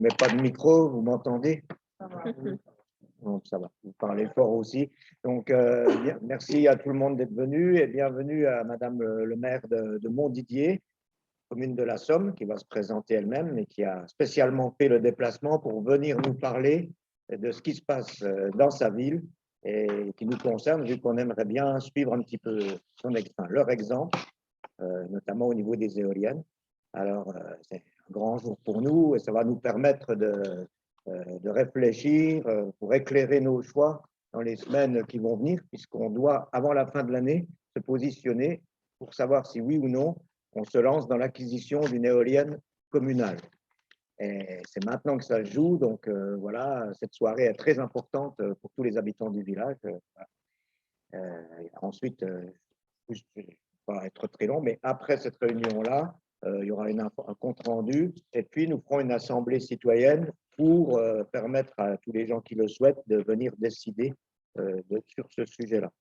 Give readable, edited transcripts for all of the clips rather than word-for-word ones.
mets pas de micro, vous m'entendez? Donc, ça va, vous parlez fort aussi. Donc, merci à tout le monde d'être venu et bienvenue à Madame le maire de Montdidier, commune de la Somme, qui va se présenter elle-même et qui a spécialement fait le déplacement pour venir nous parler de ce qui se passe dans sa ville et qui nous concerne, vu qu'on aimerait bien suivre un petit peu leur exemple, notamment au niveau des éoliennes. Alors, c'est un grand jour pour nous et ça va nous permettre de réfléchir pour éclairer nos choix dans les semaines qui vont venir, puisqu'on doit, avant la fin de l'année, se positionner pour savoir si oui ou non on se lance dans l'acquisition d'une éolienne communale. Et c'est maintenant que ça se joue, donc voilà, cette soirée est très importante pour tous les habitants du village. Ensuite, je ne vais pas être très long, mais après cette réunion-là, il y aura un compte rendu et puis nous ferons une assemblée citoyenne pour permettre à tous les gens qui le souhaitent de venir décider sur ce sujet-là.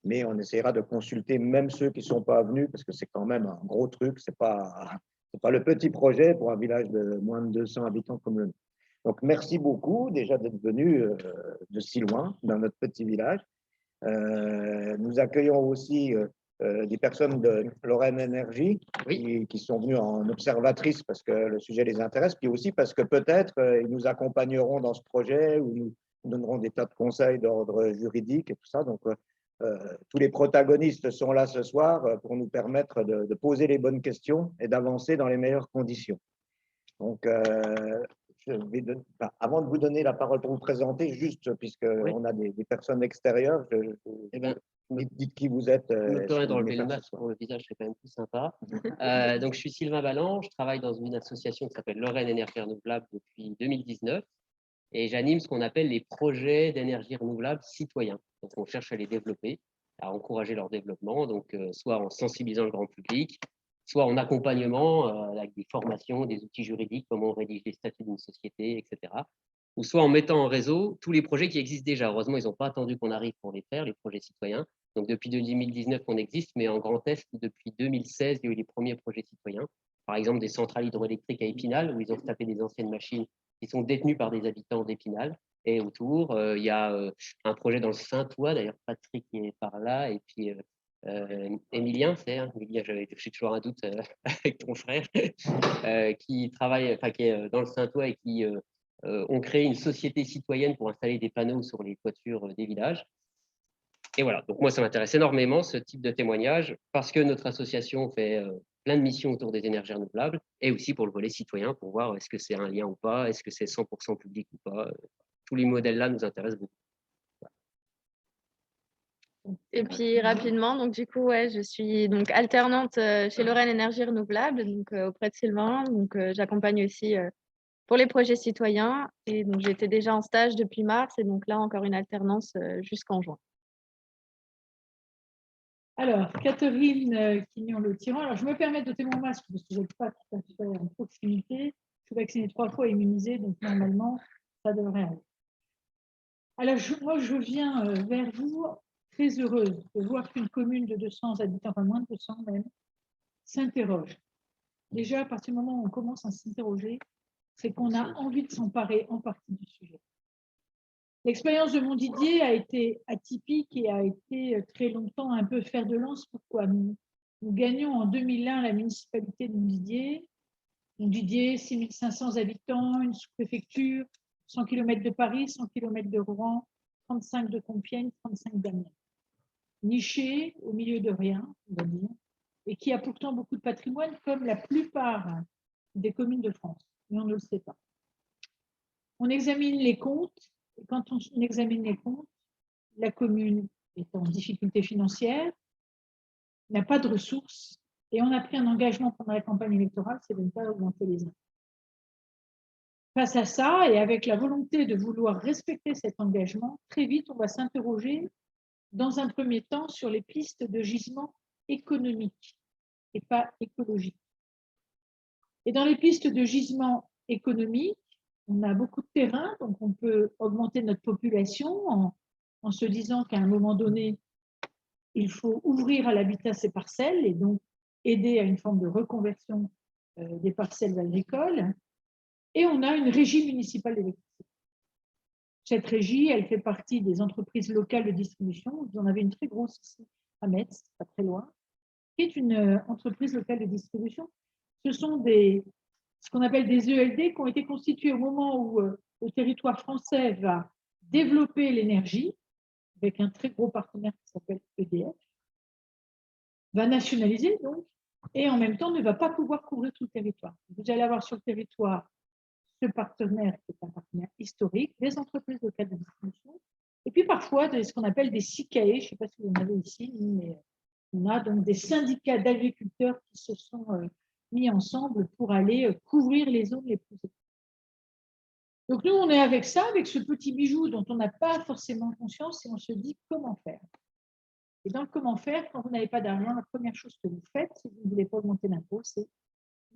Mais on essaiera de consulter même ceux qui ne sont pas venus parce que c'est quand même un gros truc, c'est pas le petit projet pour un village de moins de 200 habitants comme le nôtre. Donc merci beaucoup déjà d'être venus de si loin dans notre petit village. Nous accueillons aussi des personnes de Lorraine Énergie qui sont venues en observatrice parce que le sujet les intéresse, puis aussi parce que peut-être ils nous accompagneront dans ce projet ou nous donneront des tas de conseils d'ordre juridique et tout ça. Donc, tous les protagonistes sont là ce soir pour nous permettre de poser les bonnes questions et d'avancer dans les meilleures conditions. Donc, avant de vous donner la parole pour vous présenter, juste puisqu'on a des personnes extérieures, dites qui vous êtes. Je me permets d'enlever le masque pour le visage, c'est quand même plus sympa. Donc, je suis Sylvain Balland, je travaille dans une association qui s'appelle Lorraine Énergie Renouvelable depuis 2019 et j'anime ce qu'on appelle les projets d'énergie renouvelable citoyens. Donc, on cherche à les développer, à encourager leur développement, donc soit en sensibilisant le grand public, soit en accompagnement avec des formations, des outils juridiques, comment on rédige les statuts d'une société, etc. Ou soit en mettant en réseau tous les projets qui existent déjà. Heureusement, ils n'ont pas attendu qu'on arrive pour les faire, les projets citoyens. Donc, depuis 2019, on existe, mais en Grand Est, depuis 2016, il y a eu les premiers projets citoyens. Par exemple, des centrales hydroélectriques à Épinal, où ils ont tapé des anciennes machines qui sont détenues par des habitants d'Épinal. Et autour, il y a un projet dans le Saint-Ouen, d'ailleurs, Patrick est par là, et puis Émilien, c'est Émilien, j'ai toujours un doute avec ton frère, qui travaille, enfin, qui est dans le Saint-Ouen et qui ont créé une société citoyenne pour installer des panneaux sur les toitures des villages. Et voilà, donc moi, ça m'intéresse énormément, ce type de témoignage, parce que notre association fait plein de missions autour des énergies renouvelables, et aussi pour le volet citoyen, pour voir est-ce que c'est un lien ou pas, est-ce que c'est 100% public ou pas. Tous les modèles-là nous intéressent beaucoup. Et puis rapidement, donc du coup, ouais, je suis donc alternante chez Lorraine Énergie Renouvelable, donc auprès de Sylvain. Donc j'accompagne aussi pour les projets citoyens. Et donc j'étais déjà en stage depuis mars, et donc là encore une alternance jusqu'en juin. Alors, Catherine Quignon-Le-Tyran. Alors, je me permets de ôter mon masque parce que je n'êtes pas tout à fait en proximité. Je suis vaccinée 3 fois immunisée, donc normalement, ça devrait aller. Alors, moi, je viens vers vous très heureuse de voir qu'une commune de 200 habitants, enfin moins de 200 même, s'interroge. Déjà, à partir du moment où on commence à s'interroger, c'est qu'on a envie de s'emparer en partie du sujet. L'expérience de Montdidier a été atypique et a été très longtemps un peu fer de lance. Pourquoi nous gagnons en 2001 la municipalité de Montdidier. Montdidier, 6500 habitants, une sous-préfecture, 100 km de Paris, 100 km de Rouen, 35 de Compiègne, 35 d'Amiens. Niché au milieu de rien, on va dire, et qui a pourtant beaucoup de patrimoine, comme la plupart des communes de France, mais on ne le sait pas. On examine les comptes. Et quand on examine les comptes, la commune est en difficulté financière, n'a pas de ressources, et on a pris un engagement pendant la campagne électorale, c'est de ne pas augmenter les impôts. Face à ça, et avec la volonté de vouloir respecter cet engagement, très vite, on va s'interroger, dans un premier temps, sur les pistes de gisement économiques et pas écologiques. Et dans les pistes de gisement économique, on a beaucoup de terrain, donc on peut augmenter notre population en se disant qu'à un moment donné, il faut ouvrir à l'habitat ces parcelles et donc aider à une forme de reconversion des parcelles agricoles. Et on a une régie municipale d'électricité. Cette régie, elle fait partie des entreprises locales de distribution. Vous en avez une très grosse ici à Metz, pas très loin, qui est une entreprise locale de distribution. Ce sont ce qu'on appelle des ELD qui ont été constitués au moment où le territoire français va développer l'énergie avec un très gros partenaire qui s'appelle EDF, va nationaliser donc, et en même temps ne va pas pouvoir couvrir tout le territoire. Vous allez avoir sur le territoire ce partenaire qui est un partenaire historique, des entreprises locales de distribution, et puis parfois ce qu'on appelle des SICAE, je ne sais pas si vous en avez ici, mais on a donc des syndicats d'agriculteurs qui se sont mis ensemble pour aller couvrir les zones les plus éloignées. Donc nous, on est avec ça, avec ce petit bijou dont on n'a pas forcément conscience et on se dit comment faire. Et dans le comment faire, quand vous n'avez pas d'argent, la première chose que vous faites, si vous ne voulez pas augmenter l'impôt, c'est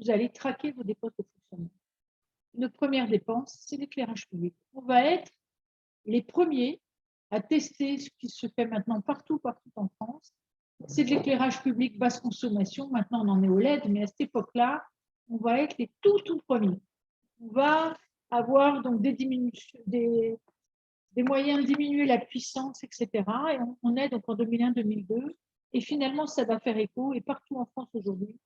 vous allez traquer vos dépenses de fonctionnement. Notre première dépense, c'est l'éclairage public. On va être les premiers à tester ce qui se fait maintenant partout en France. C'est de l'éclairage public basse consommation. Maintenant, on en est au LED, mais à cette époque-là, on va être les tout premiers. On va avoir donc des moyens de diminuer la puissance, etc. Et on est donc en 2001-2002. Et finalement, ça va faire écho. Et partout en France aujourd'hui,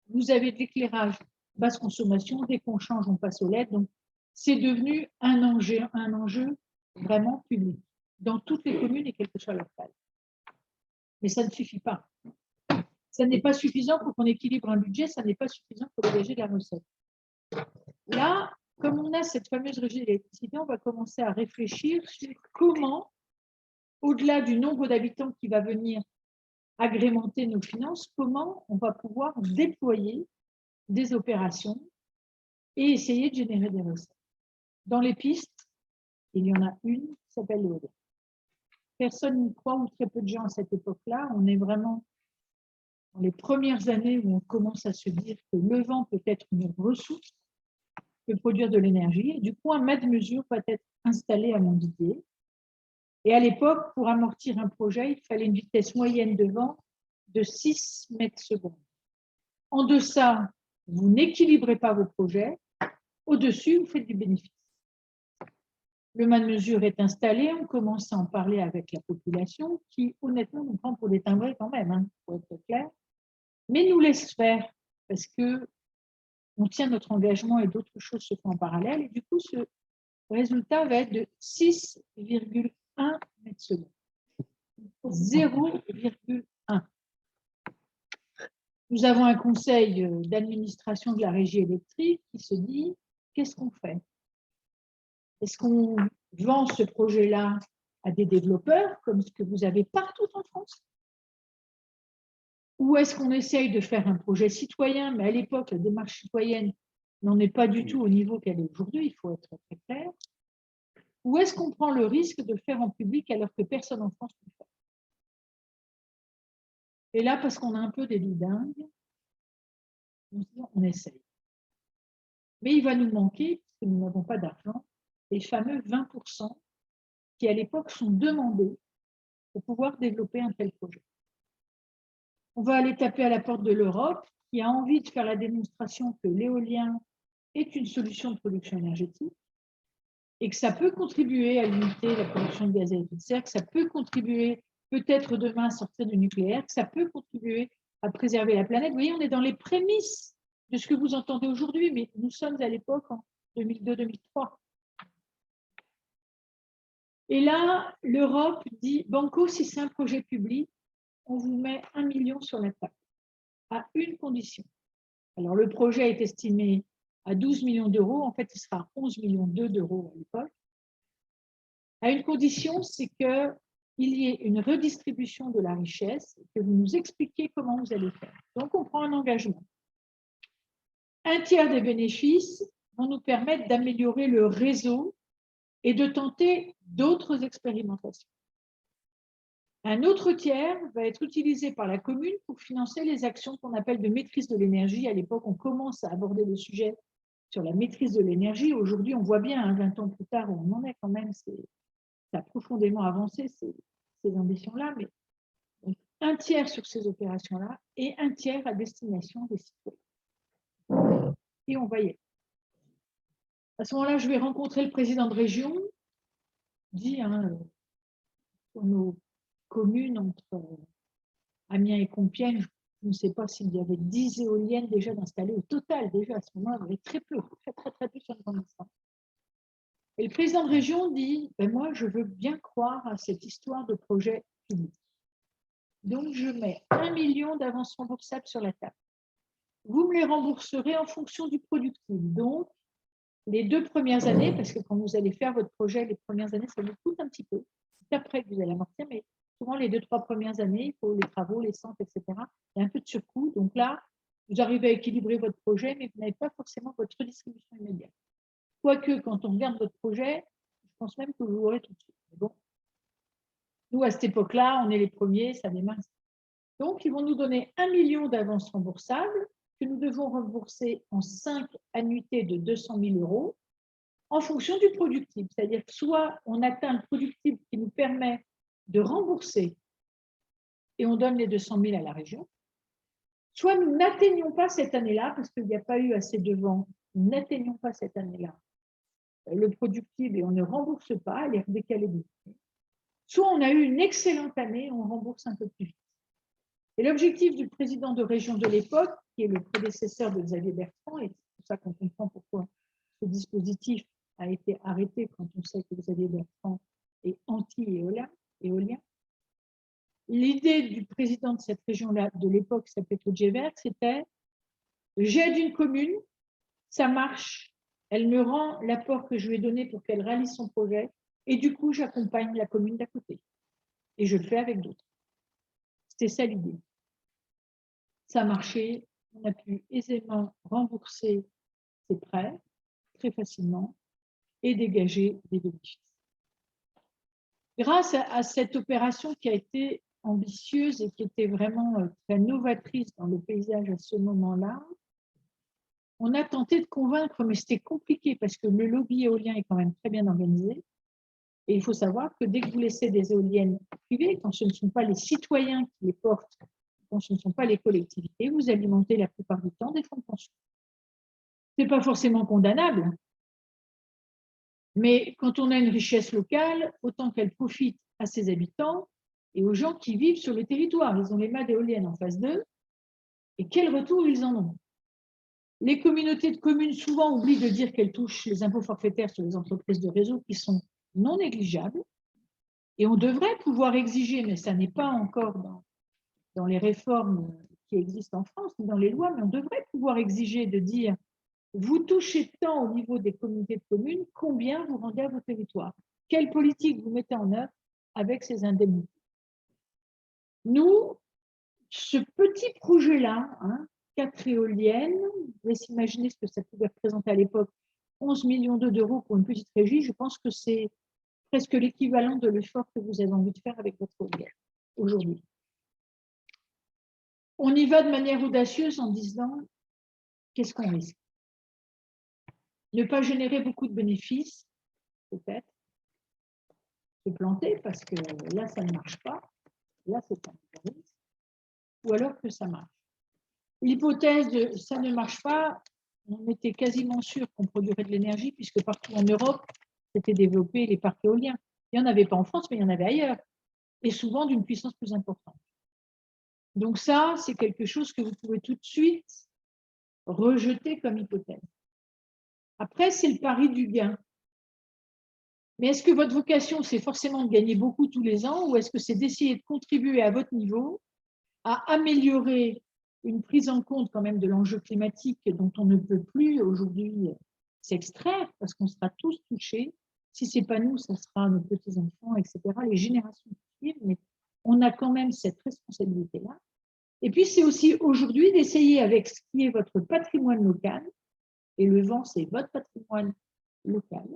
vous avez de l'éclairage basse consommation. Dès qu'on change, on passe au LED. Donc, c'est devenu un enjeu vraiment public dans toutes les communes et quelle que soit leur taille. Mais ça ne suffit pas. Ça n'est pas suffisant pour qu'on équilibre un budget, ça n'est pas suffisant pour dégager de la recette. Là, comme on a cette fameuse régie de l'électricité, on va commencer à réfléchir sur comment, au-delà du nombre d'habitants qui va venir agrémenter nos finances, comment on va pouvoir déployer des opérations et essayer de générer des recettes. Dans les pistes, il y en a une qui s'appelle l'éolien. Personne n'y croit, ou très peu de gens à cette époque-là. On est vraiment dans les premières années où on commence à se dire que le vent peut être une ressource, peut produire de l'énergie. Et du coup, un mât de mesure va être installé à Montdidier. Et à l'époque, pour amortir un projet, il fallait une vitesse moyenne de vent de 6 mètres secondes. En deçà, vous n'équilibrez pas vos projets. Au-dessus, vous faites du bénéfice. Le mât de mesure est installé, on commence à en parler avec la population qui, honnêtement, nous prend pour des timbrés quand même, hein, pour être clair, mais nous laisse faire parce qu'on tient notre engagement et d'autres choses se font en parallèle. Et du coup, ce résultat va être de 6,1 mètres secondes. 0,1. Nous avons un conseil d'administration de la régie électrique qui se dit, qu'est-ce qu'on fait ? Est-ce qu'on vend ce projet-là à des développeurs, comme ce que vous avez partout en France? Ou est-ce qu'on essaye de faire un projet citoyen, mais à l'époque, la démarche citoyenne n'en est pas du tout au niveau qu'elle est aujourd'hui, il faut être très clair. Ou est-ce qu'on prend le risque de le faire en public alors que personne en France ne le fait? Et là, parce qu'on a un peu des doudingues, on essaye. Mais il va nous manquer, parce que nous n'avons pas d'argent, les fameux 20% qui, à l'époque, sont demandés pour pouvoir développer un tel projet. On va aller taper à la porte de l'Europe, qui a envie de faire la démonstration que l'éolien est une solution de production énergétique et que ça peut contribuer à limiter la production de gaz à effet de serre, que ça peut contribuer peut-être demain à sortir du nucléaire, que ça peut contribuer à préserver la planète. Vous voyez, on est dans les prémices de ce que vous entendez aujourd'hui, mais nous sommes à l'époque en 2002-2003. Et là, l'Europe dit, Banco, si c'est un projet public, on vous met 1 million sur la table, à une condition. Alors, le projet est estimé à 12 millions d'euros. En fait, il sera 11 millions d'euros à l'époque. À une condition, c'est qu'il y ait une redistribution de la richesse et que vous nous expliquiez comment vous allez faire. Donc, on prend un engagement. Un tiers des bénéfices vont nous permettre d'améliorer le réseau et de tenter d'autres expérimentations. Un autre tiers va être utilisé par la commune pour financer les actions qu'on appelle de maîtrise de l'énergie. À l'époque, on commence à aborder le sujet sur la maîtrise de l'énergie. Aujourd'hui, on voit bien, 20 ans plus tard, où on en est quand même, ça a profondément avancé, ces ambitions-là, mais donc, un tiers sur ces opérations-là et un tiers à destination des citoyens. Et on va y aller. À ce moment-là, je vais rencontrer le président de région, dit pour nos communes entre Amiens et Compiègne, je ne sais pas s'il y avait 10 éoliennes déjà installées au total. Déjà à ce moment-là, il y avait très peu, très peu sur le grand instant. Et le président de région dit, ben moi, je veux bien croire à cette histoire de projet public. Donc, je mets 1 million d'avances remboursables sur la table. Vous me les rembourserez en fonction du productif. Donc, les 2 premières années, parce que quand vous allez faire votre projet, les premières années, ça vous coûte un petit peu. C'est après que vous allez amortir, mais souvent les 2-3 premières années, il faut les travaux, les centres, etc. Il y a un peu de surcoût. Donc là, vous arrivez à équilibrer votre projet, mais vous n'avez pas forcément votre redistribution immédiate. Quoique, quand on regarde votre projet, je pense même que vous l'aurez tout de suite. Mais bon, nous, à cette époque-là, on est les premiers, ça démarre. Donc, ils vont nous donner 1 million d'avances remboursables que nous devons rembourser en 5 annuités de 200 000 € en fonction du productible. C'est-à-dire que soit on atteint le productible qui nous permet de rembourser et on donne les 200 000 à la région, soit nous n'atteignons pas cette année-là, parce qu'il n'y a pas eu assez de vent, nous n'atteignons pas cette année-là le productible et on ne rembourse pas, elle est décalée de l'année. Soit on a eu une excellente année et on rembourse un peu plus vite. Et l'objectif du président de région de l'époque, qui est le prédécesseur de Xavier Bertrand, et c'est pour ça qu'on comprend pourquoi ce dispositif a été arrêté quand on sait que Xavier Bertrand est anti-éolien. L'idée du président de cette région-là de l'époque, qui s'appelait Claude Gévert, c'était j'aide une commune, ça marche, elle me rend l'apport que je lui ai donné pour qu'elle réalise son projet, et du coup, j'accompagne la commune d'à côté. Et je le fais avec d'autres. C'était ça l'idée. Ça a marché, on a pu aisément rembourser ses prêts, très facilement, et dégager des bénéfices. Grâce à cette opération qui a été ambitieuse et qui était vraiment très novatrice dans le paysage à ce moment-là, on a tenté de convaincre, mais c'était compliqué parce que le lobby éolien est quand même très bien organisé. Et il faut savoir que dès que vous laissez des éoliennes privées, quand ce ne sont pas les citoyens qui les portent, quand ce ne sont pas les collectivités, vous alimentez la plupart du temps des fonds de pension. Ce n'est pas forcément condamnable, mais quand on a une richesse locale, autant qu'elle profite à ses habitants et aux gens qui vivent sur le territoire. Ils ont les mâts d'éoliennes en face d'eux, et quel retour ils en ont. Les communautés de communes souvent oublient de dire qu'elles touchent les impôts forfaitaires sur les entreprises de réseau qui sont non négligeables. Et on devrait pouvoir exiger, mais ça n'est pas encore dans les réformes qui existent en France, ni dans les lois, mais on devrait pouvoir exiger de dire vous touchez tant au niveau des communautés de communes, combien vous rendez à vos territoires? Quelle politique vous mettez en œuvre avec ces indemnités? Nous, ce petit projet-là, 4 éoliennes, vous pouvez s'imaginer ce que ça pouvait représenter à l'époque, 11 millions d'euros pour une petite régie, je pense que c'est presque l'équivalent de l'effort que vous avez envie de faire avec votre éolienne aujourd'hui. On y va de manière audacieuse en disant qu'est-ce qu'on risque? Ne pas générer beaucoup de bénéfices, peut-être. Se planter parce que là, ça ne marche pas. Là, c'est un risque. Ou alors que ça marche. L'hypothèse de ça ne marche pas, on était quasiment sûr qu'on produirait de l'énergie puisque partout en Europe, s'étaient développés les parcs éoliens. Il n'y en avait pas en France, mais il y en avait ailleurs. Et souvent d'une puissance plus importante. Donc ça, c'est quelque chose que vous pouvez tout de suite rejeter comme hypothèse. Après, c'est le pari du gain. Mais est-ce que votre vocation, c'est forcément de gagner beaucoup tous les ans ou est-ce que c'est d'essayer de contribuer à votre niveau à améliorer une prise en compte quand même de l'enjeu climatique dont on ne peut plus aujourd'hui s'extraire parce qu'on sera tous touchés. Si ce n'est pas nous, ça sera nos petits-enfants, etc., les générations qui suivent, mais on a quand même cette responsabilité-là. Et puis, c'est aussi aujourd'hui d'essayer avec ce qui est votre patrimoine local, et le vent, c'est votre patrimoine local,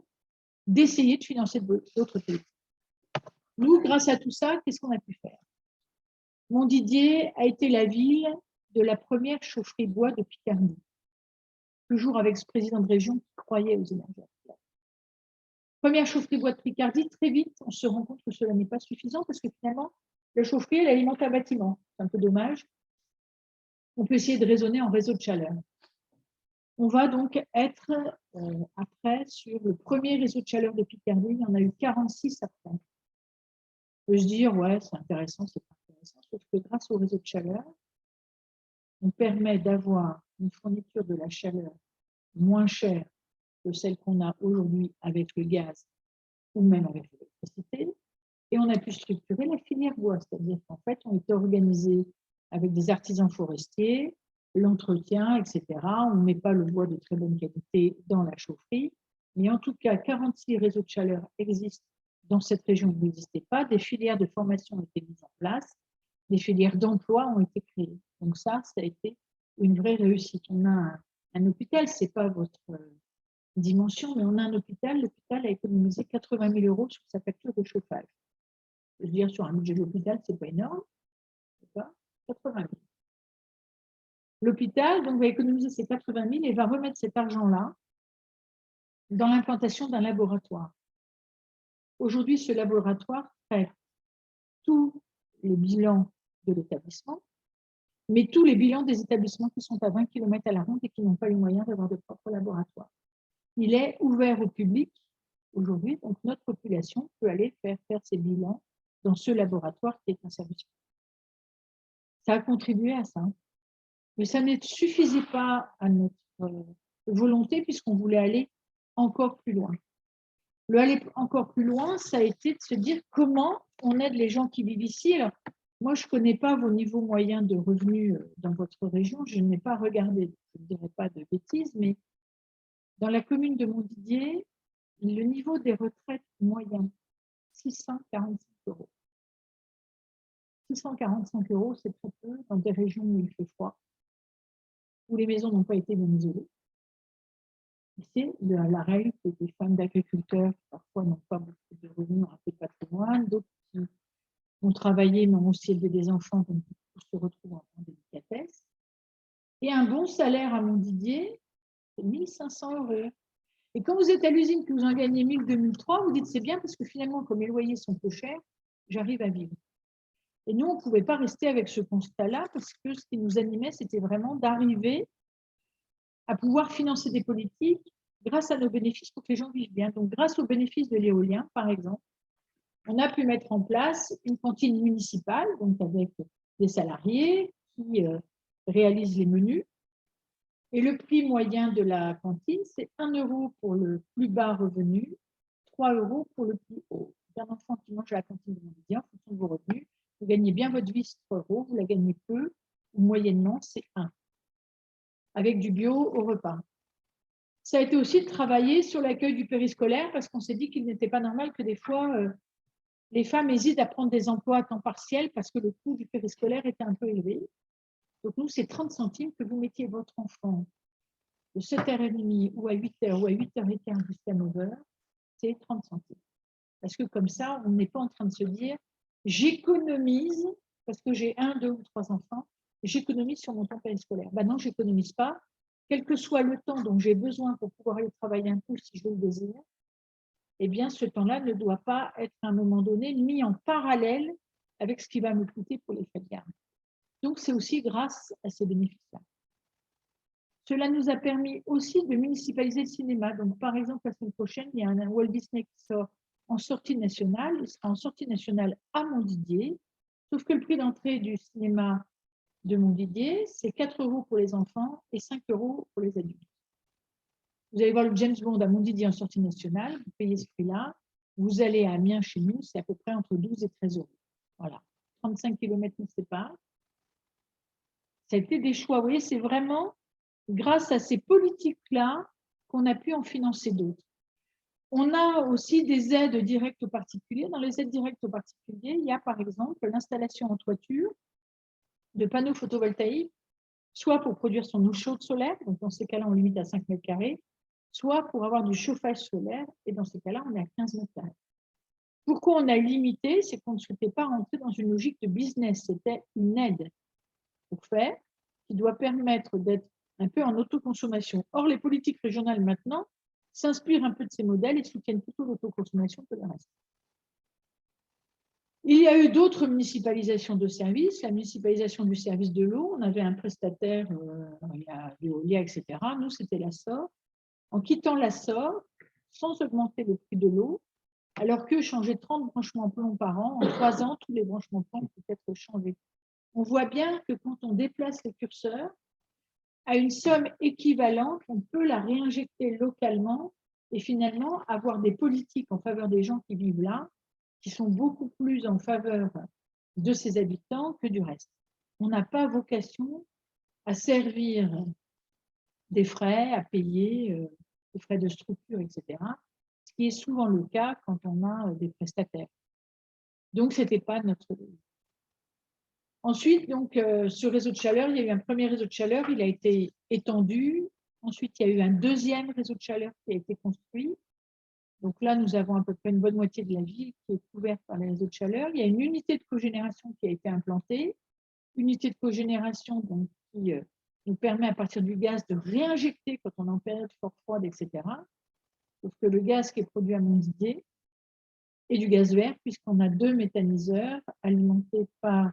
d'essayer de financer d'autres politiques. Nous, grâce à tout ça, qu'est-ce qu'on a pu faire? Montdidier a été la ville de la première chaufferie bois de Picardie, toujours avec ce président de région qui croyait aux énergies renouvelables. Première chaufferie bois de Picardie, très vite, on se rend compte que cela n'est pas suffisant parce que finalement, la chaufferie, elle alimente un bâtiment. C'est un peu dommage. On peut essayer de raisonner en réseau de chaleur. On va donc être après sur le premier réseau de chaleur de Picardie. Il y en a eu 46 après. On peut se dire, ouais, c'est intéressant, c'est pas intéressant. Sauf que grâce au réseau de chaleur, on permet d'avoir une fourniture de la chaleur moins chère que celle qu'on a aujourd'hui avec le gaz ou même avec l'électricité. Et on a pu structurer la filière bois, c'est-à-dire qu'en fait, on était organisé avec des artisans forestiers, l'entretien, etc. On ne met pas le bois de très bonne qualité dans la chaufferie, mais en tout cas, 46 réseaux de chaleur existent dans cette région où n'existait pas. Des filières de formation ont été mises en place, des filières d'emploi ont été créées. Donc ça a été une vraie réussite. On a un hôpital, ce n'est pas votre dimension, mais on a un hôpital. L'hôpital a économisé 80 000 € sur sa facture de chauffage. Je veux dire, sur un budget de l'hôpital, ce n'est pas énorme. 80 000. L'hôpital donc, va économiser ces 80 000 et va remettre cet argent-là dans l'implantation d'un laboratoire. Aujourd'hui, ce laboratoire traite tous les bilans de l'établissement, mais tous les bilans des établissements qui sont à 20 km à la ronde et qui n'ont pas les moyens d'avoir de propre laboratoire. Il est ouvert au public aujourd'hui, donc notre population peut aller faire ses bilans dans ce laboratoire qui est un service. Ça a contribué à ça. Mais ça ne suffisait pas à notre volonté puisqu'on voulait aller encore plus loin. Le aller encore plus loin, ça a été de se dire comment on aide les gens qui vivent ici. Alors, moi, je ne connais pas vos niveaux moyens de revenus dans votre région. Je n'ai pas regardé, je ne dirais pas de bêtises, mais dans la commune de Montdidier, le niveau des retraites moyen, 645 €. 645 €, c'est très peu dans des régions où il fait froid, où les maisons n'ont pas été bien isolées. C'est la réalité des femmes d'agriculteurs qui parfois n'ont pas beaucoup de revenus, un peu de patrimoine, d'autres qui ont travaillé mais ont aussi élevé des enfants, donc se retrouvent en délicatesse. Et un bon salaire à Montdidier, c'est 1 500 €. Et quand vous êtes à l'usine que vous en gagnez 1 000, 2 000, 3 000, vous dites c'est bien parce que finalement, comme les loyers sont peu chers, j'arrive à vivre. Et nous, on ne pouvait pas rester avec ce constat-là parce que ce qui nous animait, c'était vraiment d'arriver à pouvoir financer des politiques grâce à nos bénéfices pour que les gens vivent bien. Donc, grâce aux bénéfices de l'éolien, par exemple, on a pu mettre en place une cantine municipale, donc avec des salariés qui réalisent les menus. Et le prix moyen de la cantine, c'est 1 € pour le plus bas revenu, 3 € pour le plus haut. Un enfant qui mange à la cantine de Montdidier, en fonction de vos revenus, vous gagnez bien votre vie, c'est 3 €, vous la gagnez peu, ou moyennement, c'est 1 €. Avec du bio au repas. Ça a été aussi de travailler sur l'accueil du périscolaire parce qu'on s'est dit qu'il n'était pas normal que des fois, les femmes hésitent à prendre des emplois à temps partiel parce que le coût du périscolaire était un peu élevé. Donc nous, c'est 30 centimes que vous mettiez votre enfant de 7h30 ou à 8h ou à 8h15 jusqu'à 9h, c'est 30 centimes. Parce que comme ça, on n'est pas en train de se dire j'économise parce que j'ai 1, 2 ou 3 enfants, j'économise sur mon temps périscolaire. Ben non, je n'économise pas. Quel que soit le temps dont j'ai besoin pour pouvoir aller travailler un peu si je le désire, eh bien, ce temps-là ne doit pas être à un moment donné mis en parallèle avec ce qui va me coûter pour les frais de garde. Donc, c'est aussi grâce à ces bénéfices-là. Cela nous a permis aussi de municipaliser le cinéma. Donc, par exemple, la semaine prochaine, il y a un Walt Disney qui sort en sortie nationale. Il sera en sortie nationale à Montdidier. Sauf que le prix d'entrée du cinéma de Montdidier, c'est 4 € pour les enfants et 5 € pour les adultes. Vous allez voir le James Bond à Montdidier en sortie nationale, vous payez ce prix-là. Vous allez à Amiens chez nous, c'est à peu près entre 12 et 13 €. Voilà, 35 km nous séparent. Ça a été des choix. Vous voyez, c'est vraiment grâce à ces politiques-là qu'on a pu en financer d'autres. On a aussi des aides directes aux particuliers. Dans les aides directes aux particuliers, il y a par exemple l'installation en toiture de panneaux photovoltaïques, soit pour produire son eau chaude solaire, donc dans ces cas-là, on limite à 5 mètres carrés, soit pour avoir du chauffage solaire, et dans ces cas-là, on est à 15 mètres carrés. Pourquoi on a limité? C'est qu'on ne souhaitait pas rentrer dans une logique de business, c'était une aide pour faire, qui doit permettre d'être un peu en autoconsommation. Or, les politiques régionales maintenant s'inspirent un peu de ces modèles et soutiennent plutôt l'autoconsommation que le reste. Il y a eu d'autres municipalisations de services. La municipalisation du service de l'eau, on avait un prestataire, il y a Veolia, etc. Nous, c'était la SOR. En quittant la SOR, sans augmenter le prix de l'eau, alors que changer 30 branchements plomb par an, en 3 ans, tous les branchements plomb peuvent être changés. On voit bien que quand on déplace le curseur, à une somme équivalente, on peut la réinjecter localement et finalement avoir des politiques en faveur des gens qui vivent là, qui sont beaucoup plus en faveur de ses habitants que du reste. On n'a pas vocation à servir des frais à payer, des frais de structure, etc., ce qui est souvent le cas quand on a des prestataires. Donc, ce n'était pas notre logique. Ensuite, donc, ce réseau de chaleur, il y a eu un premier réseau de chaleur, il a été étendu. Ensuite, il y a eu un deuxième réseau de chaleur qui a été construit. Donc là, nous avons à peu près une bonne moitié de la ville qui est couverte par les réseaux de chaleur. Il y a une unité de cogénération qui a été implantée. Unité de cogénération donc, qui nous permet à partir du gaz de réinjecter quand on est en période fort froide, etc. Sauf que le gaz qui est produit à Montdidier est du gaz vert puisqu'on a 2 méthaniseurs alimentés par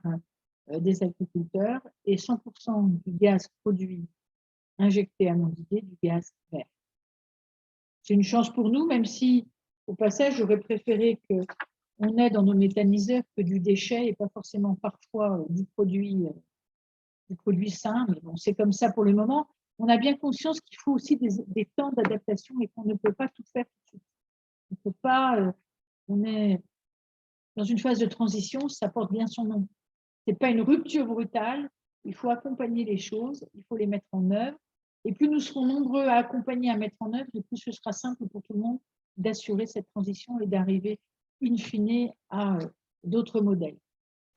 des agriculteurs et 100% du gaz produit injecté à Montdidier du gaz vert. C'est une chance pour nous, même si, au passage, j'aurais préféré qu'on ait dans nos méthaniseurs que du déchet et pas forcément parfois du produit sain. Mais bon, c'est comme ça pour le moment. On a bien conscience qu'il faut aussi des temps d'adaptation et qu'on ne peut pas tout faire tout de suite. On ne peut pas, on est dans une phase de transition, ça porte bien son nom. Ce n'est pas une rupture brutale, il faut accompagner les choses, il faut les mettre en œuvre. Et plus nous serons nombreux à accompagner, à mettre en œuvre, et plus ce sera simple pour tout le monde d'assurer cette transition et d'arriver in fine à d'autres modèles.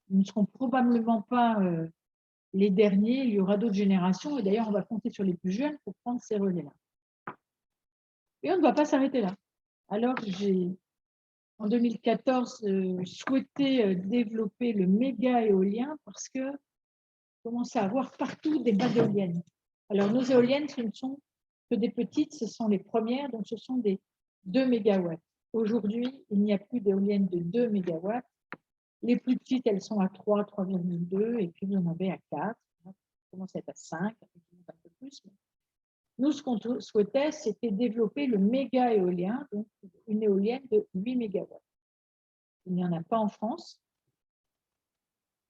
Nous ne serons probablement pas les derniers, il y aura d'autres générations, et d'ailleurs on va compter sur les plus jeunes pour prendre ces relais-là. Et on ne va pas s'arrêter là. Alors j'ai, en 2014, souhaité développer le méga éolien parce que commence à avoir partout des bases d'éoliennes. Alors, nos éoliennes, ce ne sont que des petites, ce sont les premières, donc ce sont des 2 mégawatts. Aujourd'hui, il n'y a plus d'éoliennes de 2 mégawatts. Les plus petites, elles sont à 3, 3,2, et puis vous en avez à 4. Ça commence à être à 5, un peu plus. Nous, ce qu'on souhaitait, c'était développer le méga éolien, donc une éolienne de 8 mégawatts. Il n'y en a pas en France.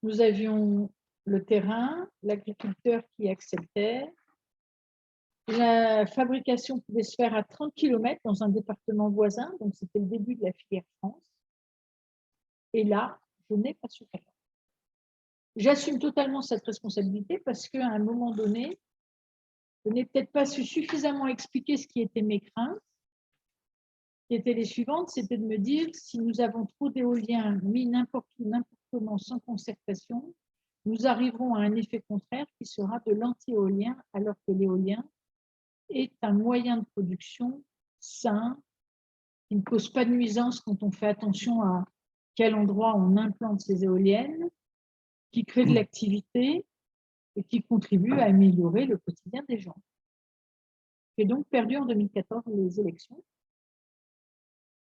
Nous avions le terrain, l'agriculteur qui acceptait. La fabrication pouvait se faire à 30 km dans un département voisin, donc c'était le début de la filière France. Et là, je n'ai pas su faire. J'assume totalement cette responsabilité parce qu'à un moment donné, je n'ai peut-être pas su suffisamment expliquer ce qui étaient mes craintes, qui étaient les suivantes, c'était de me dire si nous avons trop d'éoliens mis n'importe où, n'importe comment, sans concertation, nous arriverons à un effet contraire qui sera de l'anti-éolien, alors que l'éolien est un moyen de production sain, qui ne cause pas de nuisance quand on fait attention à quel endroit on implante ces éoliennes, qui crée de l'activité et qui contribue à améliorer le quotidien des gens. J'ai donc perdu en 2014 les élections.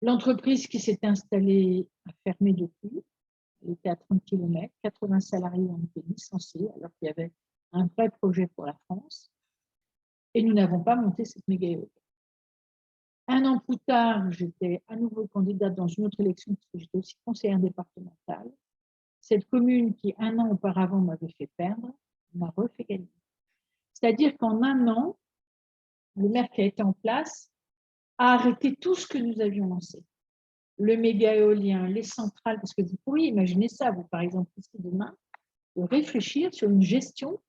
L'entreprise qui s'est installée a fermé depuis. Elle était à 30 km, 80 salariés ont été licenciés alors qu'il y avait un vrai projet pour la France. Et nous n'avons pas monté cette méga éolienne. Un an plus tard, j'étais à nouveau candidate dans une autre élection parce que j'étais aussi conseillère départementale. Cette commune qui, un an auparavant, m'avait fait perdre, m'a refait gagner. C'est-à-dire qu'en un an, le maire qui a été en place a arrêté tout ce que nous avions lancé. Le méga éolien, les centrales, parce que vous pourriez imaginer ça, vous, par exemple, ici demain, de réfléchir sur une gestion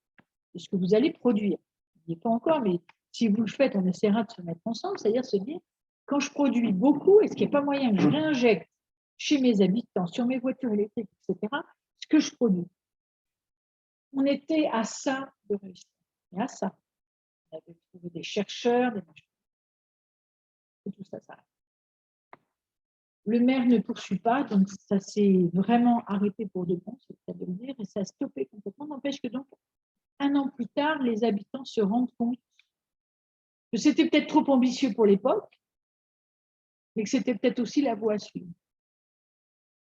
de ce que vous allez produire. Je ne dis pas encore, mais si vous le faites, on essaiera de se mettre ensemble, c'est-à-dire se dire, quand je produis beaucoup, est-ce qu'il n'y a pas moyen que je réinjecte chez mes habitants, sur mes voitures électriques, etc., ce que je produis? On était à ça de réussir, et à ça. On avait trouvé des chercheurs, des machins. Et tout ça, ça arrive. Le maire ne poursuit pas, donc ça s'est vraiment arrêté pour de bon, c'est le cas de le dire, et ça a stoppé complètement. N'empêche que donc, un an plus tard, les habitants se rendent compte que c'était peut-être trop ambitieux pour l'époque, mais que c'était peut-être aussi la voie à suivre.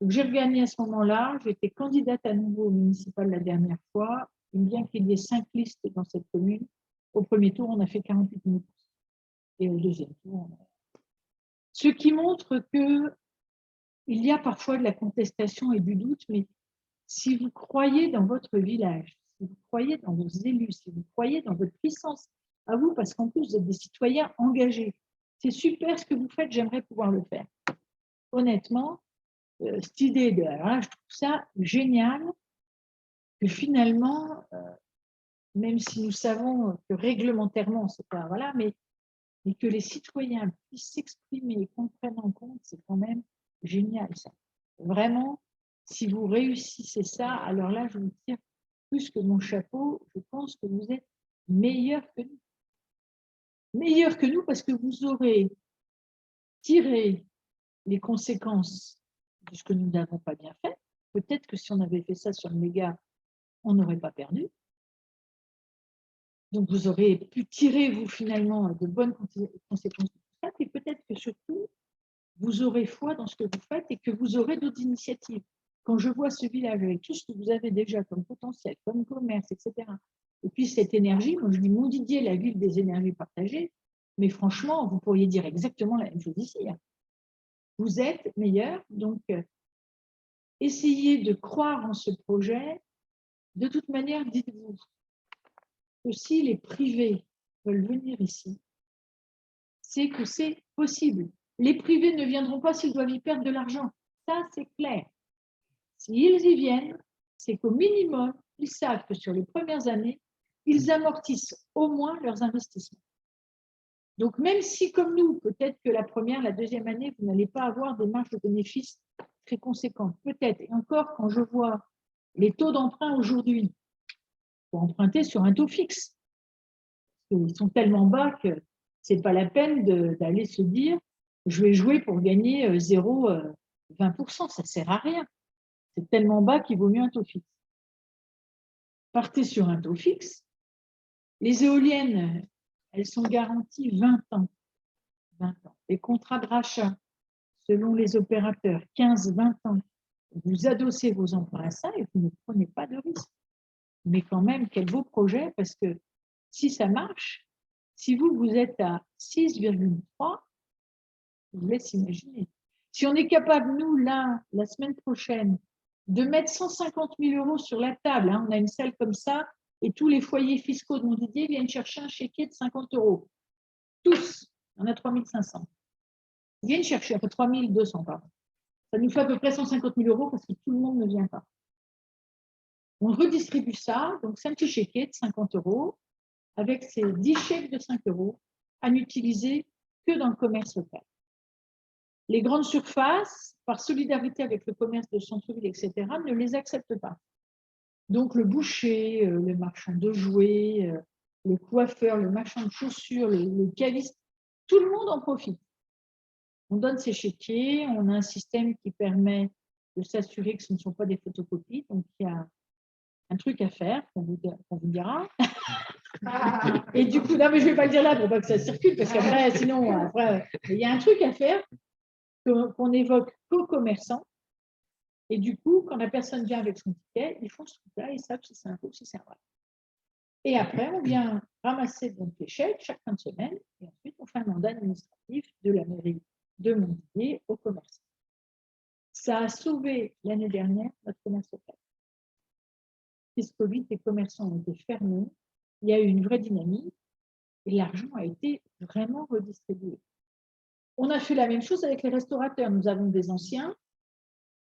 Donc, j'ai regagné à ce moment-là. J'étais candidate à nouveau au municipal la dernière fois. Et bien qu'il y ait 5 listes dans cette commune, au premier tour, on a fait 48 minutes. Et au deuxième tour, ce qui montre qu'il y a parfois de la contestation et du doute, mais si vous croyez dans votre village, si vous croyez dans vos élus, si vous croyez dans votre puissance à vous, parce qu'en plus, vous êtes des citoyens engagés, c'est super ce que vous faites, j'aimerais pouvoir le faire. Honnêtement, cette idée de, alors là, je trouve ça génial, que finalement, même si nous savons que réglementairement, c'est pas, voilà, mais que les citoyens puissent s'exprimer et qu'on prenne en compte, c'est quand même génial, ça. Vraiment, si vous réussissez ça, alors là, je vous tire plus que mon chapeau, je pense que vous êtes meilleurs que nous. Meilleurs que nous parce que vous aurez tiré les conséquences de ce que nous n'avons pas bien fait. Peut-être que si on avait fait ça sur le méga, on n'aurait pas perdu. Donc, vous aurez pu tirer, vous, finalement, de bonnes conséquences de tout ça. Et peut-être que surtout, vous aurez foi dans ce que vous faites et que vous aurez d'autres initiatives. Quand je vois ce village avec tout ce que vous avez déjà comme potentiel, comme commerce, etc., et puis cette énergie, moi je dis Montdidier, la ville des énergies partagées, mais franchement, vous pourriez dire exactement la même chose ici. Vous êtes meilleurs, donc essayez de croire en ce projet. De toute manière, dites-vous que si les privés veulent venir ici, c'est que c'est possible. Les privés ne viendront pas s'ils doivent y perdre de l'argent. Ça, c'est clair. S'ils y viennent, c'est qu'au minimum, ils savent que sur les premières années, ils amortissent au moins leurs investissements. Donc, même si, comme nous, peut-être que la première, la deuxième année, vous n'allez pas avoir des marges de bénéfices très conséquentes. Peut-être. Et encore, quand je vois les taux d'emprunt aujourd'hui, il faut emprunter sur un taux fixe. Ils sont tellement bas que ce n'est pas la peine d'aller se dire je vais jouer pour gagner 0,20%. Ça ne sert à rien. C'est tellement bas qu'il vaut mieux un taux fixe. Partez sur un taux fixe. Les éoliennes, elles sont garanties 20 ans. 20 ans. Les contrats de rachat, selon les opérateurs, 15-20 ans. Vous adossez vos emprunts à ça et vous ne prenez pas de risque. Mais quand même, quel beau projet, parce que si ça marche, si vous êtes à 6,3, je vous laisse imaginer. Si on est capable, nous, là, la semaine prochaine, de mettre 150 000 € sur la table, hein, on a une salle comme ça, et tous les foyers fiscaux de Montdidier viennent chercher un chéquier de 50 €. Tous, on a 3 500. Ils viennent chercher, à peu 3 200, pardon. Ça nous fait à peu près 150 000 € parce que tout le monde ne vient pas. On redistribue ça, donc c'est un petit chéquier de 50 € avec ces 10 chèques de 5 € à n'utiliser que dans le commerce local. Les grandes surfaces, par solidarité avec le commerce de centre-ville, etc., ne les acceptent pas. Donc le boucher, le marchand de jouets, le coiffeur, le marchand de chaussures, le caviste, tout le monde en profite. On donne ces chéquiers, on a un système qui permet de s'assurer que ce ne sont pas des photocopies, donc il y a un truc à faire qu'on vous dira. Et du coup, non mais je ne vais pas le dire là pour pas que ça circule, parce qu'après, sinon, après, il y a un truc à faire qu'on évoque qu'aux commerçants. Et du coup, quand la personne vient avec son ticket, ils font ce truc-là, ils savent si c'est un faux, si c'est un vrai. Et après, on vient ramasser donc les chèques chaque fin de semaine, et ensuite, on fait un mandat administratif de la mairie de Montdidier au commerçant. Ça a sauvé l'année dernière notre commerce local. Puisque Covid, les commerçants ont été fermés, il y a eu une vraie dynamique, et l'argent a été vraiment redistribué. On a fait la même chose avec les restaurateurs. Nous avons des anciens.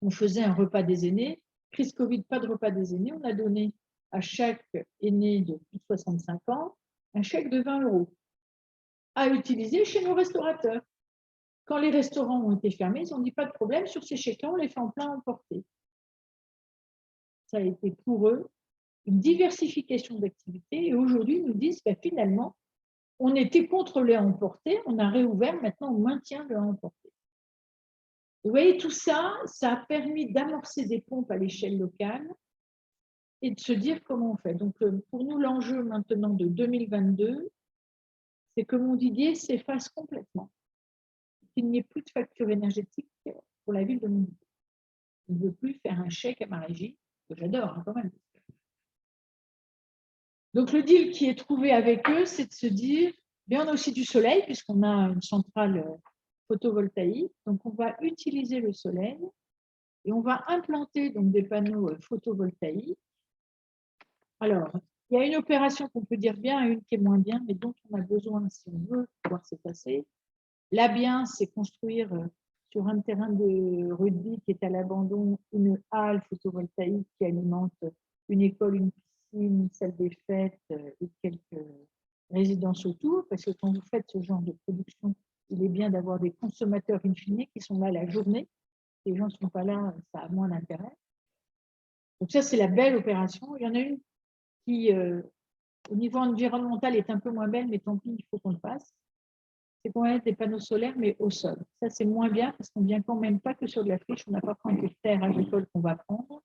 On faisait un repas des aînés. Crise Covid, pas de repas des aînés. On a donné à chaque aîné de plus de 65 ans un chèque de 20 € à utiliser chez nos restaurateurs. Quand les restaurants ont été fermés, ils ont dit pas de problème, sur ces chèques-là, on les fait en plein emporté. Ça a été pour eux une diversification d'activités et aujourd'hui, ils nous disent finalement, on était contre le emporté, on a réouvert, maintenant on maintient le emporté. Vous voyez, tout ça, ça a permis d'amorcer des pompes à l'échelle locale et de se dire comment on fait. Donc, pour nous, l'enjeu maintenant de 2022, c'est que Montdidier s'efface complètement, qu'il n'y ait plus de facture énergétique pour la ville de Montdidier. Je ne veux plus faire un chèque à ma régie, que j'adore hein, quand même. Donc, le deal qui est trouvé avec eux, c'est de se dire, bien, on a aussi du soleil, puisqu'on a une centrale photovoltaïque. Donc, on va utiliser le soleil et on va implanter donc, des panneaux photovoltaïques. Alors, il y a une opération qu'on peut dire bien et une qui est moins bien, mais dont on a besoin si on veut pouvoir se passer. Là, bien, c'est construire sur un terrain de rugby qui est à l'abandon une halle photovoltaïque qui alimente une école, une piscine, une salle des fêtes et quelques résidences autour, parce que quand vous faites ce genre de production, il est bien d'avoir des consommateurs in fine qui sont là la journée. Les gens ne sont pas là, ça a moins d'intérêt. Donc ça, c'est la belle opération. Il y en a une qui, au niveau environnemental, est un peu moins belle, mais tant pis, il faut qu'on le fasse. C'est qu'on met des panneaux solaires, mais au sol. Ça, c'est moins bien parce qu'on ne vient quand même pas que sur de la friche. On n'a pas 30 hectares agricoles qu'on va prendre.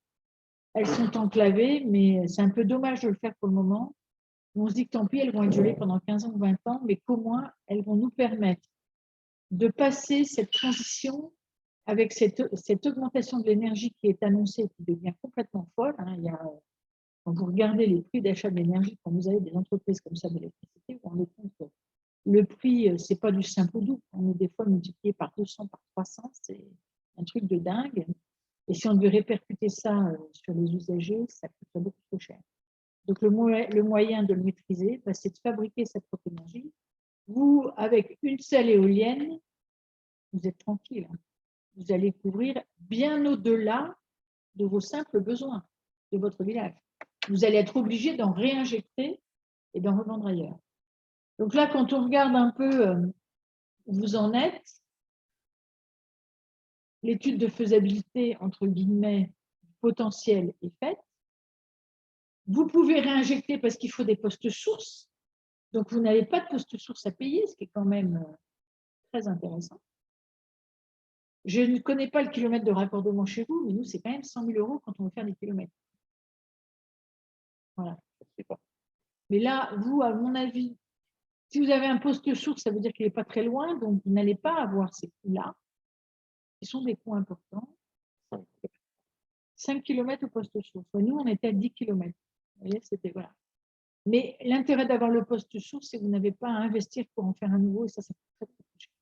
Elles sont enclavées, mais c'est un peu dommage de le faire pour le moment. On se dit que tant pis, elles vont être gelées pendant 15 ans ou 20 ans, mais qu'au moins, elles vont nous permettre de passer cette transition avec cette augmentation de l'énergie qui est annoncée, qui devient complètement folle. Hein. Il y a, quand vous regardez les prix d'achat de l'énergie, quand vous avez des entreprises comme ça d'électricité, vous vous rendez compte que le prix, ce n'est pas du simple au double. On est des fois multiplié par 200, par 300. C'est un truc de dingue. Et si on devait répercuter ça sur les usagers, ça coûterait beaucoup trop cher. Donc, le moyen de le maîtriser, c'est de fabriquer sa propre énergie. Vous, avec une seule éolienne, vous êtes tranquille. Vous allez couvrir bien au-delà de vos simples besoins de votre village. Vous allez être obligé d'en réinjecter et d'en revendre ailleurs. Donc là, quand on regarde un peu où vous en êtes, l'étude de faisabilité, entre guillemets, potentielle est faite. Vous pouvez réinjecter parce qu'il faut des postes sources. Donc, vous n'avez pas de poste source à payer, ce qui est quand même très intéressant. Je ne connais pas le kilomètre de raccordement chez vous, mais nous, c'est quand même 100 000 € quand on veut faire des kilomètres. Voilà, je ne sais pas. Mais là, vous, à mon avis, si vous avez un poste source, ça veut dire qu'il n'est pas très loin, donc vous n'allez pas avoir ces coûts-là, qui sont des coûts importants. 5 km au poste source. Nous, on était à 10 km. Vous voyez, c'était voilà. Mais l'intérêt d'avoir le poste source, c'est que vous n'avez pas à investir pour en faire un nouveau, et ça coûte très, très cher.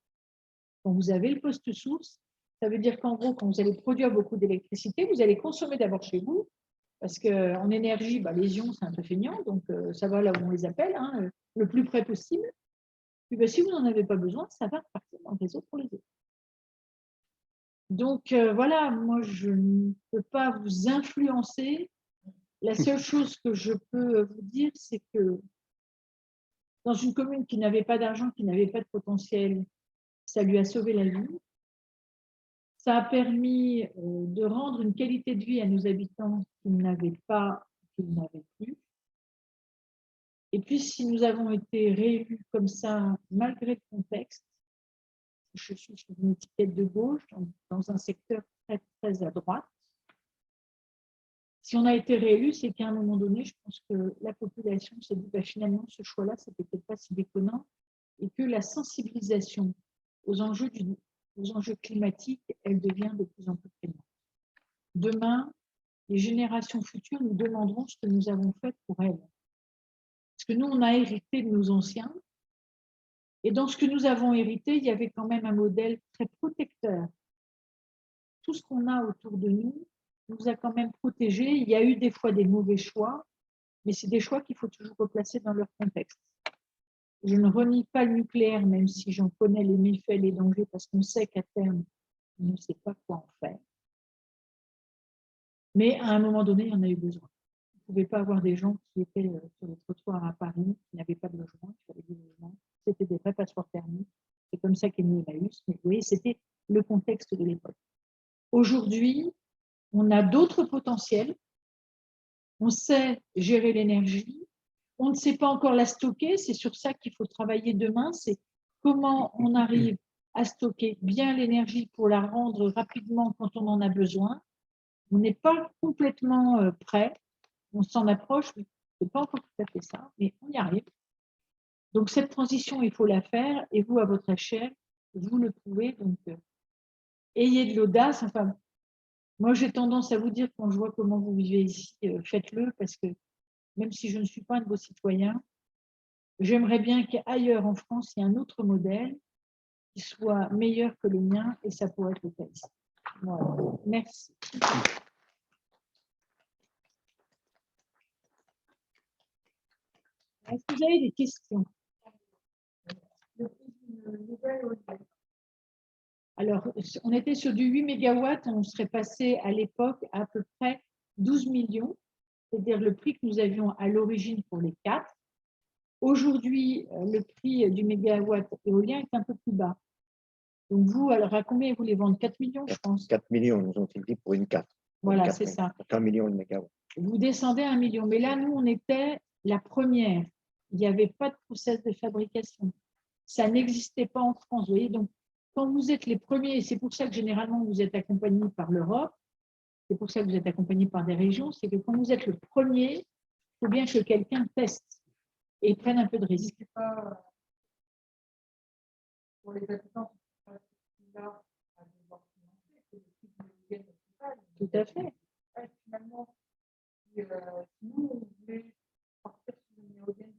Quand vous avez le poste source, ça veut dire qu'en gros, quand vous allez produire beaucoup d'électricité, vous allez consommer d'abord chez vous, parce qu'en énergie, les ions, c'est un peu feignant, donc ça va là où on les appelle, hein, le plus près possible. Puis si vous n'en avez pas besoin, ça va repartir dans le réseau pour les autres. Donc voilà, moi, je ne peux pas vous influencer. La seule chose que je peux vous dire, c'est que dans une commune qui n'avait pas d'argent, qui n'avait pas de potentiel, ça lui a sauvé la vie. Ça a permis de rendre une qualité de vie à nos habitants qu'ils n'avaient pas, qu'ils n'avaient plus. Et puis, si nous avons été réélus comme ça, malgré le contexte, je suis sur une étiquette de gauche, dans un secteur très, très à droite. Si on a été réélu, c'est qu'à un moment donné, je pense que la population s'est dit finalement, ce choix-là, c'était peut-être pas si déconnant, et que la sensibilisation aux enjeux climatiques, elle devient de plus en plus prégnante. Demain, les générations futures nous demanderont ce que nous avons fait pour elles. Parce que nous, on a hérité de nos anciens, et dans ce que nous avons hérité, il y avait quand même un modèle très protecteur. Tout ce qu'on a autour de nous a quand même protégés. Il y a eu des fois des mauvais choix, mais c'est des choix qu'il faut toujours replacer dans leur contexte. Je ne renie pas le nucléaire, même si j'en connais les méfaits, les dangers, parce qu'on sait qu'à terme, on ne sait pas quoi en faire. Mais à un moment donné, il y en a eu besoin. Vous ne pouvez pas avoir des gens qui étaient sur les trottoirs à Paris, qui n'avaient pas de logement, qui avaient des logements. C'était des vrais passeports thermiques. C'est comme ça qu'est né Emmaüs. Mais vous voyez, c'était le contexte de l'époque. Aujourd'hui, on a d'autres potentiels. On sait gérer l'énergie. On ne sait pas encore la stocker. C'est sur ça qu'il faut travailler demain. C'est comment on arrive à stocker bien l'énergie pour la rendre rapidement quand on en a besoin. On n'est pas complètement prêt. On s'en approche, mais ce n'est pas encore tout à fait ça, mais on y arrive. Donc, cette transition, il faut la faire. Et vous, à votre échelle, vous le pouvez. Donc, ayez de l'audace. Enfin, Moi, j'ai tendance à vous dire, quand je vois comment vous vivez ici, faites-le, parce que même si je ne suis pas un de vos citoyens, j'aimerais bien qu'ailleurs en France, il y ait un autre modèle qui soit meilleur que le mien, et ça pourrait être le cas ici. Voilà. Merci. Est-ce que vous avez des questions? Alors, on était sur du 8 mégawatts, on serait passé à l'époque à peu près 12 millions, c'est-à-dire le prix que nous avions à l'origine pour les 4. Aujourd'hui, le prix du mégawatt éolien est un peu plus bas. Donc vous, alors à combien vous les vendez? 4 millions, je pense. 4 millions, nous ont-ils dit, pour une 4. Voilà, c'est ça. 1 million de mégawatts. Vous descendez à 1 million. Mais là, nous, on était la première. Il n'y avait pas de process de fabrication. Ça n'existait pas en France. Vous voyez, donc, quand vous êtes les premiers, et c'est pour ça que généralement vous êtes accompagnés par l'Europe, c'est pour ça que vous êtes accompagnés par des régions, c'est que quand vous êtes le premier, il faut bien que quelqu'un teste et prenne un peu de risque. Pour les habitants, Tout à fait. finalement, si nous, on voulait partir sur une éolienne,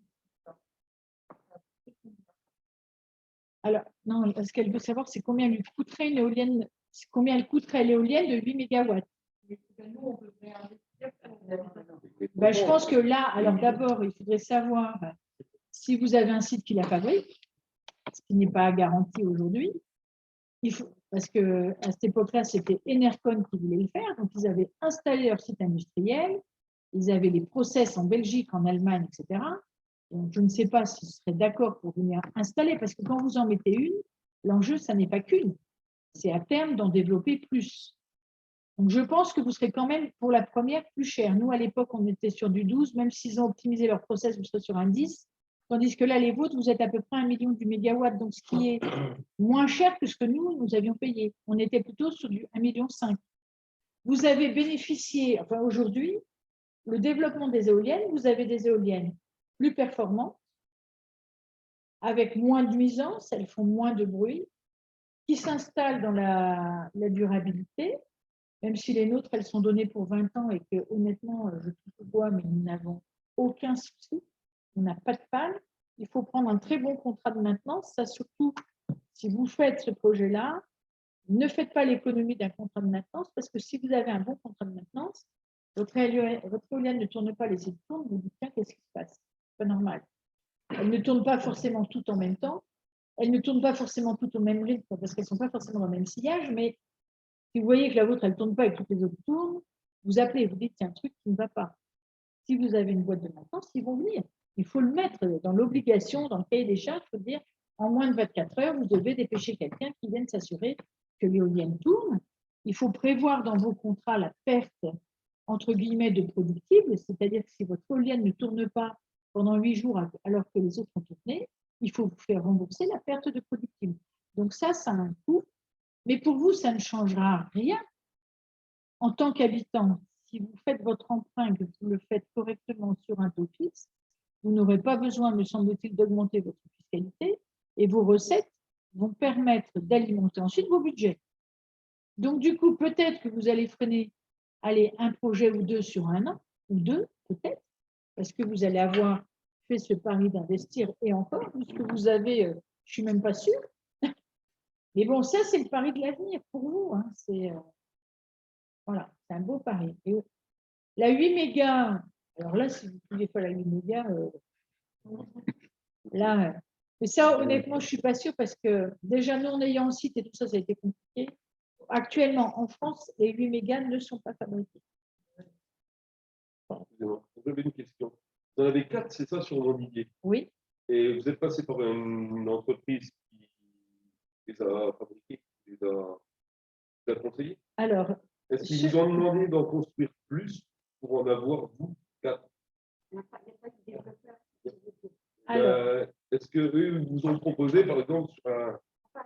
Alors, non, ce qu'elle veut savoir, c'est combien lui coûterait une éolienne, combien elle coûterait l'éolienne de 8 mégawatts. nous, on devrait investir pour les habitants. Ben, je pense que là, alors d'abord, il faudrait savoir si vous avez un site qui la fabrique, ce qui n'est pas garanti aujourd'hui. Parce qu'à cette époque-là, c'était Enercon qui voulait le faire. Donc, ils avaient installé leur site industriel. Ils avaient les process en Belgique, en Allemagne, etc. Donc, je ne sais pas s'ils seraient d'accord pour venir installer, parce que quand vous en mettez une, l'enjeu, ça n'est pas qu'une. C'est à terme d'en développer plus. Donc, je pense que vous serez quand même, pour la première, plus cher. Nous, à l'époque, on était sur du 12, même s'ils ont optimisé leur process, vous serez sur un 10. Tandis que là, les vôtres, vous êtes à peu près 1 million du mégawatt, donc ce qui est moins cher que ce que nous avions payé. On était plutôt sur du 1,5 million. Vous avez bénéficié, enfin aujourd'hui, le développement des éoliennes, vous avez des éoliennes plus performantes, avec moins de nuisances, elles font moins de bruit, qui s'installent dans la durabilité, même si les nôtres, elles sont données pour 20 ans et que honnêtement, je touche au bois, mais nous n'avons aucun souci. On n'a pas de panne. Il faut prendre un très bon contrat de maintenance. Ça, surtout, si vous faites ce projet-là, ne faites pas l'économie d'un contrat de maintenance, parce que si vous avez un bon contrat de maintenance, votre éolienne ne tourne pas, les îles tournent, vous vous dites, tiens, qu'est-ce qui se passe? C'est pas normal. Elle ne tourne pas forcément tout en même temps. Elle ne tourne pas forcément tout au même rythme, parce qu'elles ne sont pas forcément dans le même sillage, mais si vous voyez que la vôtre, elle ne tourne pas et que toutes les autres tournent, vous appelez, vous dites, il y a un truc qui ne va pas. Si vous avez une boîte de maintenance, ils vont venir. Il faut le mettre dans l'obligation, dans le cahier des charges, il faut dire, en moins de 24 heures, vous devez dépêcher quelqu'un qui vienne s'assurer que l'éolienne tourne. Il faut prévoir dans vos contrats la perte, entre guillemets, de productible, c'est-à-dire que si votre éolienne ne tourne pas pendant 8 jours alors que les autres ont tourné, il faut vous faire rembourser la perte de productible. Donc ça a un coût. Mais pour vous, ça ne changera rien en tant qu'habitant. Si vous faites votre emprunt, que vous le faites correctement sur un taux fixe, vous n'aurez pas besoin, me semble-t-il, d'augmenter votre fiscalité et vos recettes vont permettre d'alimenter ensuite vos budgets. Donc, du coup, peut-être que vous allez freiner un projet ou deux sur un an, ou deux, peut-être, parce que vous allez avoir fait ce pari d'investir et encore, puisque vous avez, je ne suis même pas sûre. Mais bon, ça, c'est le pari de l'avenir pour vous. Hein. Voilà, c'est un beau pari. Et la 8 mégas, alors là, si vous ne pouviez pas la 8 mégas, là, mais ça, honnêtement, je ne suis pas sûre parce que déjà, nous, en ayant un site et tout ça, ça a été compliqué. Actuellement, en France, les 8 mégas ne sont pas fabriqués. J'avais une question. Vous en avez 4, c'est ça, sur Montdidier? Oui. Et vous êtes passé par une entreprise qui les a fabriqués, qui les a conseillés? Alors, est-ce qu'ils vous ont demandé d'en construire plus pour en avoir, vous, 4? Est-ce qu'eux vous ont proposé, par exemple, sur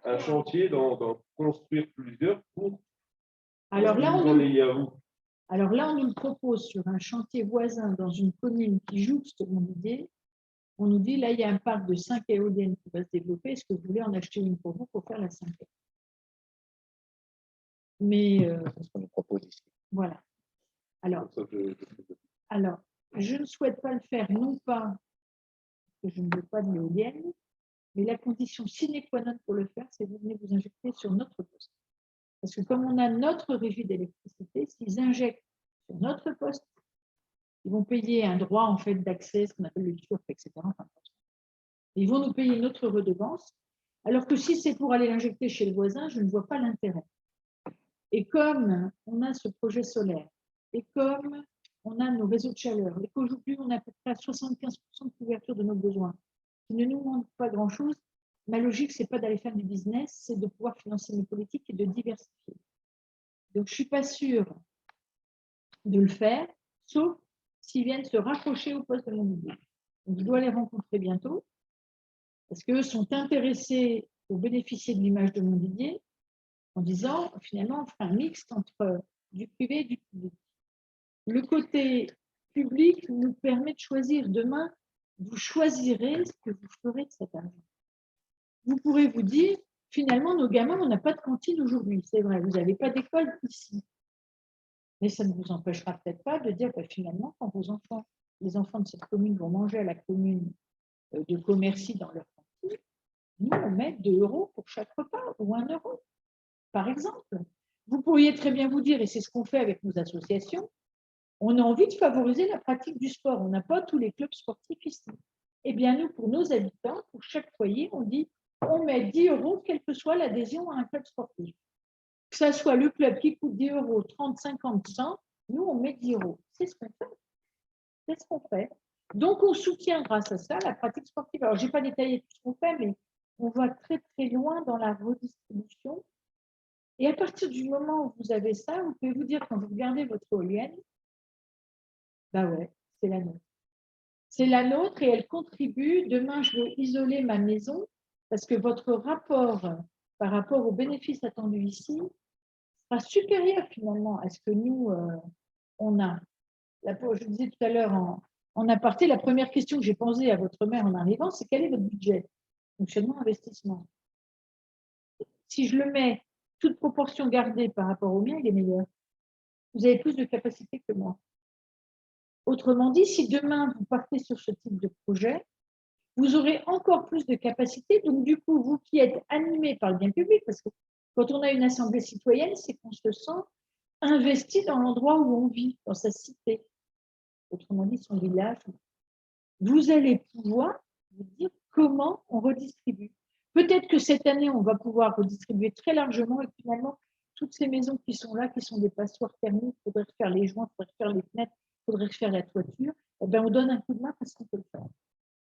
un chantier, d'en construire plusieurs pour alors là, vous en ayez à vous? Alors là, on nous le propose sur un chantier voisin dans une commune qui jouxte Montdidier. On nous dit, là, il y a un parc de 5 éoliennes qui va se développer. Est-ce que vous voulez en acheter une pour vous pour faire la 5e? Mais C'est ce qu'on nous propose ici. voilà. Alors, Ça, Alors, je ne souhaite pas le faire, non pas que je ne veux pas de l'éolienne, mais la condition sine qua non pour le faire, c'est que vous venez vous injecter sur notre poste. Parce que comme on a notre régie d'électricité, s'ils injectent sur notre poste, ils vont payer un droit en fait d'accès, ce qu'on appelle le turf, etc. Enfin, ils vont nous payer notre redevance, alors que si c'est pour aller l'injecter chez le voisin, je ne vois pas l'intérêt. Et comme on a ce projet solaire, et comme on a nos réseaux de chaleur, et qu'aujourd'hui on a à peu près 75% de couverture de nos besoins, qui ne nous manque pas grand-chose, ma logique, ce n'est pas d'aller faire du business, c'est de pouvoir financer mes politiques et de diversifier. Donc, je ne suis pas sûre de le faire, sauf s'ils viennent se rapprocher au poste de mon idée. Donc, je dois les rencontrer bientôt, parce qu'eux sont intéressés pour bénéficier de l'image de mon Didier, en disant, finalement, on fera un mixte entre du privé et du public. Le côté public nous permet de choisir. Demain, vous choisirez ce que vous ferez de cet argent. Vous pourrez vous dire, finalement, nos gamins, on n'a pas de cantine aujourd'hui. C'est vrai, vous n'avez pas d'école ici. Mais ça ne vous empêchera peut-être pas de dire, finalement, quand vos enfants, les enfants de cette commune vont manger à la commune de Commercy dans leur cantine, nous, on met 2 € pour chaque repas ou 1 €, par exemple. Vous pourriez très bien vous dire, et c'est ce qu'on fait avec nos associations, on a envie de favoriser la pratique du sport. On n'a pas tous les clubs sportifs ici. Eh bien, nous, pour nos habitants, pour chaque foyer, on dit, on met 10 €, quelle que soit l'adhésion à un club sportif. Que ce soit le club qui coûte 10 €, 30, 50, 100, nous, on met 10 €. C'est ce qu'on fait. C'est ce qu'on fait. Donc, on soutient grâce à ça la pratique sportive. Alors, je n'ai pas détaillé tout ce qu'on fait, mais on va très, très loin dans la redistribution. Et à partir du moment où vous avez ça, vous pouvez vous dire, quand vous regardez votre éolienne, bah ouais, c'est la nôtre. C'est la nôtre et elle contribue. Demain, je veux isoler ma maison parce que votre rapport par rapport aux bénéfices attendus ici sera supérieur finalement à ce que nous, on a. Je disais tout à l'heure en aparté, la première question que j'ai posée à votre mère en arrivant, c'est quel est votre budget? Fonctionnement, investissement. Si je le mets, toute proportion gardée par rapport au mien, il est meilleur. Vous avez plus de capacité que moi. Autrement dit, si demain vous partez sur ce type de projet, vous aurez encore plus de capacité. Donc, du coup, vous qui êtes animé par le bien public, parce que quand on a une assemblée citoyenne, c'est qu'on se sent investi dans l'endroit où on vit, dans sa cité, autrement dit, son village. Vous allez pouvoir vous dire comment on redistribue. Peut-être que cette année, on va pouvoir redistribuer très largement et finalement, toutes ces maisons qui sont là, qui sont des passoires thermiques, il faudrait refaire les joints, il faudrait refaire les fenêtres, il faudrait refaire la toiture, eh bien, on donne un coup de main parce qu'on peut le faire.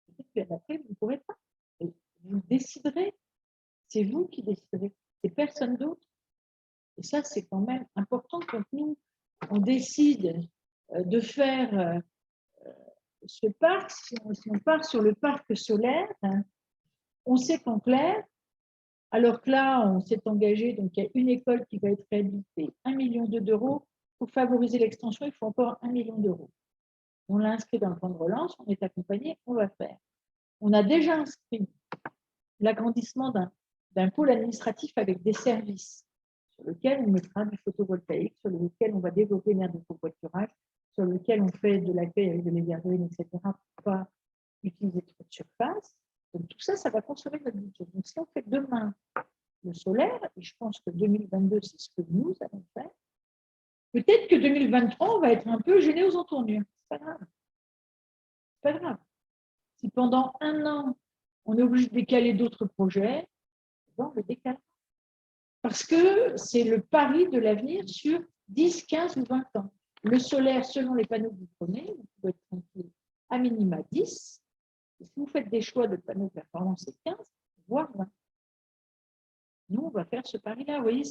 Peut-être qu'après, vous ne pourrez pas. Et vous déciderez. C'est vous qui déciderez. C'est personne d'autre. Et ça, c'est quand même important quand nous, on décide de faire ce parc. Si on part sur le parc solaire, on sait qu'en clair, alors que là, on s'est engagé, donc il y a une école qui va être réhabilitée, 1 million d'euros. Pour favoriser l'extension, il faut encore 1 million d'euros. On l'a inscrit dans le plan de relance, on est accompagné, on va faire. On a déjà inscrit l'agrandissement d'un pôle administratif avec des services sur lequel on mettra du photovoltaïque, sur lequel on va développer l'aire de covoiturage, sur lequel on fait de l'accueil avec de l'hébergerie, etc. pour ne pas utiliser trop de surface. Donc tout ça, ça va consommer notre budget. Donc si on fait demain le solaire, et je pense que 2022, c'est ce que nous allons faire, peut-être que 2023, on va être un peu gêné aux entournures. C'est pas grave. C'est pas grave. Si pendant 1 an, on est obligé de décaler d'autres projets, on le décale. Parce que c'est le pari de l'avenir sur 10, 15 ou 20 ans. Le solaire, selon les panneaux que vous prenez, vous pouvez être tranquille à minima 10. Et si vous faites des choix de panneaux performance, c'est 15, voire 20. Nous, on va faire ce pari-là. Vous voyez,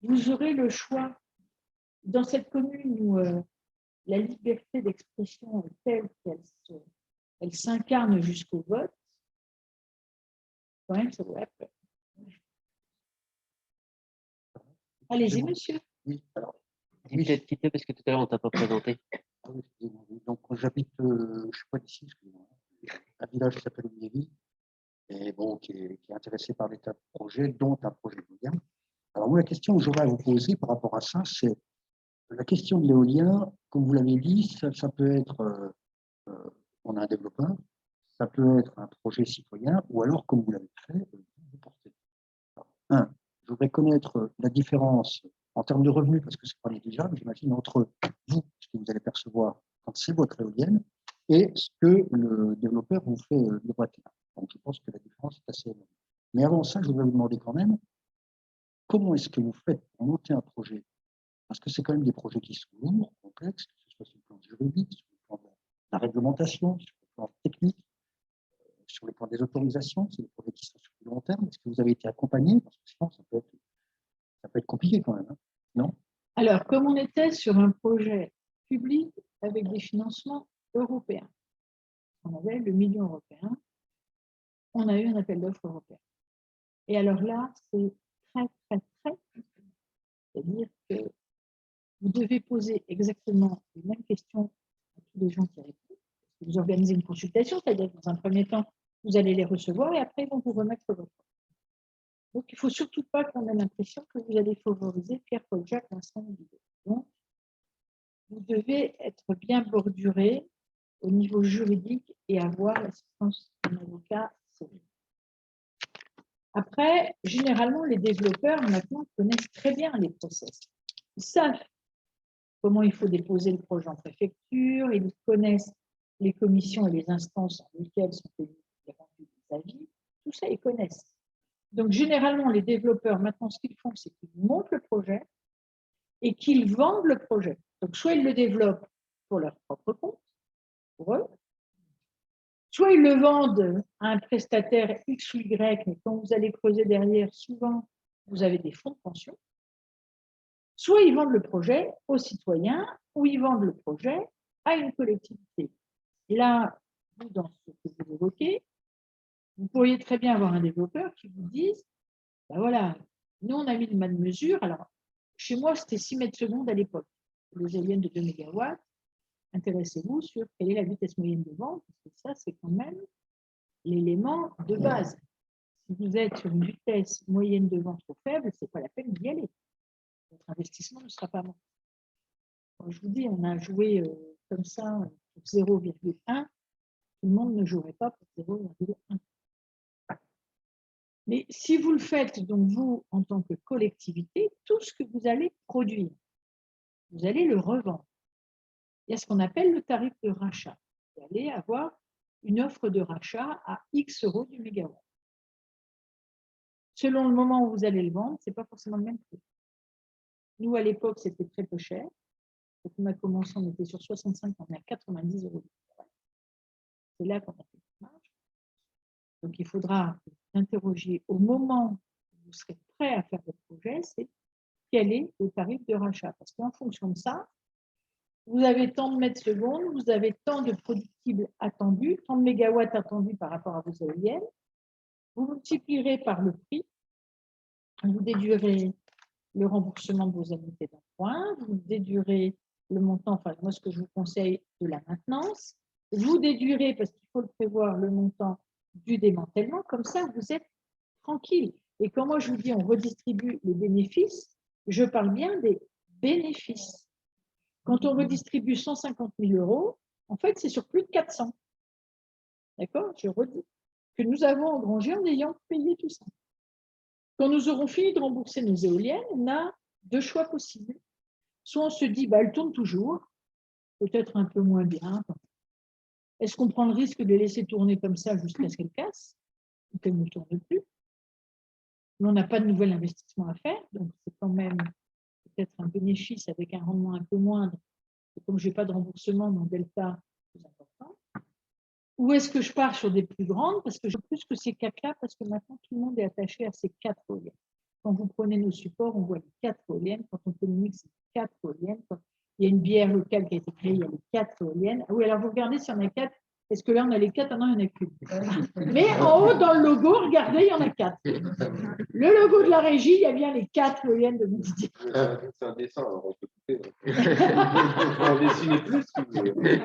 vous aurez le choix. Dans cette commune où la liberté d'expression est telle qu'elle s'incarne jusqu'au vote, quand même, ça doit être. Allez-y, monsieur. Oui, alors, Dis peut-être quitter parce que tout à l'heure, on ne t'a pas présenté. oui, excusez-moi. Donc, j'habite, je ne suis pas d'ici, excusez-moi, un village qui s'appelle Oumiéville, et bon, qui est intéressé par des tas de projets, dont un projet de lien. Alors, moi, la question que j'aurais à vous poser par rapport à ça, c'est la question de l'éolien, comme vous l'avez dit, ça peut être, on a un développeur, ça peut être un projet citoyen, ou alors, comme vous l'avez fait, vous portez. Alors, je voudrais connaître la différence en termes de revenus, parce que ce n'est pas négligeable, j'imagine, entre vous, ce que vous allez percevoir quand c'est votre éolienne, et ce que le développeur vous fait miroiter. Donc, je pense que la différence est assez énorme. Mais avant ça, je voudrais vous demander quand même, comment est-ce que vous faites pour monter un projet? Parce que c'est quand même des projets qui sont lourds, complexes, que ce soit sur le plan juridique, sur le plan de la réglementation, sur le plan technique, sur le plan des autorisations, c'est des projets qui sont sur le long terme. Est-ce que vous avez été accompagné? Parce que sinon, ça peut être compliqué quand même, hein, non? Alors, comme on était sur un projet public avec des financements européens, on avait le million européen, on a eu un appel d'offres européen. Et alors là, c'est très, très, très compliqué. C'est-à-dire que vous devez poser exactement les mêmes questions à tous les gens qui répondent. Vous organisez une consultation, c'est-à-dire que dans un premier temps, vous allez les recevoir et après, ils vont vous remettre votre offre. Donc, il ne faut surtout pas qu'on ait l'impression que vous allez favoriser Pierre, Paul, Jacques, Vincent et Guido. Donc, vous devez être bien borduré au niveau juridique et avoir l'assistance d'un avocat sérieux. Après, généralement, les développeurs maintenant connaissent très bien les process. Ils savent comment il faut déposer le projet en préfecture, ils connaissent les commissions et les instances en lesquelles sont émis les rendus des avis, tout ça, ils connaissent. Donc, généralement, les développeurs, maintenant, ce qu'ils font, c'est qu'ils montent le projet et qu'ils vendent le projet. Donc, soit ils le développent pour leur propre compte, pour eux, soit ils le vendent à un prestataire X ou Y, mais quand vous allez creuser derrière, souvent, vous avez des fonds de pension. Soit ils vendent le projet aux citoyens, ou ils vendent le projet à une collectivité. Et là, vous, dans ce que vous évoquez, vous pourriez très bien avoir un développeur qui vous dise, ben voilà, nous on a mis le de mesure. Alors, chez moi, c'était 6 mètres secondes à l'époque. Les éoliennes de 2 MW, intéressez-vous sur quelle est la vitesse moyenne de vent, parce que ça, c'est quand même l'élément de base. Si vous êtes sur une vitesse moyenne de vent trop faible, ce n'est pas la peine d'y aller. Votre investissement ne sera pas bon. Quand je vous dis, on a joué comme ça pour 0,1, tout le monde ne jouerait pas pour 0,1. Mais si vous le faites, donc vous, en tant que collectivité, tout ce que vous allez produire, vous allez le revendre. Il y a ce qu'on appelle le tarif de rachat. Vous allez avoir une offre de rachat à X euros du mégawatt. Selon le moment où vous allez le vendre, ce n'est pas forcément le même prix. Nous, à l'époque, c'était très peu cher. Quand on a commencé, on était sur 65, on est à 90 euros. C'est là qu'on a fait le marge. Donc, il faudra que vous interrogiez au moment où vous serez prêt à faire votre projet, c'est quel est le tarif de rachat. Parce qu'en fonction de ça, vous avez tant de mètres secondes, vous avez tant de productibles attendus, tant de mégawatts attendus par rapport à vos éoliennes. Vous multiplierez par le prix, vous déduirez le remboursement de vos annuités d'emprunt, vous déduirez le montant, enfin moi ce que je vous conseille de la maintenance, vous déduirez, parce qu'il faut le prévoir, le montant du démantèlement, comme ça vous êtes tranquille. Et quand moi je vous dis on redistribue les bénéfices, je parle bien des bénéfices. Quand on redistribue 150 000 €, en fait c'est sur plus de 400. D'accord? Je redis que nous avons engrangé en ayant payé tout ça. Quand nous aurons fini de rembourser nos éoliennes, on a 2 choix possibles. Soit on se dit, bah, elle tourne toujours, peut-être un peu moins bien. Est-ce qu'on prend le risque de laisser tourner comme ça jusqu'à ce qu'elle casse ou qu'elle ne tourne plus? Mais on n'a pas de nouvel investissement à faire, donc c'est quand même peut-être un bénéfice avec un rendement un peu moindre. Et comme je n'ai pas de remboursement, mon delta est plus important. Ou est-ce que je pars sur des plus grandes, parce que je plus que ces 4-là, parce que maintenant tout le monde est attaché à ces 4 éoliennes. Quand vous prenez nos supports, on voit les 4 éoliennes. Quand on communique, c'est 4 éoliennes. Quand il y a une bière locale qui a été créée, il y a les 4 éoliennes. Ah oui, alors vous regardez s'il y en a 4. Est-ce que là, on a les 4? Ah non, il n'y en a qu'une. Mais en haut, dans le logo, regardez, il y en a 4. Le logo de la régie, il y a bien les 4 éoliennes de Midi. C'est un dessin, alors on peut couper. On va en dessiner plus si vous voulez.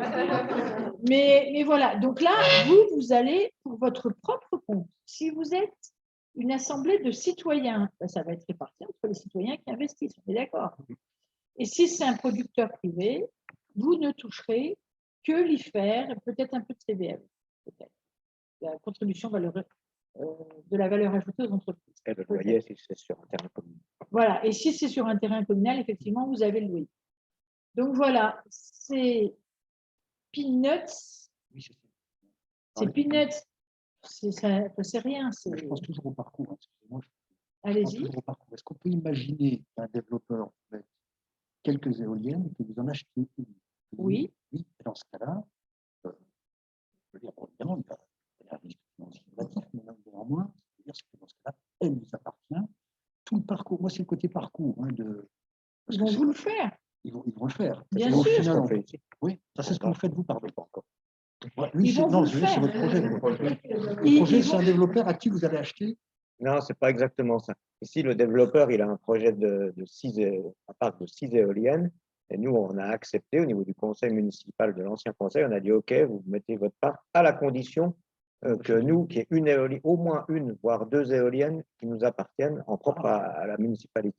Mais voilà, donc là, vous allez pour votre propre compte. Si vous êtes une assemblée de citoyens. Ben, ça va être réparti entre les citoyens qui investissent, on est d'accord. Et si c'est un producteur privé, vous ne toucherez que l'IFER, peut-être un peu de CVM, peut-être. La contribution de la valeur ajoutée aux entreprises. Et le loyer, si c'est sur un terrain commun. Voilà, et si c'est sur un terrain communal, effectivement, vous avez le loyer. Donc voilà, c'est peanuts. Oui, c'est ça. C'est peanuts. C'est rien. Je pense toujours au parcours. Hein, excusez-moi, je pense Allez-y. toujours au parcours. Est-ce qu'on peut imaginer qu'un développeur fait quelques éoliennes et que vous en achetez une? Oui. Oui, et dans ce cas-là, je veux dire, bon, évidemment, il y a un risque financier relatif, mais néanmoins, c'est-à-dire que dans ce cas-là, elle nous appartient. Tout le parcours, moi, c'est le côté parcours. Hein, Ils vont vous le faire. Ils vont le faire. Bien Et au sûr. final, On fait ici. oui, ça c'est ce que vous faites, vous, pardon. Oui, Ils vont non, vous le c'est faire. votre projet. Le Ils projet, c'est vont- un développeur à qui vous allez acheter. Non, ce n'est pas exactement ça. Ici, le développeur, il a un projet un parc de 6 éoliennes. Et nous, on a accepté au niveau du conseil municipal, de l'ancien conseil, on a dit OK, vous mettez votre parc à la condition que nous, qu'il y ait une éolienne, au moins une, voire 2 éoliennes qui nous appartiennent en propre à la municipalité.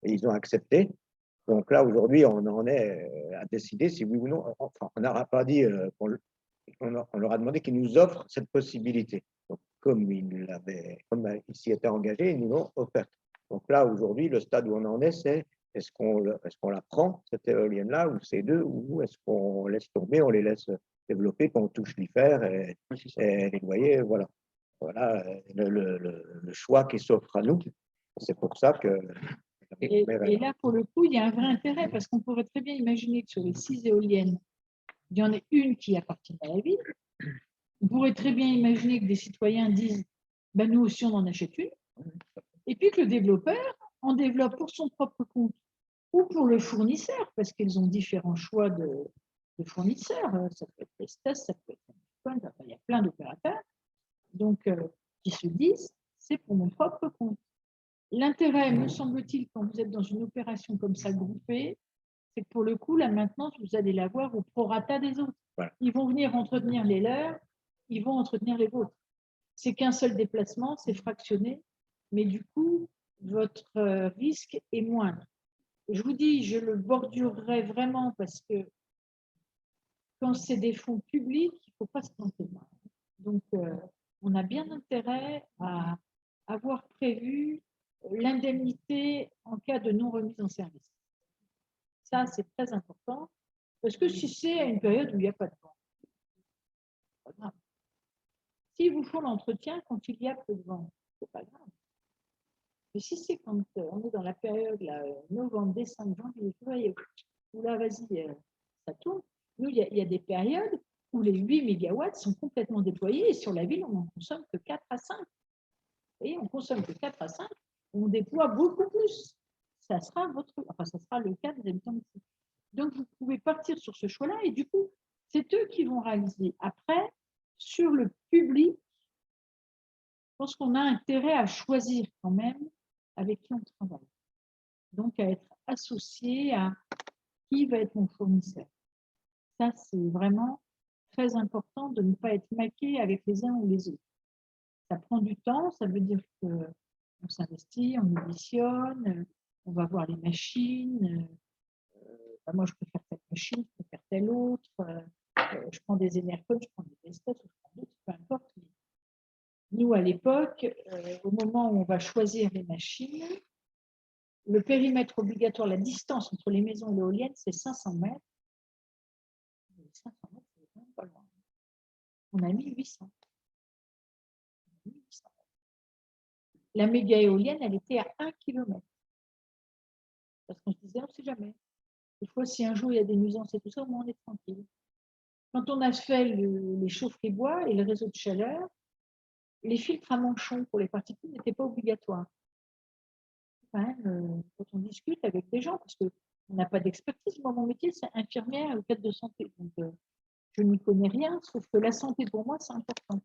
Et ils ont accepté. Donc là, aujourd'hui, on en est à décider si oui ou non. Enfin, on n'aura pas dit on leur a demandé qu'ils nous offrent cette possibilité. Donc, comme il s'y était engagé, ils nous l'ont offerte. Donc là, aujourd'hui, le stade où on en est, c'est est-ce qu'on la prend, cette éolienne-là, ou ces deux, ou est-ce qu'on laisse tomber, on les laisse développer, qu'on touche l'IFER et les loyers, voilà. Voilà le choix qui s'offre à nous. C'est pour ça que. Et là, pour le coup, il y a un vrai intérêt parce qu'on pourrait très bien imaginer que sur les 6 éoliennes, il y en ait une qui appartient à la ville. On pourrait très bien imaginer que des citoyens disent ben, nous aussi, on en achète une. Et puis que le développeur en développe pour son propre compte ou pour le fournisseur, parce qu'ils ont différents choix de fournisseurs. Ça peut être Vestas, ça peut être Bitcoin, enfin, il y a plein d'opérateurs. Donc, qui se disent c'est pour mon propre compte. L'intérêt, me semble-t-il, quand vous êtes dans une opération comme ça groupée, c'est que pour le coup, la maintenance, vous allez l'avoir au prorata des autres. Voilà. Ils vont venir entretenir les leurs, ils vont entretenir les vôtres. C'est qu'un seul déplacement, c'est fractionné, mais du coup, votre risque est moindre. Je vous dis, je le bordurerai vraiment parce que quand c'est des fonds publics, il ne faut pas se planter. Donc, on a bien intérêt à avoir prévu l'indemnité en cas de non-remise en service. Ça, c'est très important, parce que si c'est à une période où il n'y a pas de vent, c'est pas grave. S'ils vous font l'entretien quand il y a peu de vent, c'est pas grave. Mais si c'est quand on est dans la période là, novembre, décembre, janvier, février, où là, vas-y, ça tourne. Nous, il y a des périodes où les 8 mégawatts sont complètement déployés et sur la ville, on n'en consomme que 4 à 5. Vous voyez, on ne consomme que 4 à 5, on déploie beaucoup plus. Ça sera le cas des habitants ici. Donc, vous pouvez partir sur ce choix-là et du coup, c'est eux qui vont réaliser. Après, sur le public, je pense qu'on a intérêt à choisir quand même avec qui on travaille. Donc, à être associé à qui va être mon fournisseur. Ça, c'est vraiment très important de ne pas être maqué avec les uns ou les autres. Ça prend du temps, ça veut dire qu'on s'investit, on auditionne, on va voir les machines. Moi, je préfère telle machine, je préfère telle autre. Je prends des Enercon, je prends des Vestas, je prends d'autres, peu importe. Nous, à l'époque, au moment où on va choisir les machines, le périmètre obligatoire, la distance entre les maisons et l'éolienne, c'est 500 mètres. 500 mètres, c'est quand même pas loin. On a mis 800. La méga éolienne, elle était à 1 km. Parce qu'on se disait, on ne sait jamais. Des fois, si un jour il y a des nuisances et tout ça, au moins on est tranquille. Quand on a fait les chaufferies bois et le réseau de chaleur, les filtres à manchon pour les particules n'étaient pas obligatoires. Quand même, quand on discute avec des gens, parce qu'on n'a pas d'expertise, moi, mon métier, c'est infirmière au cadre de santé. Donc, je n'y connais rien, sauf que la santé, pour moi, c'est important.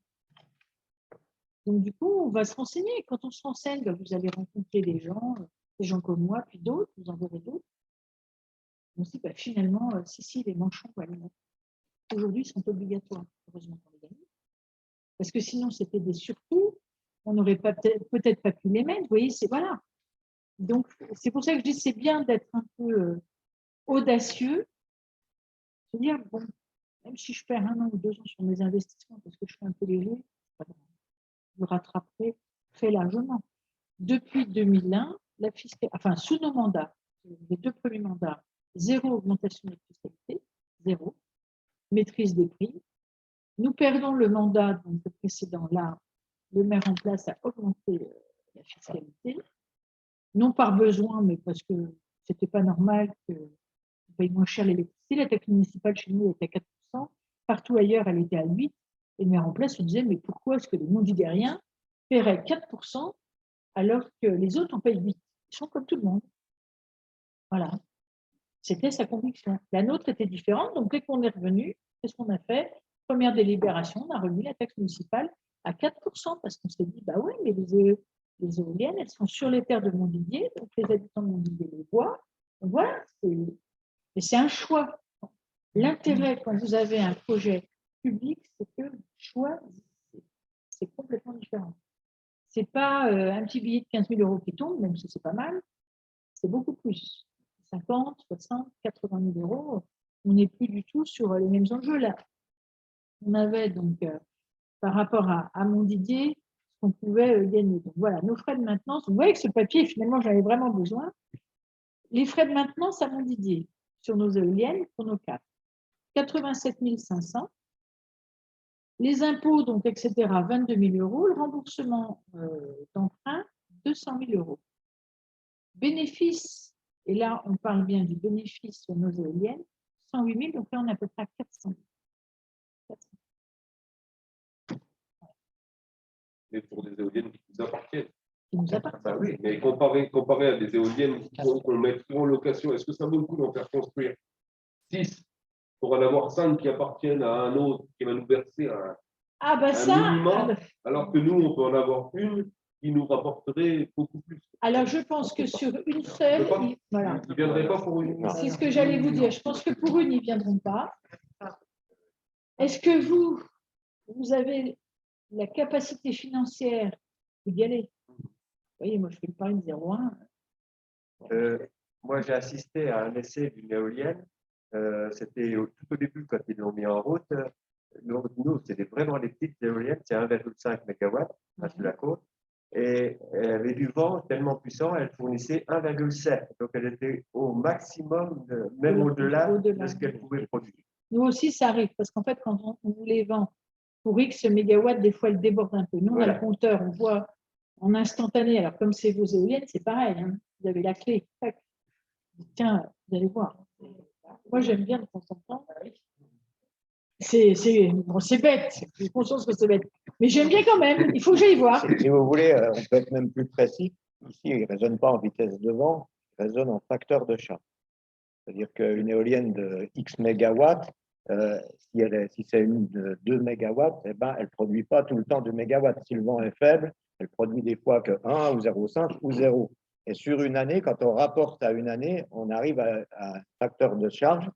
Donc, du coup, on va se renseigner. Quand on se renseigne, vous allez rencontrer des gens comme moi, puis d'autres, vous en verrez d'autres. On se dit, finalement, si, les manchons, aujourd'hui, sont obligatoires. Heureusement qu'on les gagne. Parce que sinon, c'était des surcoûts. on n'aurait peut-être pas pu les mettre. Vous voyez, c'est voilà. Donc, c'est pour ça que je dis c'est bien d'être un peu audacieux. Se dire, bon, même si je perds 1 an ou 2 ans sur mes investissements parce que je suis un peu léger, je le rattraperai très largement. Depuis 2001, la fiscalité, enfin, sous nos mandats, les 2 premiers mandats, 0 augmentation de la fiscalité, 0, maîtrise des prix. Nous perdons le mandat, donc le précédent, là, le maire en place a augmenté la fiscalité, non par besoin, mais parce que ce n'était pas normal qu'on paye moins cher l'électricité. La taxe municipale chez nous était à 4%, partout ailleurs, elle était à 8%. Et le maire en place se disait, mais pourquoi est-ce que les Montdidiériens paieraient 4% alors que les autres en payent 8%? Ils sont comme tout le monde. Voilà. C'était sa conviction. La nôtre était différente, donc dès qu'on est revenu, qu'est-ce qu'on a fait? Première délibération, on a remis la taxe municipale à 4%, parce qu'on s'est dit, bah oui, mais les éoliennes, elles sont sur les terres de Montdidier, donc les habitants de Montdidier les voient. Donc voilà, c'est un choix. L'intérêt, quand vous avez un projet public, c'est que le choix, c'est complètement différent. Ce n'est pas un petit billet de 15 000 € qui tombe, même si c'est pas mal, c'est beaucoup plus. 50, 60, 80 000 €, on n'est plus du tout sur les mêmes enjeux là. On avait donc, par rapport à Montdidier, ce qu'on pouvait gagner. Donc voilà, nos frais de maintenance, vous voyez que ce papier, finalement, j'en avais vraiment besoin. Les frais de maintenance à Montdidier, sur nos éoliennes, pour nos câbles, 87 500. Les impôts, donc, etc., 22 000 €. Le remboursement d'emprunt, 200 000 €. Bénéfice, et là, on parle bien du bénéfice sur nos éoliennes, 108 000, donc là, on est à peu près à 400 000. Et pour des éoliennes qui nous appartiennent. Qui nous appartiennent. Bah oui, mais comparé à des éoliennes qu'on mettrait en location, est-ce que ça vaut le coup d'en faire construire 6 pour en avoir 5 qui appartiennent à un autre qui va nous verser un minimum, alors que nous, on peut en avoir une qui nous rapporterait beaucoup plus. Alors, je pense que sur une seule, voilà. Ils ne viendraient pas pour une. C'est ce que j'allais vous dire. Je pense que pour une, ils ne viendront pas. Est-ce que vous avez la capacité financière d'y aller? Vous voyez, moi, je fais le pari de 0,1. Moi, j'ai assisté à un essai d'une éolienne. C'était tout au début, quand ils l'ont mis en route. Nous, c'était vraiment des petites éoliennes, c'est 1,5 MW sur la côte. Et elle avait du vent tellement puissant, elle fournissait 1,7. Donc, elle était au maximum, même au-delà de ce qu'elle pouvait produire. Nous aussi, ça arrive, parce qu'en fait, quand on vous les vend pour X mégawatts, des fois, elle déborde un peu. Nous, on a le compteur, on voit en instantané. Alors, comme c'est vos éoliennes, c'est pareil. Hein. Vous avez la clé. Tiens, vous allez voir. Moi, j'aime bien de temps en temps. C'est bête, j'ai conscience que c'est bête. Mais j'aime bien quand même, il faut que j'aille voir. Si vous voulez, on peut être même plus précis. Ici, il ne résonne pas en vitesse de vent, il résonne en facteur de charge. C'est-à-dire qu'une éolienne de X mégawatts, si c'est une de 2 mégawatts, eh ben, elle ne produit pas tout le temps 2 mégawatts. Si le vent est faible, elle produit des fois que 1 ou 0,5 ou 0. Et sur une année, quand on rapporte à une année, on arrive à un facteur de charge.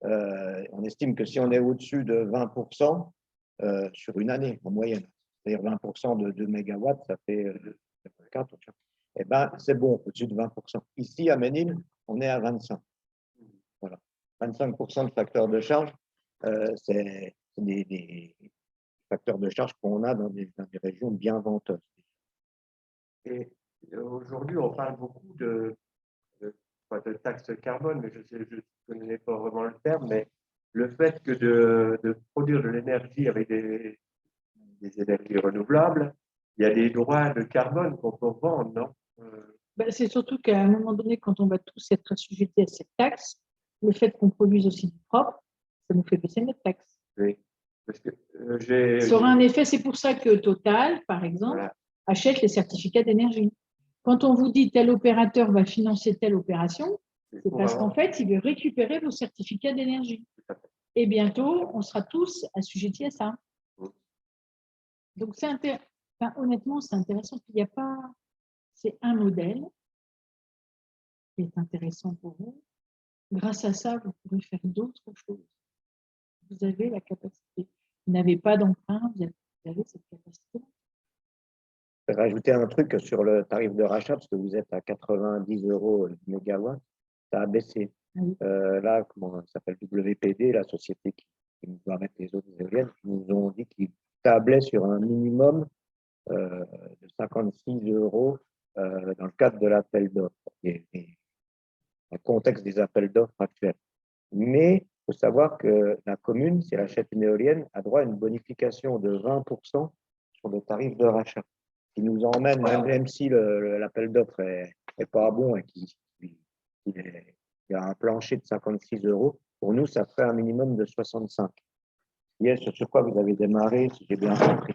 On estime que si on est au-dessus de 20% sur une année en moyenne, c'est-à-dire 20% de 2 mégawatts, ça fait 4. Eh ben, c'est bon, au-dessus de 20%. Ici, à Ménil, on est à 25. Voilà. 25% de facteur de charge, c'est des facteurs de charge qu'on a dans des régions bien venteuses. Et aujourd'hui, on parle beaucoup de taxe carbone, mais je ne connais pas vraiment le terme, mais le fait que de produire de l'énergie avec des énergies renouvelables, il y a des droits de carbone qu'on peut vendre, non? C'est surtout qu'à un moment donné, quand on va tous être assujettis à cette taxe, le fait qu'on produise aussi du propre, ça nous fait baisser notre taxe. Oui. Parce que, ça aura un effet, c'est pour ça que Total, par exemple, achète les certificats d'énergie. Quand on vous dit tel opérateur va financer telle opération, c'est parce qu'en fait, il veut récupérer vos certificats d'énergie. Et bientôt, on sera tous assujettis à ça. Donc, honnêtement, c'est intéressant qu'il n'y a pas... C'est un modèle qui est intéressant pour vous. Grâce à ça, vous pourrez faire d'autres choses. Vous avez la capacité. Vous n'avez pas d'emprunt, vous avez cette capacité. Je vais rajouter un truc sur le tarif de rachat, parce que vous êtes à 90 € le mégawatt, ça a baissé. Oui. Là, comment ça s'appelle, WPD, la société qui nous doit mettre les autres éoliennes, nous ont dit qu'ils tablaient sur un minimum de 56 € dans le cadre de l'appel d'offres, dans le contexte des appels d'offres actuels. Mais il faut savoir que la commune, si elle achète une éolienne, a droit à une bonification de 20% sur le tarif de rachat, qui nous emmène, même si l'appel d'offres n'est pas bon et qu'il y a un plancher de 56 €, pour nous, ça ferait un minimum de 65. Yes, sur quoi vous avez démarré, si j'ai bien compris.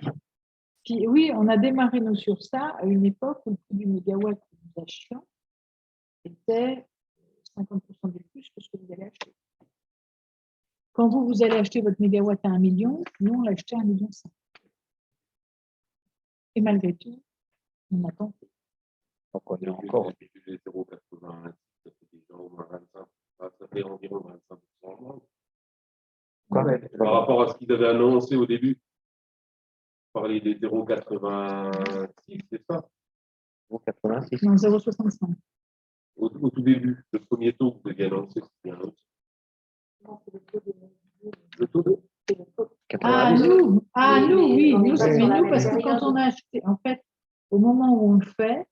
Puis, oui, on a démarré nous sur ça à une époque où le prix du mégawatt que nous achetions était 50% de plus que ce que vous allez acheter. Quand vous allez acheter votre mégawatt à 1 million, nous, on l'a acheté à 1,5 million. Et malgré tout, on a tenté. Donc, on est encore. Les 0,86, ça fait déjà au moins 25, ça fait environ 25%. Par rapport à ce qu'ils avaient annoncé au début, parler des 0,86, c'est ça? 0,86. Non, 0,65. Au tout début, le premier taux que vous aviez annoncé, c'était un autre. Le taux de 90. Nous, oui, on est nous, pas mais sur la nous, parce même que quand période. on a acheté, en fait, au moment où on le fait,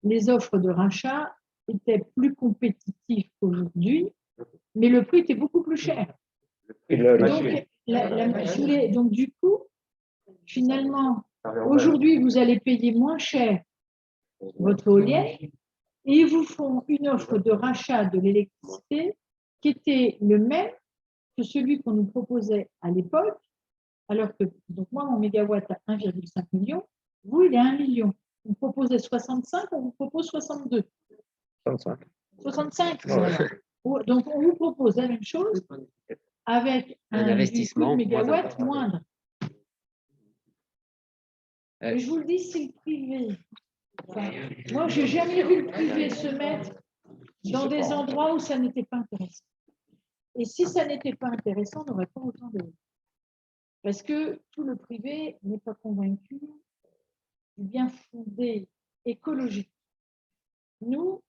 les offres de rachat étaient plus compétitives qu'aujourd'hui, mais le prix était beaucoup plus cher. Et le- Donc, du coup, finalement, aujourd'hui, vous allez payer moins cher votre éolienne et ils vous font une offre de rachat de l'électricité qui était le même que celui qu'on nous proposait à l'époque, alors que, donc moi, mon mégawatt à 1,5 million, vous, il est 1 million. On vous proposait 65, on vous propose 62. 65. 65. Donc, on vous propose la même chose avec Un un investissement coût de mégawatt important. moindre. Mais je vous le dis, c'est le privé. Enfin, moi, je n'ai jamais vu le privé se mettre dans des endroits où ça n'était pas intéressant. Et si ça n'était pas intéressant, on n'aurait pas autant de... Parce que tout le privé n'est pas convaincu du bien fondé écologique. Nous,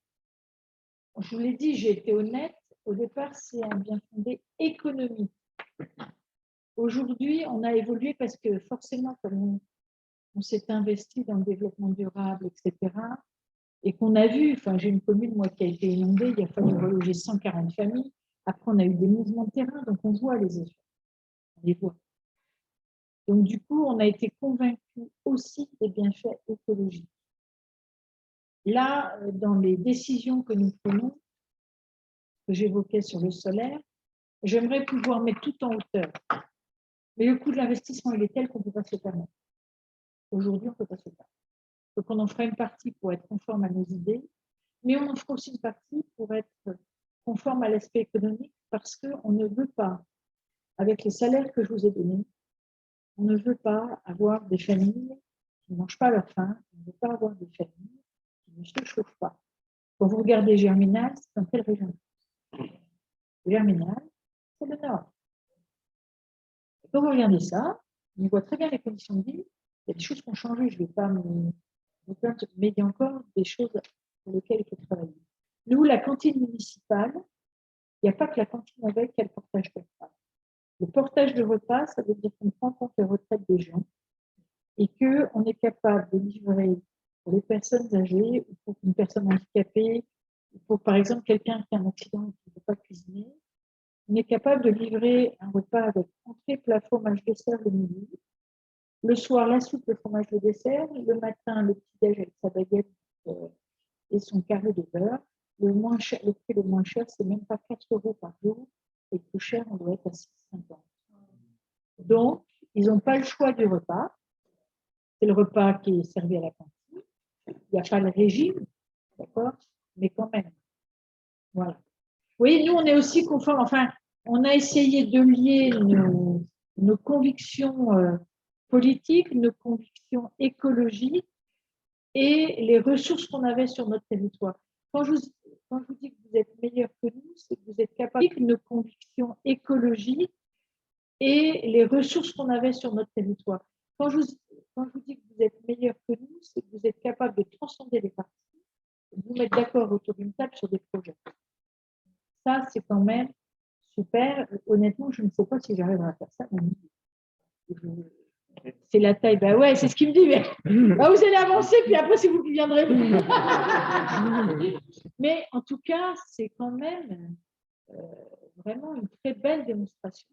je vous l'ai dit, j'ai été honnête, au départ, c'est un bien fondé économique. Aujourd'hui, on a évolué parce que forcément, comme on s'est investi dans le développement durable, etc., et qu'on a vu, enfin, j'ai une commune, moi, qui a été inondée, il a fallu reloger 140 familles. Après, on a eu des mouvements de terrain, donc on voit les effets. On les voit. Donc, du coup, on a été convaincus aussi des bienfaits écologiques. Là, dans les décisions que nous prenons, que j'évoquais sur le solaire, j'aimerais pouvoir mettre tout en hauteur. Mais le coût de l'investissement, il est tel qu'on ne peut pas se le permettre. Aujourd'hui, on ne peut pas se le permettre. Donc, on en fera une partie pour être conforme à nos idées, mais on en fera aussi une partie pour être conforme à l'aspect économique parce qu'on ne veut pas, avec les salaires que je vous ai donnés, on ne veut pas avoir des familles qui ne mangent pas leur faim, on ne veut pas avoir des familles qui ne se chauffent pas. Quand vous regardez Germinal, c'est dans quelle région? Germinal, c'est le Nord. Et quand vous regardez ça, on voit très bien les conditions de vie. Il y a des choses qui ont changé, je ne vais pas me plaindre, mais il y a encore des choses pour lesquelles il faut travailler. Nous, la cantine municipale, il n'y a pas que la cantine avec, il y a le portage de repas. Le portage de repas, ça veut dire qu'on prend en compte les retraites des gens et qu'on est capable de livrer pour les personnes âgées ou pour une personne handicapée, ou pour par exemple quelqu'un qui a un accident et qui ne peut pas cuisiner, on est capable de livrer un repas avec entrée, plat, fromage, dessert le midi. Le soir, la soupe, le fromage, le dessert. Le matin, le petit-déj avec sa baguette et son carré de beurre. Le prix le moins cher, c'est même pas 4 € par jour. Et le plus cher, on doit être à 6,50 €. Donc, ils n'ont pas le choix du repas. C'est le repas qui est servi à la cantine. Il n'y a pas le régime, d'accord? Mais quand même. Voilà. Oui, nous, on est aussi conforme. Enfin, on a essayé de lier nos convictions politiques, nos convictions écologiques et les ressources qu'on avait sur notre territoire. Quand je vous dis que vous êtes meilleurs que nous, c'est que vous êtes capable de nos convictions écologiques et les ressources qu'on avait sur notre territoire. Quand je vous dis que vous êtes meilleur que nous, c'est que vous êtes capable de transcender les partis, de vous mettre d'accord autour d'une table sur des projets. Ça, c'est quand même super. Honnêtement, je ne sais pas si j'arriverai à faire ça. C'est la taille. Bah ouais, c'est ce qu'il me dit. Mais bah, vous allez avancer, puis après, c'est vous qui viendrez. Mais en tout cas, c'est quand même vraiment une très belle démonstration.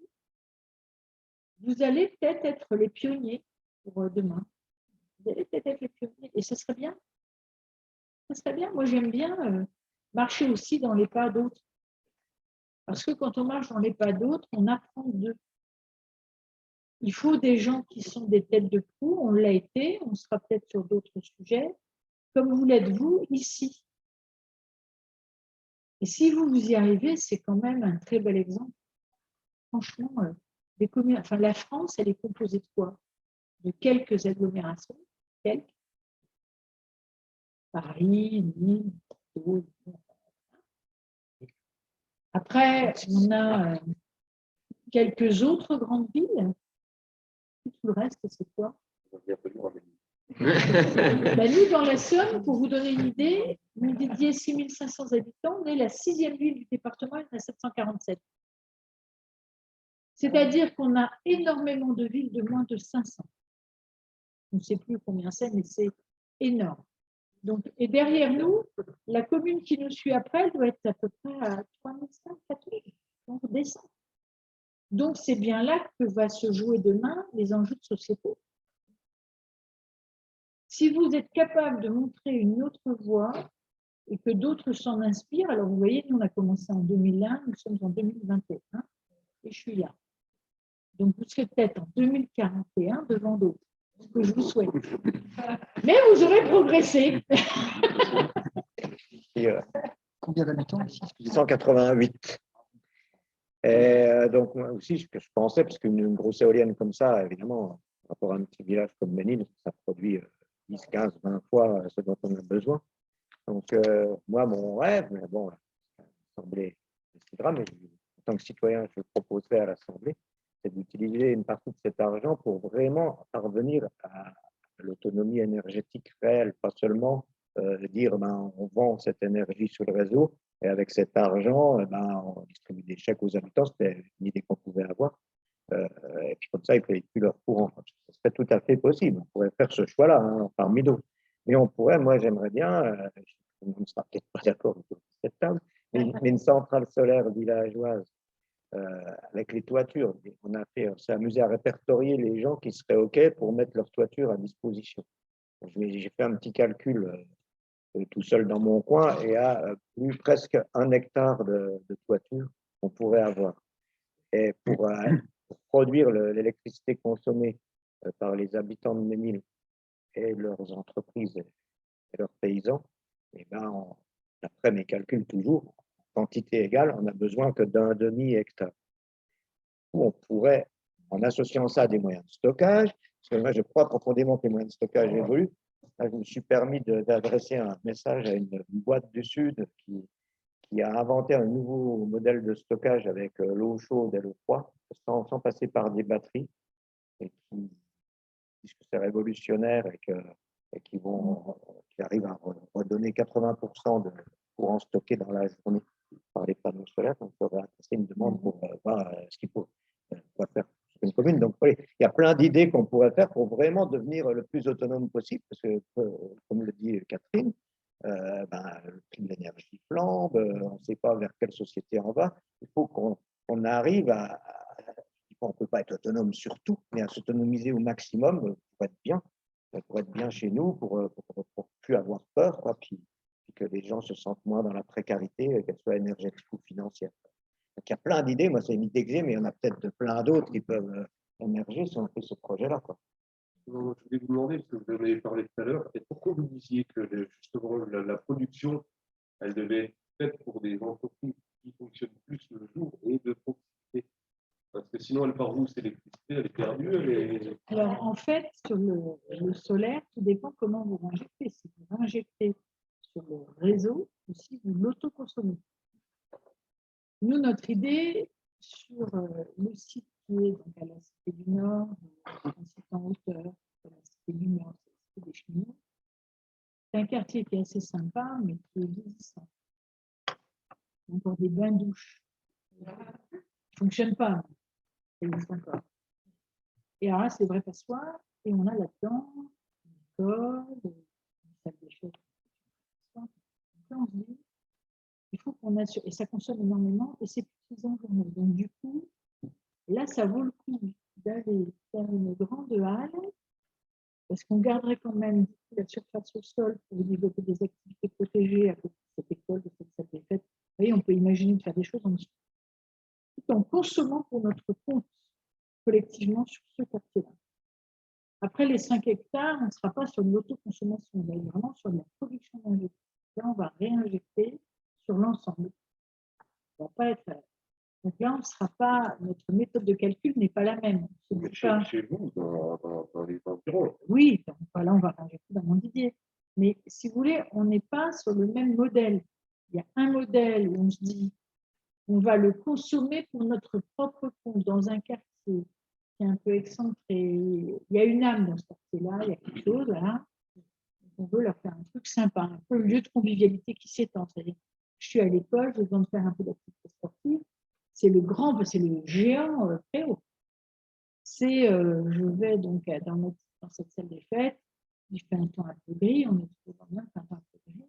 Vous allez peut-être être les pionniers pour demain. Vous allez peut-être être les pionniers. Et ce serait bien. Ce serait bien. Moi, j'aime bien marcher aussi dans les pas d'autres. Parce que quand on marche dans les pas d'autres, on apprend d'eux. Il faut des gens qui sont des têtes de proue. On l'a été, on sera peut-être sur d'autres sujets, comme vous l'êtes vous ici. Et si vous y arrivez, c'est quand même un très bel exemple. Franchement, les communes, enfin, la France, elle est composée de quoi? De quelques agglomérations, quelques. Paris, Nîmes, Bordeaux. Après, on a quelques autres grandes villes. Tout le reste, c'est quoi? Nous, dans la Somme, pour vous donner une idée, nous dédiez 6500 habitants, on est la 6e ville du département, il y en a 747. C'est-à-dire qu'on a énormément de villes de moins de 500. On ne sait plus combien c'est, mais c'est énorme. Donc, et derrière nous, la commune qui nous suit après, elle doit être à peu près à 3500, 4000. Donc, descend. Donc, c'est bien là que va se jouer demain les enjeux de société. Si vous êtes capable de montrer une autre voie et que d'autres s'en inspirent, alors vous voyez, nous, on a commencé en 2001, nous sommes en 2021 et je suis là. Donc, vous serez peut-être en 2041 devant d'autres, ce que je vous souhaite. Mais vous aurez progressé. Combien d'habitants ici? 188. Et donc, moi aussi, ce que je pensais, parce qu'une grosse éolienne comme ça, évidemment, par rapport à un petit village comme Ménil, ça produit 10, 15, 20 fois ce dont on a besoin. Donc, moi, mon rêve, mais bon, l'Assemblée décidera, mais en tant que citoyen, je le proposerai à l'Assemblée, c'est d'utiliser une partie de cet argent pour vraiment parvenir à l'autonomie énergétique réelle, pas seulement dire on vend cette énergie sur le réseau et avec cet argent, on distribue des chèques aux habitants, c'était une idée qu'on pouvait avoir. Et puis comme ça, ils ne payent plus leur courant. Ce serait tout à fait possible. On pourrait faire ce choix-là parmi d'autres. Mais on pourrait, moi j'aimerais bien, on ne sera peut-être pas d'accord autour de cette table, mais une centrale solaire villageoise avec les toitures. On s'est amusé à répertorier les gens qui seraient OK pour mettre leur toiture à disposition. J'ai fait un petit calcul tout seul dans mon coin et à presque 1 hectare de toiture qu'on pourrait avoir. Et pour produire l'électricité consommée par les habitants de Ménil et leurs entreprises et leurs paysans, et d'après mes calculs toujours, quantité égale, on n'a besoin que d'un demi-hectare. Où on pourrait, en associant ça à des moyens de stockage, parce que moi je crois profondément que les moyens de stockage évoluent. Là, je me suis permis d'adresser un message à une boîte du Sud qui a inventé un nouveau modèle de stockage avec l'eau chaude et l'eau froide, sans passer par des batteries, et qui disent que c'est révolutionnaire et qui arrivent à redonner 80% de courant stocké dans la journée par les panneaux solaires. Donc, il faudrait adresser une demande pour voir ce qu'il faut faire sur une commune. Donc, il y a plein d'idées qu'on pourrait faire pour vraiment devenir le plus autonome possible, parce que, comme le dit Catherine, le prix de l'énergie flambe, on ne sait pas vers quelle société on va. Il faut qu'on arrive à on ne peut pas être autonome sur tout, mais à s'autonomiser au maximum pour être bien chez nous, pour plus avoir peur, quoi, puis que les gens se sentent moins dans la précarité, qu'elle soit énergétique ou financière. Donc, il y a plein d'idées, moi c'est une idée que j'ai, mais il y en a peut-être plein d'autres qui peuvent émerger si on fait ce projet-là, quoi. Je voulais vous demander, parce que vous en avez parlé tout à l'heure, et pourquoi vous disiez que justement la production, elle devait être faite pour des entreprises qui fonctionnent plus le jour et de proximité? Parce que sinon, elle part où cette électricité? Elle est perdue. Alors, en fait, sur le solaire, tout dépend comment vous injectez. Si vous injectez sur le réseau, ou si vous l'autoconsommez. Nous, notre idée sur le site qui est donc à la Cité du Nord, un site en hauteur, à la Cité du Nord, des cheminots. C'est un quartier qui est assez sympa, mais qui est vieillissant. Il y a encore des bains-douches. Ça ne fonctionne pas. Ça existe encore. Et alors là, c'est des vrais passoires. Et on a là-dedans une école, une salle des fêtes. Donc là, on se dit, il faut qu'on assure. Et ça consomme énormément et c'est suffisant pour nous. Donc du coup, là, ça vaut le coup d'aller faire une grande halle parce qu'on garderait quand même la surface au sol pour développer des activités protégées à côté de cette école, de cette salle des fêtes. Vous voyez, on peut imaginer de faire des choses en dessous, tout en consommant pour notre compte collectivement sur ce quartier-là. Après les 5 hectares, on ne sera pas sur l'autoconsommation, on va être vraiment sur la production d'énergie. Là, on va réinjecter sur l'ensemble. On va pas être. Donc là, on ne sera pas. Notre méthode de calcul n'est pas la même. Mais chez vous, dans les environs. Oui, là, on va réinjecter dans Montdidier. Mais si vous voulez, on n'est pas sur le même modèle. Il y a un modèle où on se dit on va le consommer pour notre propre compte dans un quartier qui est un peu excentré. Il y a une âme dans ce quartier-là, il y a quelque chose là. On veut leur faire un truc sympa, un peu le lieu de convivialité qui s'étend. C'est-à-dire, je suis à l'école, j'ai besoin de faire un peu d'activité sportive. C'est le géant très haut. Je vais donc dans cette salle des fêtes, il fait un temps un peu gris, on est toujours dans un temps un peu gris.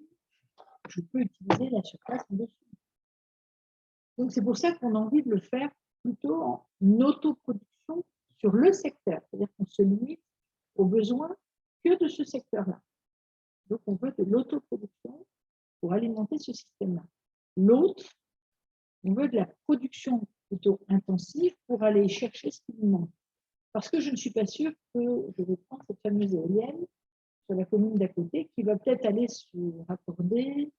Je peux utiliser la surface en dessous. Donc, c'est pour ça qu'on a envie de le faire plutôt en autoproduction sur le secteur. C'est-à-dire qu'on se limite aux besoins que de ce secteur-là. Donc, on veut de l'autoproduction pour alimenter ce système-là. L'autre, on veut de la production plutôt intensive pour aller chercher ce qui nous manque. Parce que je ne suis pas sûre que je vais prendre cette fameuse éolienne sur la commune d'à côté qui va peut-être aller se raccorder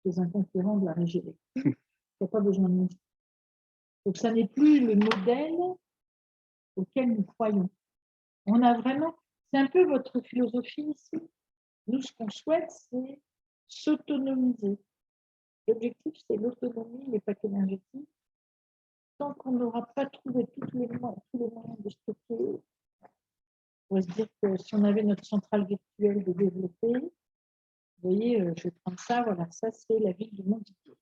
chez un concurrent de la régie électrique qui n'a pas besoin de nous. Donc, ça n'est plus le modèle auquel nous croyons. On a vraiment, c'est un peu votre philosophie ici. Nous, ce qu'on souhaite, c'est s'autonomiser. L'objectif, c'est l'autonomie, mais pas qu'énergétique. Tant qu'on n'aura pas trouvé tous les moyens de stocker, on va se dire que si on avait notre centrale virtuelle de développer, vous voyez, je vais prendre ça, voilà, ça c'est la ville de Montdidier.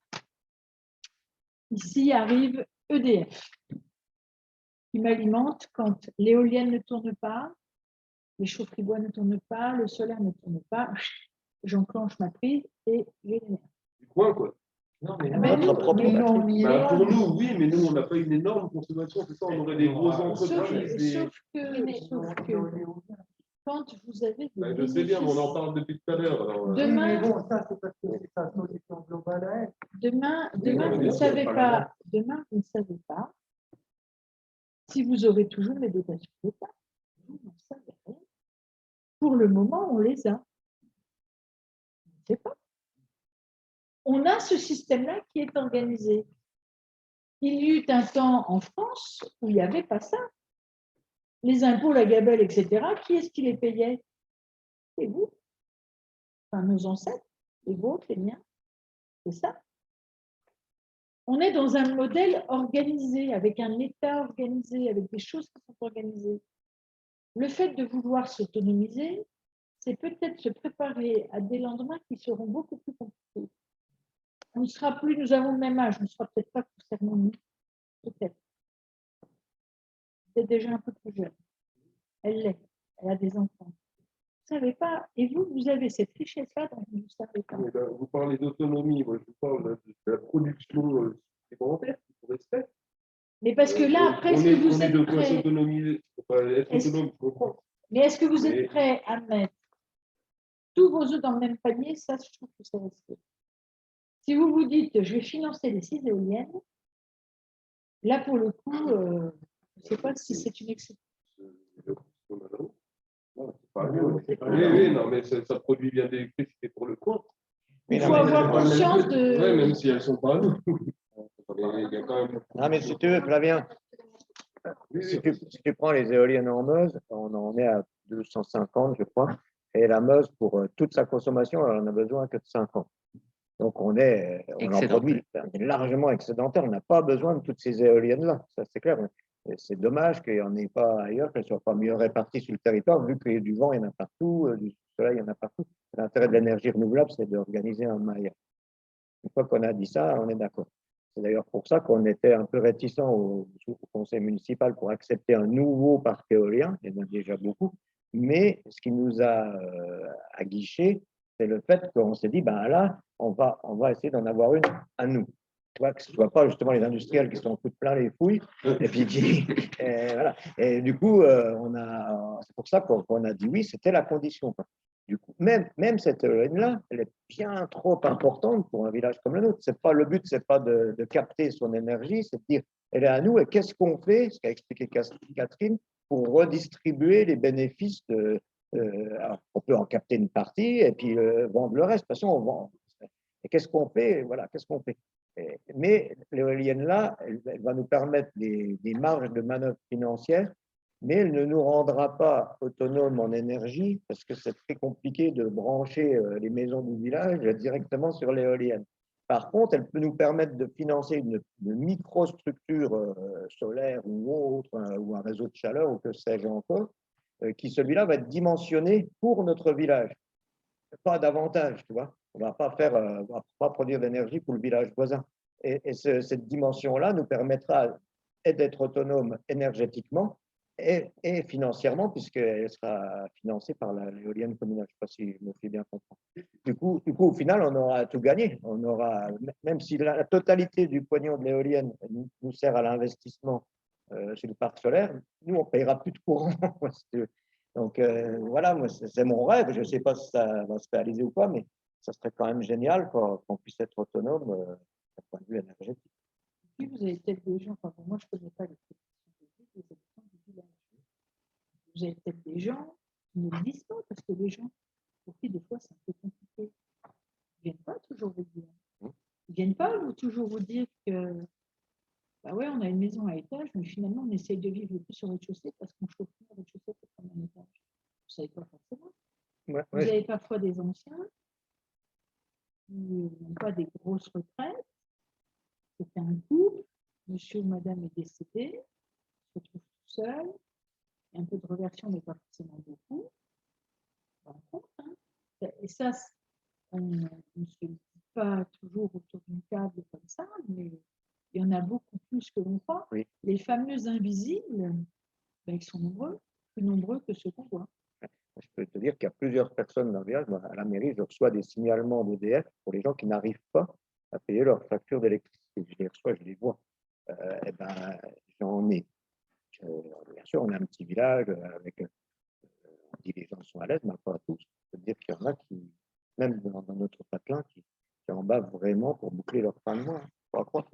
Ici arrive EDF, qui m'alimente quand l'éolienne ne tourne pas, les chaufferies bois ne tournent pas, le solaire ne tourne pas, j'enclenche ma prise et j'ai l'énergie. Du coin, quoi. Non, mais Notre propre batterie. Pour nous, oui, mais nous, on n'a pas une énorme consommation. C'est ça, on aurait des grosses entreprises. Sauf que quand vous avez des Je sais bien, mais on en parle depuis tout à l'heure. Demain, mais bon, ça, c'est parce que c'est sa solution globale à elle. Demain, vous ne savez pas. Demain, vous ne savez pas si vous aurez toujours les dotations d'État. Vous n'en savez rien. Pour le moment, on les a. On ne sait pas. On a ce système-là qui est organisé. Il y eut un temps en France où il n'y avait pas ça. Les impôts, la gabelle, etc., qui est-ce qui les payait? C'est vous. Enfin, nos ancêtres, les vôtres, les miens. C'est ça. On est dans un modèle organisé, avec un État organisé, avec des choses qui sont organisées. Le fait de vouloir s'autonomiser, c'est peut-être se préparer à des lendemains qui seront beaucoup plus compliqués. On ne sera plus, nous avons le même âge, on ne sera peut-être pas concernés, peut-être. Peut-être déjà un peu plus jeune. Elle l'est, elle a des enfants. Vous ne savez pas, et vous avez cette richesse-là dont vous ne savez pas. Vous parlez d'autonomie, moi je vous parle de la production supplémentaire qui pourrait se faire. Mais parce que là, après, est-ce que vous êtes de quoi prêt? s'autonomiser, être autonome, je comprends. Mais est-ce que vous êtes prêt à mettre tous vos œufs dans le même panier? Ça, je trouve que c'est risqué. Si vous vous dites, je vais financer les 6 éoliennes, là, pour le coup, je ne sais pas si c'est une exception. Oui, non, mais ça produit bien d'électricité pour le coin. Il faut avoir conscience de… Oui, même si elles ne sont pas à nous. Il y a quand même… Non, mais si tu veux, Flavien, si tu prends les éoliennes en Meuse, on en est à 250, je crois, et la Meuse, pour toute sa consommation, elle en a besoin que de 50. Donc, on en produit largement excédentaire. On n'a pas besoin de toutes ces éoliennes-là, ça c'est clair. Et c'est dommage qu'il n'y en ait pas ailleurs, qu'elles ne soient pas mieux réparties sur le territoire, vu qu'il y a du vent, il y en a partout, du soleil, il y en a partout. L'intérêt de l'énergie renouvelable, c'est d'organiser un maillage. Une fois qu'on a dit ça, on est d'accord. C'est d'ailleurs pour ça qu'on était un peu réticent au conseil municipal pour accepter un nouveau parc éolien, il y en a déjà beaucoup, mais ce qui nous a aguiché, c'est le fait qu'on s'est dit, ben là, on va essayer d'en avoir une à nous. Tu vois, que ce ne soit pas justement les industriels qui sont foutent plein les fouilles, et puis voilà. Et du coup, c'est pour ça qu'on a dit oui, c'était la condition, quoi. Du coup, même cette éolienne-là, elle est bien trop importante pour un village comme le nôtre. Le but, ce n'est pas de capter son énergie, c'est de dire, elle est à nous, et qu'est-ce qu'on fait, ce qu'a expliqué Catherine, pour redistribuer les bénéfices alors, on peut en capter une partie et puis vendre le reste. De toute façon, on vend. Et qu'est-ce qu'on fait? Voilà, qu'est-ce qu'on fait? Mais l'éolienne-là, elle va nous permettre des marges de manœuvre financières, mais elle ne nous rendra pas autonomes en énergie parce que c'est très compliqué de brancher les maisons du village directement sur l'éolienne. Par contre, elle peut nous permettre de financer une microstructure solaire ou autre, ou un réseau de chaleur, ou que sais-je encore, qui celui-là va être dimensionné pour notre village. Pas davantage, tu vois. On ne va pas produire d'énergie pour le village voisin. Et cette dimension-là nous permettra d'être autonome énergétiquement et financièrement, puisqu'elle sera financée par l'éolienne communale. Je ne sais pas si je me fais bien comprendre. Du coup, au final, on aura tout gagné. Même si la totalité du pognon de l'éolienne nous sert à l'investissement sur le parc solaire, nous, on ne payera plus de courant. Donc, voilà, moi, c'est mon rêve. Je ne sais pas si ça va se réaliser ou pas, mais ça serait quand même génial qu'on puisse être autonome d'un point de vue énergétique. Puis vous avez peut-être des gens, enfin, moi je ne connais pas les habitants du village. Vous avez peut-être des gens qui ne le disent pas parce que les gens, pour qui des fois c'est un peu compliqué, ils ne viennent pas toujours vous dire. Ils ne viennent pas toujours vous dire que, bah ouais, on a une maison à étage, mais finalement on essaye de vivre le plus sur le rez-de-chaussée parce qu'on chauffe plus le rez-de-chaussée pour prendre un étage. Vous ne savez pas forcément. Ouais, vous avez parfois des anciens qui n'ont pas des grosses retraites. C'est un couple, monsieur ou madame est décédé, se retrouve tout seul, il y a un peu de reversion, mais pas forcément beaucoup. Et ça, on ne se dit pas toujours autour d'une table comme ça, mais il y en a beaucoup plus que l'on croit. Oui. Les fameux invisibles, ben, ils sont nombreux, plus nombreux que ceux qu'on voit. Je peux te dire qu'il y a plusieurs personnes dans le village. Moi, à la mairie, je reçois des signalements d'EDF pour les gens qui n'arrivent pas à payer leur facture d'électricité. Je les reçois, je les vois. Eh ben, j'en ai. Bien sûr, on a un petit village avec. On dit les gens sont à l'aise, mais pas tous. Je peux te dire qu'il y en a qui, même dans notre patelin, qui en bavent vraiment pour boucler leur fin de mois. Il faut croire.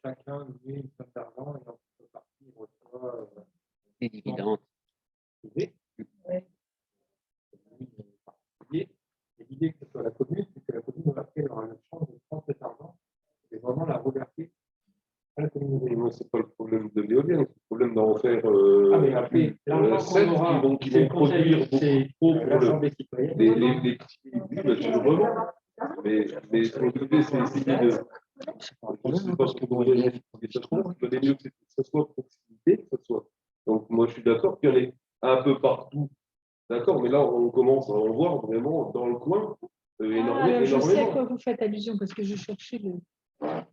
Chacun met une somme d'argent et en contrepartie, on reçoit des dividendes. Et l'idée que ce soit la commune, c'est que la commune après aura la chance de prendre cet argent et vraiment la reverser à la communauté. Moi, ce n'est pas le problème de l'éolienne, c'est le problème d'en faire mais après, sept qui vont produire beaucoup trop pour l'Assemblée citoyenne. les petits. Oui, ben, tu le revends. Mais l'idée, c'est essayer de. Je ne sais pas ce qu'on devrait donner mieux que ce soit proximité, que ce soit. Donc, moi, je suis d'accord qu'il y en ait un peu partout. D'accord, mais là, on commence à en voir vraiment dans le coin énormément. Je sais à quoi vous faites allusion, parce que je cherchais Vous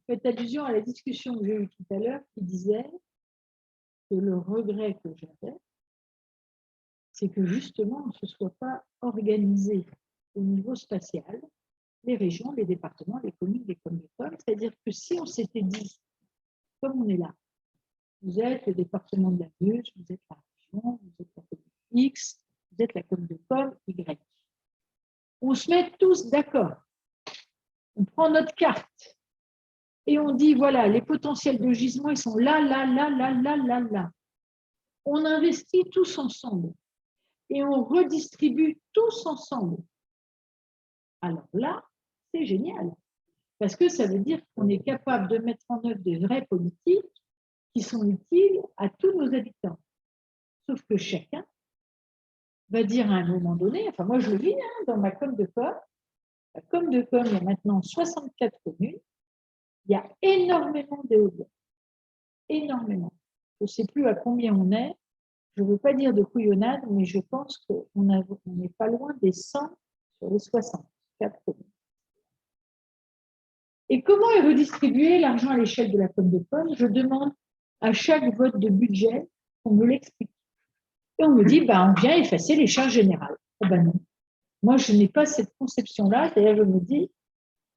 faites allusion à la discussion que j'ai eue tout à l'heure qui disait que le regret que j'avais, c'est que justement, on ne se soit pas organisé au niveau spatial, les régions, les départements, les communes, les communautés. C'est-à-dire que si on s'était dit, comme on est là, vous êtes le département de la Meuse, vous êtes la région, vous êtes la commune X, vous êtes la commune de Pomme, Y. On se met tous d'accord. On prend notre carte et on dit, voilà, les potentiels de gisement, ils sont là, là, là, là, là, là, là. On investit tous ensemble et on redistribue tous ensemble. Alors là, c'est génial, parce que ça veut dire qu'on est capable de mettre en œuvre des vraies politiques qui sont utiles à tous nos habitants. Sauf que chacun va dire à un moment donné, enfin moi je le vis dans ma com de Pomme, La Côme de Côme, il y a maintenant 64 communes. Il y a énormément d'éoliennes. Énormément. Je ne sais plus à combien on est. Je ne veux pas dire de couillonnade, mais je pense qu'on n'est pas loin des 100 sur les 64 communes. Et comment est redistribué l'argent à l'échelle de la Côme de Côme? Je demande à chaque vote de budget qu'on me l'explique. Et on me dit, on vient effacer les charges générales. Oh ben non. Moi, je n'ai pas cette conception-là. C'est-à-dire, je me dis,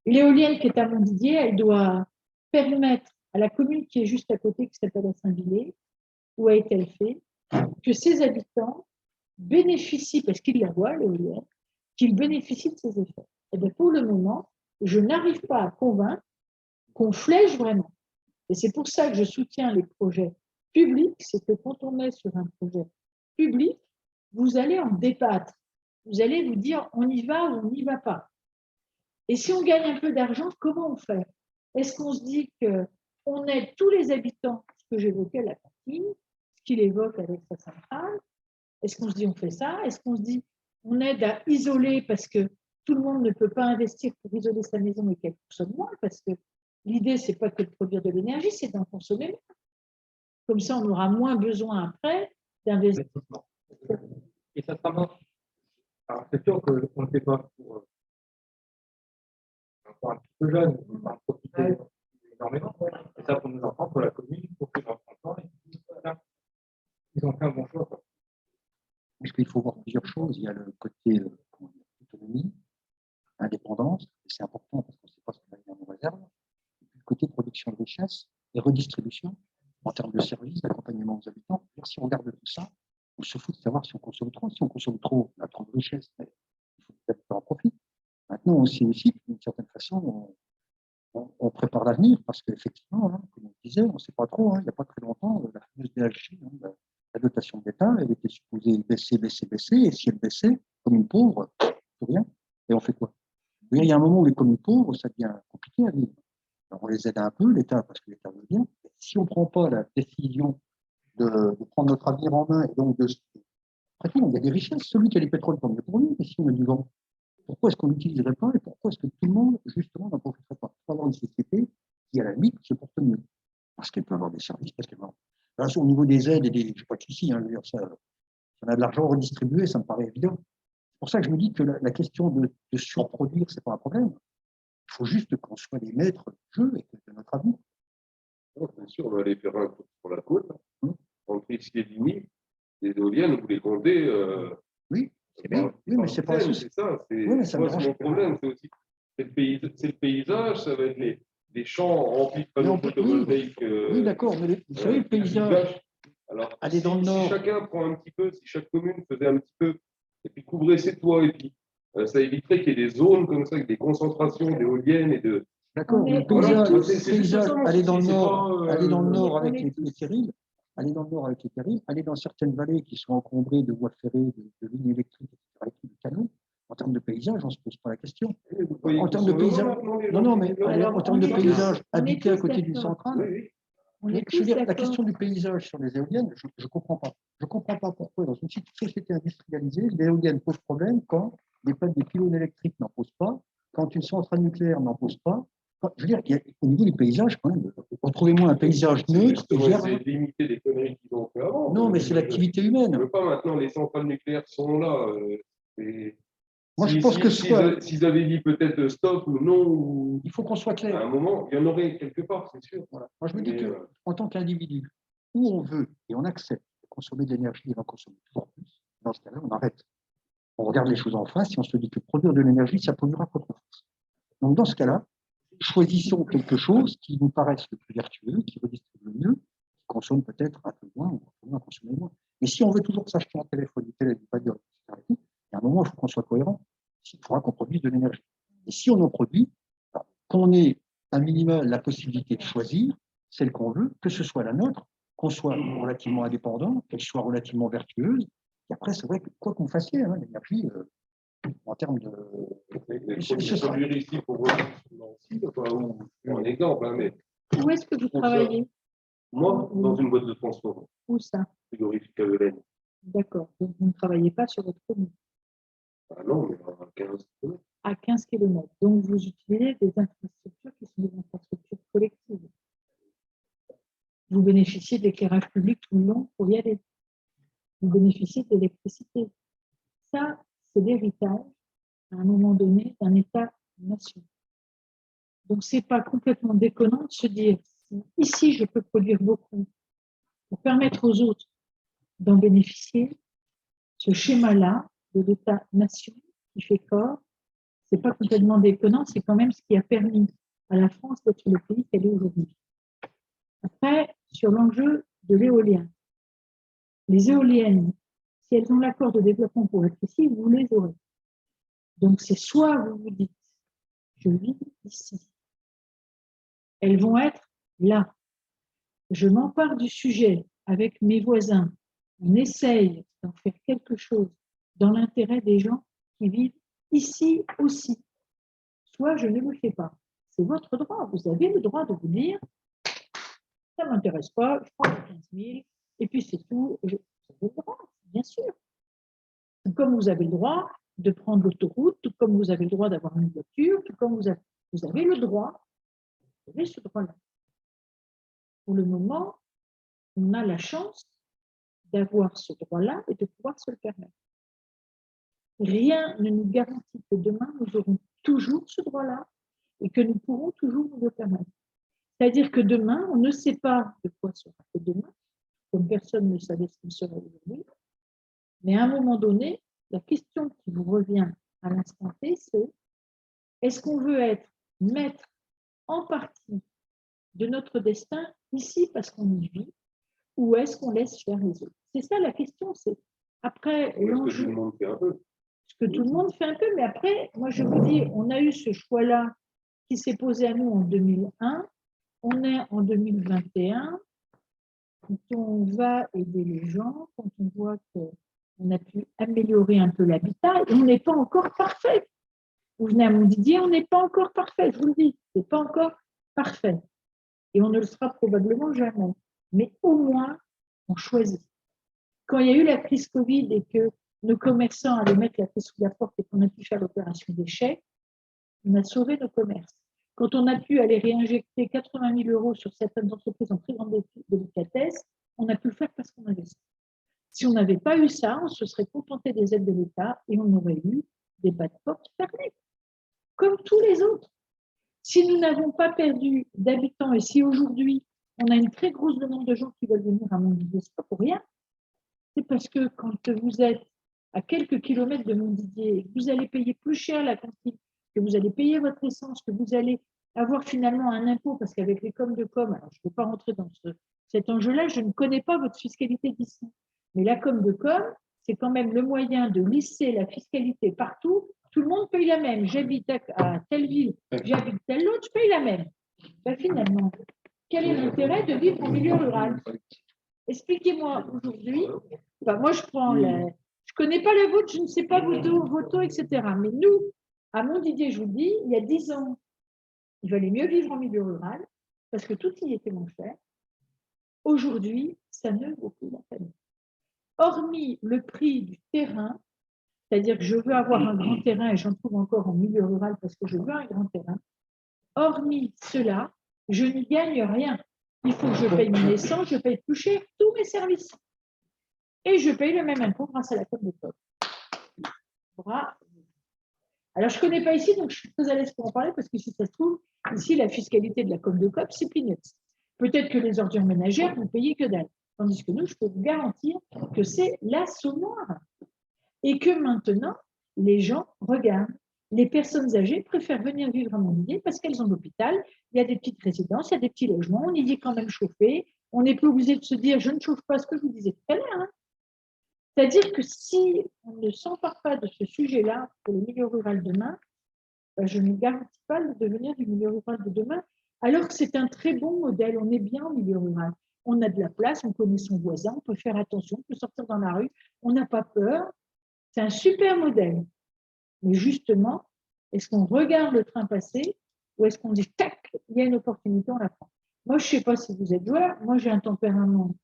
l'éolienne qui est à Montdidier, elle doit permettre à la commune qui est juste à côté, qui s'appelle Saint-Villers, où a été fait, que ses habitants bénéficient, parce qu'ils la voient, l'éolienne, qu'ils bénéficient de ses effets. Et bien, pour le moment, je n'arrive pas à convaincre qu'on flèche vraiment. Et c'est pour ça que je soutiens les projets publics, c'est que quand on est sur un projet public, vous allez en débattre. Vous allez vous dire, on y va ou on n'y va pas. Et si on gagne un peu d'argent, comment on fait? Est-ce qu'on se dit qu'on aide tous les habitants, ce que j'évoquais, la cantine, ce qu'il évoque avec sa centrale? Est-ce qu'on se dit on fait ça? Est-ce qu'on se dit on aide à isoler parce que tout le monde ne peut pas investir pour isoler sa maison et qu'elle consomme moins? Parce que l'idée, ce n'est pas que de produire de l'énergie, c'est d'en consommer moins. Comme ça, on aura moins besoin après d'investir. Et ça sera mort. Alors, c'est sûr qu'on ne fait pas pour un petit peu jeune, on va en profiter énormément. Et ça, pour nos enfants, pour la commune, pour que leurs enfants, ils ont fait un bon choix. Parce qu'il faut voir plusieurs choses. Il y a le côté autonomie, indépendance, c'est important parce qu'on ne sait pas ce qu'on a dans nos réserves. Et puis le côté production de richesse et redistribution en termes de services, d'accompagnement aux habitants. Si on regarde tout ça, on se fout de savoir si on consomme trop. Si on consomme trop, on a trop de richesse, mais il faut peut-être en profiter. Maintenant, aussi, d'une certaine façon, on prépare l'avenir parce qu'effectivement, comme on disait, on ne sait pas trop. Il n'y a pas très longtemps, la fameuse DHG, la dotation de l'État, elle était supposée baisser, et si elle baissait, comme une pauvre, plus rien. Et on fait quoi? Il y a un moment où les communes pauvres, ça devient compliqué à vivre. Alors on les aide un peu, l'État, parce que l'État veut bien. Si on ne prend pas la décision de prendre notre avenir en main, et donc après tout, il y a des richesses. Celui qui a les pétroles, tant mieux pour lui, mais si on a du vent, pourquoi est-ce qu'on n'utiliserait pas et pourquoi est-ce que tout le monde, justement, n'en profiterait pas? Il faut avoir une société qui, à la limite, se porte mieux. Parce qu'elle peut avoir des services, parce qu'elle va. Là, au niveau des aides et des. Je ne sais pas de souci, si on a de l'argent redistribué, ça me paraît évident. C'est pour ça que je me dis que la question de surproduire, ce n'est pas un problème. Il faut juste qu'on soit les maîtres du jeu et de notre avenir. Bien sûr, on va aller faire un tour sur la côte. Entre ici et Ligny, les éoliennes, vous les comptez. Oui, c'est bien. Oui, mais c'est pas c'est ça. C'est mon problème. C'est aussi le paysage, ça va être les champs remplis de panneaux photovoltaïques. Oui, d'accord, mais vous savez, le paysage. Alors, aller dans le nord. Si chacun prend un petit peu, si chaque commune faisait un petit peu, et puis couvrait ses toits, et puis ça éviterait qu'il y ait des zones comme ça, avec des concentrations d'éoliennes et de. D'accord, le paysage, aller dans le nord avec les terrils, aller dans le nord avec les terrils, aller dans certaines vallées qui sont encombrées de voies ferrées, de lignes électriques, etc., de canaux. En termes de paysage, on ne se pose pas la question. En termes de paysage, en termes de paysage, habiter à côté d'une centrale. Mais je veux dire, la question du paysage sur les éoliennes, je ne comprends pas. Je ne comprends pas pourquoi, dans une société industrialisée, les éoliennes posent problème quand des pylônes électriques n'en posent pas, quand une centrale nucléaire n'en pose pas. Je veux dire, au niveau du paysage, quand même, retrouvez-moi un paysage neutre. C'est limiter les conneries qu'ils ont fait avant. Non, mais c'est l'activité humaine. Je ne veux pas maintenant, les centrales nucléaires sont là. Moi, je pense que s'ils avaient dit peut-être stop ou non, il faut qu'on soit clair. À un moment, il y en aurait quelque part, c'est sûr. Voilà. Moi, je me dis qu'en tant qu'individu, où on veut et on accepte de consommer de l'énergie et d'en consommer toujours plus, dans ce cas-là, on arrête. On regarde les choses en face et on se dit que produire de l'énergie, ça polluera contre face. Donc, dans ce cas-là, choisissons quelque chose qui nous paraisse le plus vertueux, qui redistribue le mieux, qui consomme peut-être un peu moins ou un peu moins, consommer moins. Mais si on veut toujours s'acheter un téléphone, une télé, une bagnole, etc., il y a un moment où il faut qu'on soit cohérent. Il faudra qu'on produise de l'énergie. Et si on en produit, qu'on ait un minimum la possibilité de choisir celle qu'on veut, que ce soit la nôtre, qu'on soit relativement indépendant, qu'elle soit relativement vertueuse. Et après, c'est vrai que quoi qu'on fasse, l'énergie, en termes de. Produire ici pour voir un exemple. Mais où est-ce que vous travaillez? Moi, dans une boîte de transport. Où ça? Frigorifique à Velaine. D'accord. Donc, vous ne travaillez pas sur votre commune? Ah non, mais à 15 km. à 15 km. Donc, vous utilisez des infrastructures qui sont des infrastructures collectives. Vous bénéficiez de l'éclairage public tout le long pour y aller. Vous bénéficiez de l'électricité. Ça, c'est l'héritage, à un moment donné, d'un État-nation. Donc, ce n'est pas complètement déconnant de se dire, si ici, je peux produire beaucoup pour permettre aux autres d'en bénéficier, ce schéma-là de l'État-nation qui fait corps, ce n'est pas complètement déconnant, c'est quand même ce qui a permis à la France d'être le pays qu'elle est aujourd'hui. Après, sur l'enjeu de l'éolien, les éoliennes, si elles ont l'accord de développement pour être ici, vous les aurez. Donc, c'est soit vous vous dites, je vis ici. Elles vont être là. Je m'empare du sujet avec mes voisins. On essaye d'en faire quelque chose dans l'intérêt des gens qui vivent ici aussi. Soit je ne le fais pas. C'est votre droit. Vous avez le droit de vous dire, ça ne m'intéresse pas, je prends les 15 000, et puis c'est tout. Vous avez le droit, bien sûr. Tout comme vous avez le droit de prendre l'autoroute, tout comme vous avez le droit d'avoir une voiture, tout comme vous avez le droit, vous avez ce droit-là. Pour le moment, on a la chance d'avoir ce droit-là et de pouvoir se le permettre. Rien ne nous garantit que demain, nous aurons toujours ce droit-là et que nous pourrons toujours nous le permettre. C'est-à-dire que demain, on ne sait pas de quoi sera fait demain, comme personne ne savait ce qu'il serait aujourd'hui, mais à un moment donné, la question qui vous revient à l'instant T, c'est est-ce qu'on veut être maître en partie de notre destin ici parce qu'on y vit, ou est-ce qu'on laisse faire les autres? C'est ça la question, c'est après l'enjeu. Ce que tout le monde fait un peu, mais après, moi je vous dis, on a eu ce choix-là qui s'est posé à nous en 2001, on est en 2021, quand on va aider les gens, quand on voit qu'on a pu améliorer un peu l'habitat, et on n'est pas encore parfait. Vous venez à Montdidier, on n'est pas encore parfait, je vous le dis, c'est pas encore parfait. Et on ne le sera probablement jamais. Mais au moins, on choisit. Quand il y a eu la crise Covid et que nos commerçants allaient mettre la clé sous la porte et qu'on a pu faire l'opération déchets, on a sauvé nos commerces. Quand on a pu aller réinjecter 80 000 € sur certaines entreprises en très grande délicatesse, on a pu le faire parce qu'on avait ça. Si on n'avait pas eu ça, on se serait contenté des aides de l'État et on aurait eu des bas de porte fermés, comme tous les autres. Si nous n'avons pas perdu d'habitants et si aujourd'hui, on a une très grosse demande de gens qui veulent venir à Montdidier, ce n'est pas pour rien. C'est parce que quand vous êtes à quelques kilomètres de Montdidier et que vous allez payer plus cher la cantine, que vous allez payer votre essence, que vous allez avoir finalement un impôt, parce qu'avec les coms de com, alors je ne peux pas rentrer dans cet enjeu-là, je ne connais pas votre fiscalité d'ici, mais la com de com, c'est quand même le moyen de lisser la fiscalité partout. Tout le monde paye la même. J'habite à telle ville, j'habite telle autre, je paye la même. Ben, finalement, quel est l'intérêt de vivre en milieu rural? Expliquez-moi aujourd'hui. Ben, moi, je ne connais pas la vôtre, je ne sais pas vos taux, etc. Mais nous, à Montdidier, je vous le dis, il y a 10 ans, il valait mieux vivre en milieu rural parce que tout y était moins cher. Aujourd'hui, ça ne vaut plus la peine. Hormis le prix du terrain, c'est-à-dire que je veux avoir un grand terrain et j'en trouve encore en milieu rural parce que je veux un grand terrain, hormis cela, je n'y gagne rien. Il faut que je paye mon essence, je paye plus cher tous mes services. Et je paye le même impôt grâce à la com de com. Bravo. Alors, je ne connais pas ici, donc je suis très à l'aise pour en parler parce que si ça se trouve, ici, la fiscalité de la com de com, c'est peanuts. Peut-être que les ordures ménagères, vous ne payez que dalle. Tandis que nous, je peux vous garantir que c'est l'assommoir. Et que maintenant, les gens regardent. Les personnes âgées préfèrent venir vivre à Montdidier parce qu'elles ont l'hôpital, il y a des petites résidences, il y a des petits logements, on y est quand même chauffé, on n'est plus obligé de se dire « je ne chauffe pas », ce que je vous disais tout à l'heure. Hein. C'est-à-dire que si on ne s'empare pas de ce sujet-là pour le milieu rural demain, ben je ne garantis pas le devenir du milieu rural de demain, alors que c'est un très bon modèle, on est bien au milieu rural. On a de la place, on connaît son voisin, on peut faire attention, on peut sortir dans la rue, on n'a pas peur. C'est un super modèle. Mais justement, est-ce qu'on regarde le train passer ou est-ce qu'on dit « tac, il y a une opportunité, on la prend ». Moi, je ne sais pas si vous êtes joueur, moi j'ai un tempérament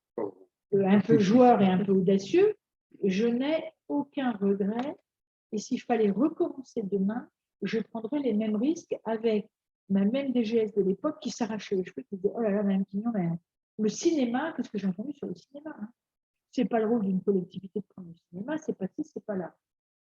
un peu joueur et un peu audacieux, je n'ai aucun regret et s'il fallait recommencer demain, je prendrais les mêmes risques avec ma même DGS de l'époque qui s'arrachait les cheveux, qui disait oh là là, Madame Quignon, mais le cinéma, qu'est-ce que j'ai entendu sur le cinéma, hein? C'est pas le rôle d'une collectivité de prendre le cinéma, c'est pas ci, c'est pas là.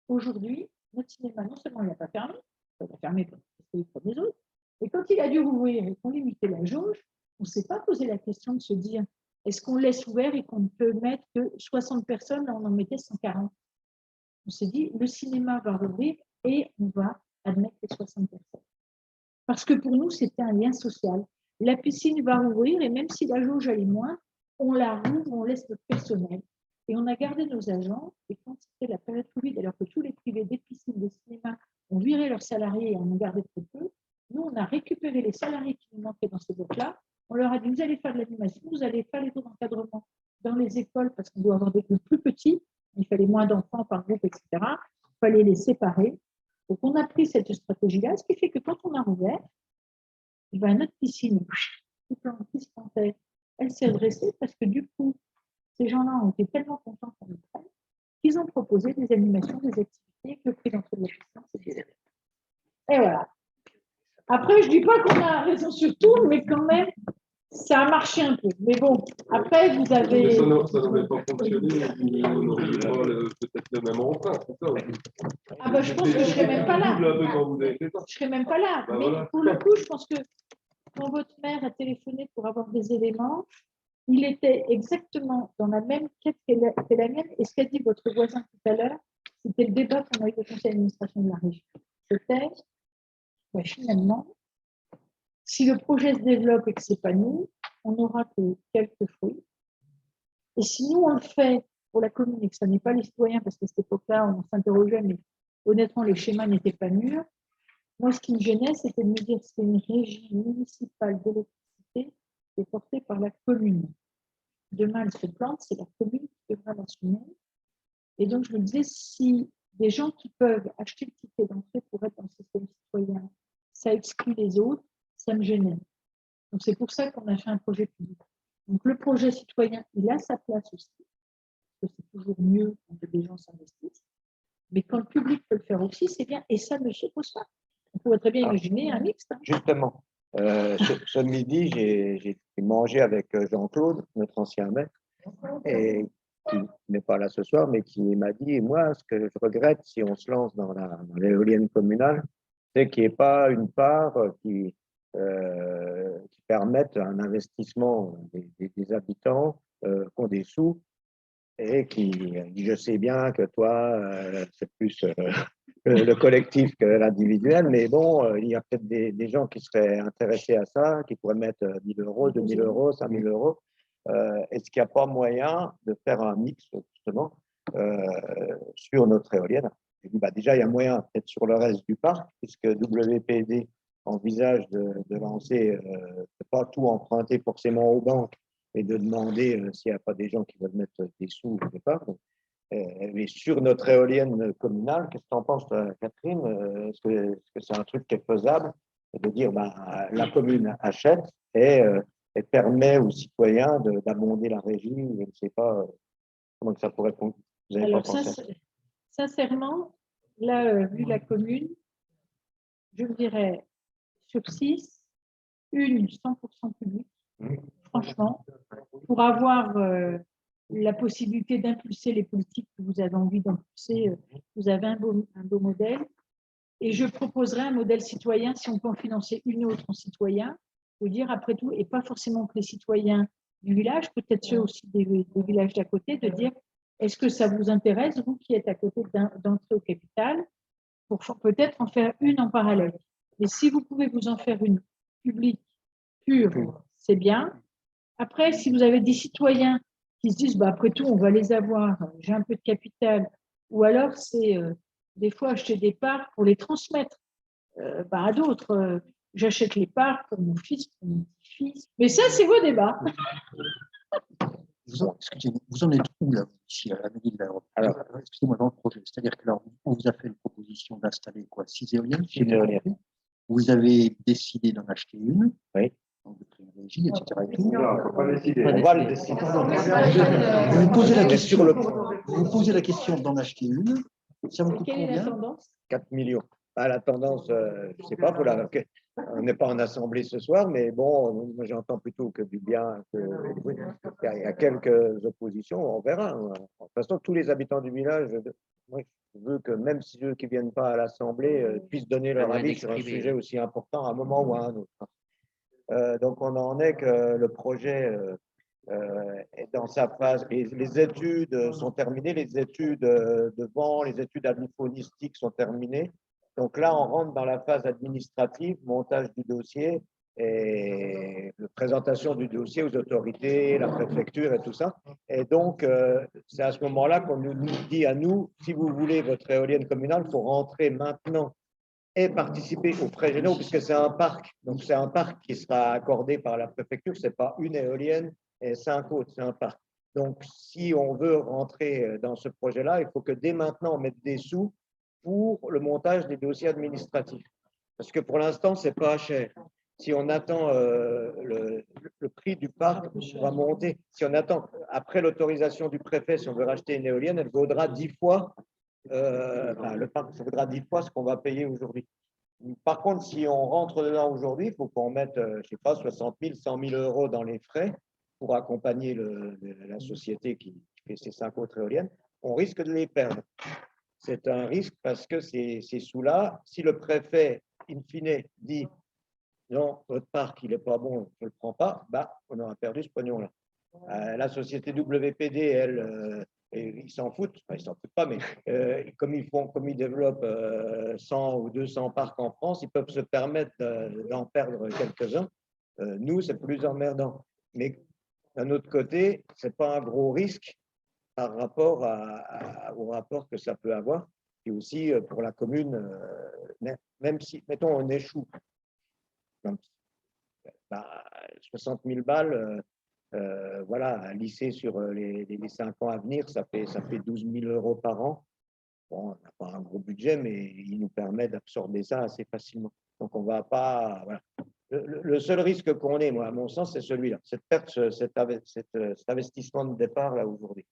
Aujourd'hui, notre cinéma, non seulement il n'a pas fermé, il n'a pas fermé parce qu'il faut les autres, et quand il a dû rouvrir et qu'on limitait la jauge, on ne s'est pas posé la question de se dire est-ce qu'on laisse ouvert et qu'on ne peut mettre que 60 personnes, là on en mettait 140. On s'est dit le cinéma va rouvrir et on va admettre les 60 personnes. Parce que pour nous, c'était un lien social. La piscine va rouvrir et même si la jauge allait moins, on la rouvre, on laisse notre personnel. Et on a gardé nos agents. Et quand c'était la période Covid, alors que tous les privés des piscines, des cinémas ont viré leurs salariés et en ont gardé très peu, nous, on a récupéré les salariés qui nous manquaient dans ces blocs-là. On leur a dit, vous allez faire de l'animation, vous allez faire les taux d'encadrement dans les écoles parce qu'on doit avoir des groupes plus petits. Il fallait moins d'enfants par groupe, etc. Il fallait les séparer. Donc, on a pris cette stratégie-là, ce qui fait que quand on a rouvert, notre piscine, qui se sentait, elle s'est dressée parce que du coup, ces gens-là ont été tellement contents qu'on les prenne qu'ils ont proposé des animations, des activités que le prix d'entrée de la piscine. Et voilà. Après, je ne dis pas qu'on a raison sur tout, mais quand même, ça a marché un peu. Mais bon, après, vous avez... Ça n'aurait pas fonctionné, on n'aurait pas peut-être le même emprunt, c'est ça. Ah ben, je pense que je ne serais même pas là. Je ne serais même pas là. Mais voilà. Pour le coup, je pense que quand votre mère a téléphoné pour avoir des éléments, il était exactement dans la même quête que la mienne. Et ce qu'a dit votre voisin tout à l'heure, c'était le débat qu'on a eu au conseil d'administration de la région. C'était, finalement, si le projet se développe et que ce n'est pas nous, on n'aura que quelques fruits. Et si nous, on le fait pour la commune et que ce n'est pas les citoyens, parce qu'à cette époque-là, on s'interrogeait, mais honnêtement, les schémas n'étaient pas mûrs. Moi, ce qui me gênait, c'était de me dire que c'est une régie municipale d'électricité qui est portée par la commune. Demain, elle se plante, c'est la commune qui devra l'assumer. Et donc, je me disais, si des gens qui peuvent acheter le ticket d'entrée pour être dans le système citoyen, ça exclut les autres, ça me gênait. Donc, c'est pour ça qu'on a fait un projet public. Donc, le projet citoyen, il a sa place aussi, parce que c'est toujours mieux quand des gens s'investissent. Mais quand le public peut le faire aussi, c'est bien. Et ça ne s'oppose pas. On pourrait très bien imaginer un mixte. Hein. Justement, ce midi, j'ai mangé avec Jean-Claude, notre ancien maire, et qui n'est pas là ce soir, mais qui m'a dit, moi, ce que je regrette si on se lance dans l'éolienne communale, c'est qu'il n'y ait pas une part qui permette un investissement des habitants qui ont des sous et qui dit, je sais bien que toi, c'est plus le collectif que l'individuel, mais bon, il y a peut-être des gens qui seraient intéressés à ça, qui pourraient mettre 1 000 euros, 2 000 euros, 5 000 euros. Est-ce qu'il n'y a pas moyen de faire un mix, justement, sur notre éolienne? Je dis, déjà, il y a moyen peut-être sur le reste du parc, puisque WPD envisage de lancer, pas tout emprunter forcément aux banques, et de demander s'il n'y a pas des gens qui veulent mettre des sous au départ. Mais sur notre éolienne communale, qu'est-ce que tu en penses, Catherine? Est-ce que c'est un truc qui est faisable de dire la commune achète et permet aux citoyens d'abonder la régie? Je ne sais pas comment ça pourrait fonctionner. Vous avez Alors, pas pensé? sincèrement, là, vu la commune, je me dirais sur 6, une 100% publique, franchement, pour avoir la possibilité d'impulser les politiques que vous avez envie d'impulser. Vous avez un beau modèle. Et je proposerai un modèle citoyen, si on peut en financer une autre en citoyen, de dire après tout, et pas forcément que les citoyens du village, peut-être ceux aussi des villages d'à côté, de dire est-ce que ça vous intéresse, vous qui êtes à côté d'entrer au capital, pour peut-être en faire une en parallèle. Mais si vous pouvez vous en faire une publique pure, c'est bien. Après, si vous avez des citoyens qui se disent, après tout, on va les avoir, j'ai un peu de capital, ou alors c'est des fois acheter des parts pour les transmettre à d'autres. J'achète les parts pour mon fils, pour mon petit-fils. Mais ça, c'est vos débats. Vous en êtes où là, ici, à la mairie de la Europe? Alors, excusez-moi, dans le projet, c'est-à-dire que là, on vous a fait une proposition d'installer quoi, 6 éoliennes? 6 éoliennes. Vous avez décidé d'en acheter une. Oui. Donc, de créer une régie, etc. Et tout. Non, on ne peut pas décider. On va le décider. Vous vous posez la question d'en acheter une. Ça vous coûte Quelle est la combien? tendance? 4 millions. Bah, la tendance, je ne sais pas, on n'est pas en assemblée ce soir, mais bon, moi j'entends plutôt que du bien. Oui, il y a quelques oppositions, on verra. De toute façon, tous les habitants du village, moi, je veux que même ceux qui ne viennent pas à l'assemblée puissent donner leur avis sur un sujet aussi important à un moment ou à un autre. Donc on en est que le projet est dans sa phase. Les études sont terminées, les études de vent, les études agrophonistiques sont terminées. Donc là, on rentre dans la phase administrative, montage du dossier et présentation du dossier aux autorités, la préfecture et tout ça. Et donc, c'est à ce moment-là qu'on nous dit à nous, si vous voulez votre éolienne communale, il faut rentrer maintenant et participer aux frais généraux, puisque c'est un parc. Donc, c'est un parc qui sera accordé par la préfecture. Ce n'est pas une éolienne et 5 autres, c'est un parc. Donc, si on veut rentrer dans ce projet-là, il faut que dès maintenant, on mette des sous pour le montage des dossiers administratifs. Parce que pour l'instant, ce n'est pas cher. Si on attend, le prix du parc va monter. Si on attend, après l'autorisation du préfet, si on veut racheter une éolienne, elle vaudra 10 fois, le parc vaudra 10 fois ce qu'on va payer aujourd'hui. Par contre, si on rentre dedans aujourd'hui, il faut qu'on mette, je ne sais pas, 60 000, 100 000 euros dans les frais pour accompagner la société qui fait ces 5 autres éoliennes. On risque de les perdre. C'est un risque parce que ces sous-là, si le préfet, in fine, dit non, votre parc, il n'est pas bon, je ne le prends pas, bah, on aura perdu ce pognon-là. La société WPD, elle, ils s'en foutent, enfin, ils s'en foutent pas, mais comme ils développent 100 ou 200 parcs en France, ils peuvent se permettre d'en perdre quelques-uns. Nous, c'est plus emmerdant. Mais d'un autre côté, ce n'est pas un gros risque par rapport au rapport que ça peut avoir. Et aussi pour la commune, même si, mettons, on échoue, donc, 60 000 balles, voilà, lisser sur les 5 ans à venir, ça fait 12 000 euros par an. Bon, on n'a pas un gros budget, mais il nous permet d'absorber ça assez facilement. Donc, on ne va pas. Voilà. Le seul risque qu'on ait, moi, à mon sens, c'est celui-là, cette perte, cet investissement de départ là aujourd'hui.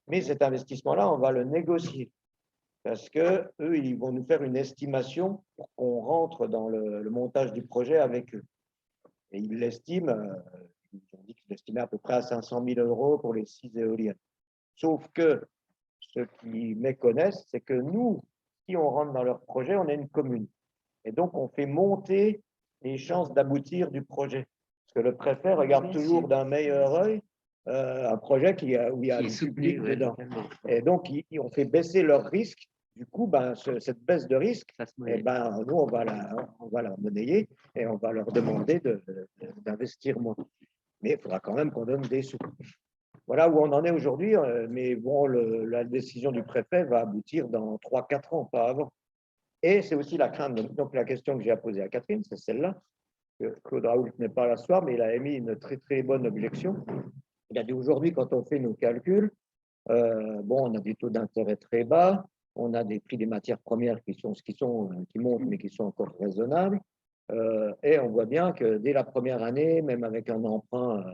Mais cet investissement-là, on va le négocier parce qu'eux, ils vont nous faire une estimation pour qu'on rentre dans le montage du projet avec eux. Et ils l'estiment, ils ont dit qu'ils l'estimaient à peu près à 500 000 euros pour les 6 éoliennes. Sauf que ceux qui méconnaissent, c'est que nous, si on rentre dans leur projet, on est une commune. Et donc, on fait monter les chances d'aboutir du projet. Parce que le préfet regarde toujours d'un meilleur œil un projet où il y a du public dedans. Et donc, on fait baisser leurs risques. Du coup, cette baisse de risque, nous, on va la monnayer et on va leur demander d'investir moins. Mais il faudra quand même qu'on donne des sous. Voilà où on en est aujourd'hui. Mais bon, la décision du préfet va aboutir dans 3-4 ans, pas avant. Et c'est aussi la crainte. Donc, la question que j'ai à poser à Catherine, c'est celle-là. Claude Raoult n'est pas là ce soir, mais il a émis une très, très bonne objection. Il a dit aujourd'hui, quand on fait nos calculs, on a des taux d'intérêt très bas, on a des prix des matières premières qui montent, mais qui sont encore raisonnables. Et on voit bien que dès la première année, même avec un emprunt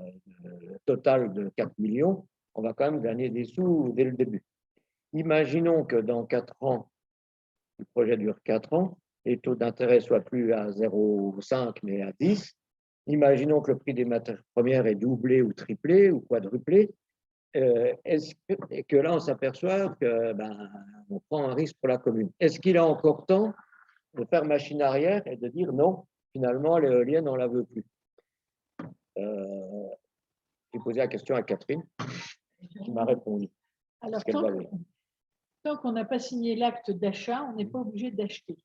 total de 4 millions, on va quand même gagner des sous dès le début. Imaginons que dans 4 ans, le projet dure 4 ans, les taux d'intérêt soient plus à 0,5 mais à 10. Imaginons que le prix des matières premières est doublé ou triplé ou quadruplé. Et que là, on s'aperçoit qu'on prend un risque pour la commune. Est-ce qu'il a encore temps de faire machine arrière et de dire non, finalement, l'éolienne, on ne la veut plus? J'ai posé la question à Catherine, qui m'a répondu. Alors, tant qu'on n'a pas signé l'acte d'achat, on n'est pas obligé d'acheter.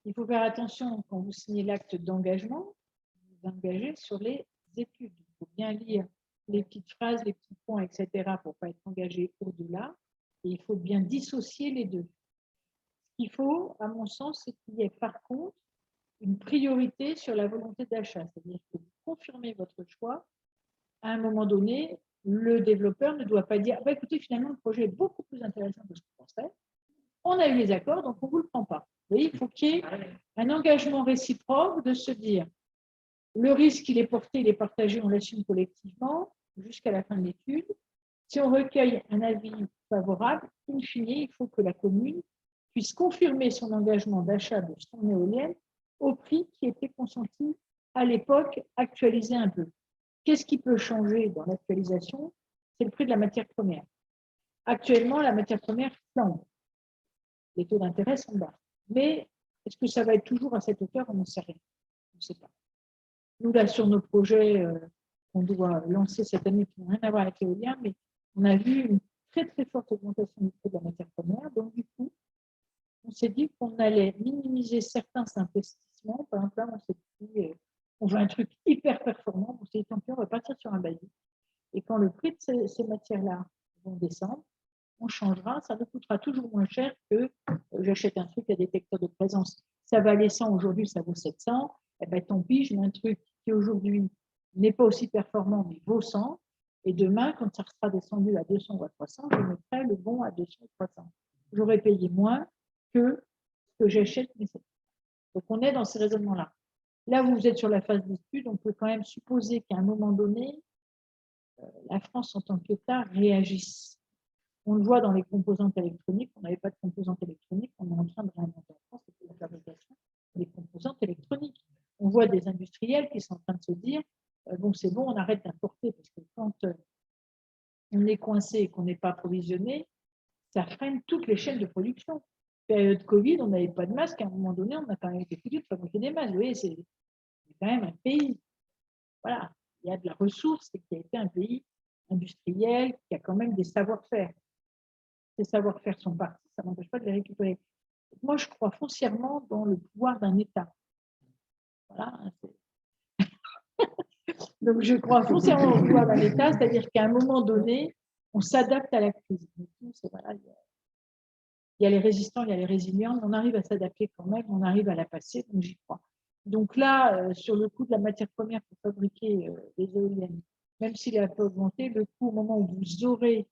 Il faut faire attention quand vous signez l'acte d'engagement, vous engagez sur les études. Il faut bien lire les petites phrases, les petits points, etc. pour ne pas être engagé au-delà. Et il faut bien dissocier les deux. Ce qu'il faut, à mon sens, c'est qu'il y ait par contre une priorité sur la volonté d'achat. C'est-à-dire que vous confirmez votre choix. À un moment donné, le développeur ne doit pas dire écoutez, finalement, le projet est beaucoup plus intéressant que ce qu'on pensait. On a eu les accords, donc on ne vous le prend pas. Vous voyez, il faut qu'il y ait un engagement réciproque de se dire le risque, il est porté, il est partagé, on l'assume collectivement jusqu'à la fin de l'étude. Si on recueille un avis favorable, in fine, il faut que la commune puisse confirmer son engagement d'achat de son éolienne au prix qui était consenti à l'époque, actualisé un peu. Qu'est-ce qui peut changer dans l'actualisation? C'est le prix de la matière première. Actuellement, la matière première flambe. Les taux d'intérêt sont bas. Mais est-ce que ça va être toujours à cette hauteur? On n'en sait rien. On ne sait pas. Nous, là, sur nos projets qu'on doit lancer cette année, qui n'ont rien à voir avec l'éolien, mais on a vu une très, très forte augmentation du prix de la matière première. Donc, du coup, on s'est dit qu'on allait minimiser certains investissements. Par exemple, là, on s'est dit, on veut un truc hyper performant. On s'est dit, tant pis, on va partir sur un basique. Et quand le prix de ces matières-là vont descendre, on changera. Ça nous coûtera toujours moins cher que j'achète un truc à détecteur de présence. Ça valait 100 aujourd'hui, ça vaut 700. Eh bien, tant pis, je mets un truc qui aujourd'hui n'est pas aussi performant, mais vaut 100. Et demain, quand ça sera descendu à 200 ou à 300, je mettrai le bon à 200 ou 300. J'aurais payé moins que ce que j'achète. Donc, on est dans ces raisonnements-là. Là, vous êtes sur la phase d'étude, on peut quand même supposer qu'à un moment donné, la France en tant qu'État réagisse. On le voit dans les composantes électroniques, on n'avait pas de composantes électroniques, on est en train de réinventer en France la fabrication des composantes électroniques. On voit des industriels qui sont en train de se dire, bon, c'est bon, on arrête d'importer, parce que quand on est coincé et qu'on n'est pas approvisionné, ça freine toutes les chaînes de production. Période Covid, on n'avait pas de masques, à un moment donné, on a quand même été foutu de fabriquer des masques. Vous voyez, c'est quand même un pays. Voilà, il y a de la ressource et qui a été un pays industriel, qui a quand même des savoir-faire. Ces savoir-faire sont partis, ça n'empêche pas de les récupérer. Moi, je crois foncièrement dans le pouvoir d'un État. Voilà. Donc, je crois foncièrement au pouvoir d'un État, c'est-à-dire qu'à un moment donné, on s'adapte à la crise. Voilà, il y a les résistants, il y a les résilients, on arrive à s'adapter quand même, on arrive à la passer, donc j'y crois. Donc là, sur le coût de la matière première pour fabriquer les éoliennes, même s'il a peu augmenté, le coût au moment où vous aurez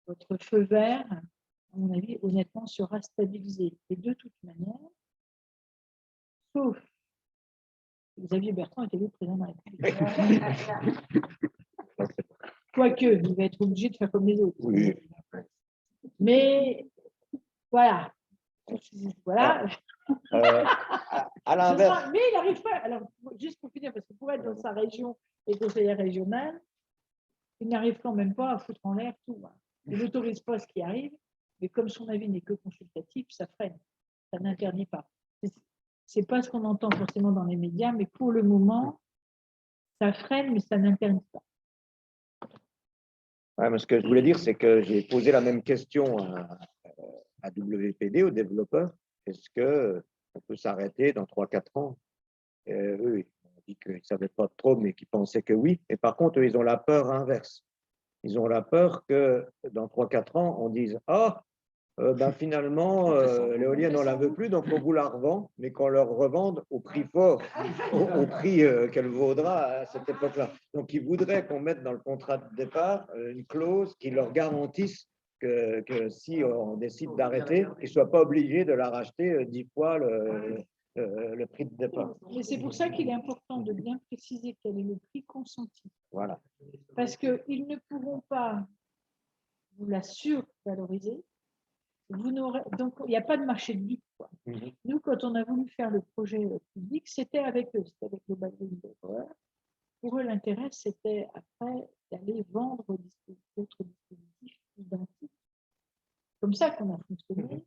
votre feu vert, à mon avis, honnêtement, sera stabilisé. Et de toute manière, sauf Xavier Bertrand était le président de la République. Quoique, il va être obligé de faire comme les autres. Oui. Mais voilà. Voilà. À l'inverse. Mais il n'arrive pas. Alors, juste pour finir, parce que pour être dans sa région et conseiller régional, il n'arrive quand même pas à foutre en l'air tout. Il n'autorise pas ce qui arrive, mais comme son avis n'est que consultatif, ça freine. Ça n'interdit pas. Ce n'est pas ce qu'on entend forcément dans les médias, mais pour le moment, ça freine, mais ça n'interdit pas. Ouais, mais ce que je voulais dire, c'est que j'ai posé la même question à WPD, aux développeurs. Est-ce qu'on peut s'arrêter dans 3-4 ans? Oui, on dit qu'ils ne savaient pas trop, mais qu'ils pensaient que oui. Et par contre, ils ont la peur inverse. Ils ont la peur que dans 3-4 ans, on dise « Ah, ben finalement, l'éolienne, on ne la veut plus, donc on vous la revend, mais qu'on leur revende au prix fort, au prix qu'elle vaudra à cette époque-là. » Donc, ils voudraient qu'on mette dans le contrat de départ une clause qui leur garantisse que si on décide d'arrêter, qu'ils ne soient pas obligés de la racheter 10 fois le prix de départ. Mais c'est pour ça qu'il est important de bien préciser quel est le prix consenti. Voilà. Parce qu'ils ne pourront pas vous la survaloriser. Donc, il n'y a pas de marché de luxe. Nous, quand on a voulu faire le projet public, c'était avec eux, c'était avec le Global Power. Pour eux, l'intérêt, c'était après d'aller vendre d'autres dispositifs identiques. Comme ça qu'on a fonctionné.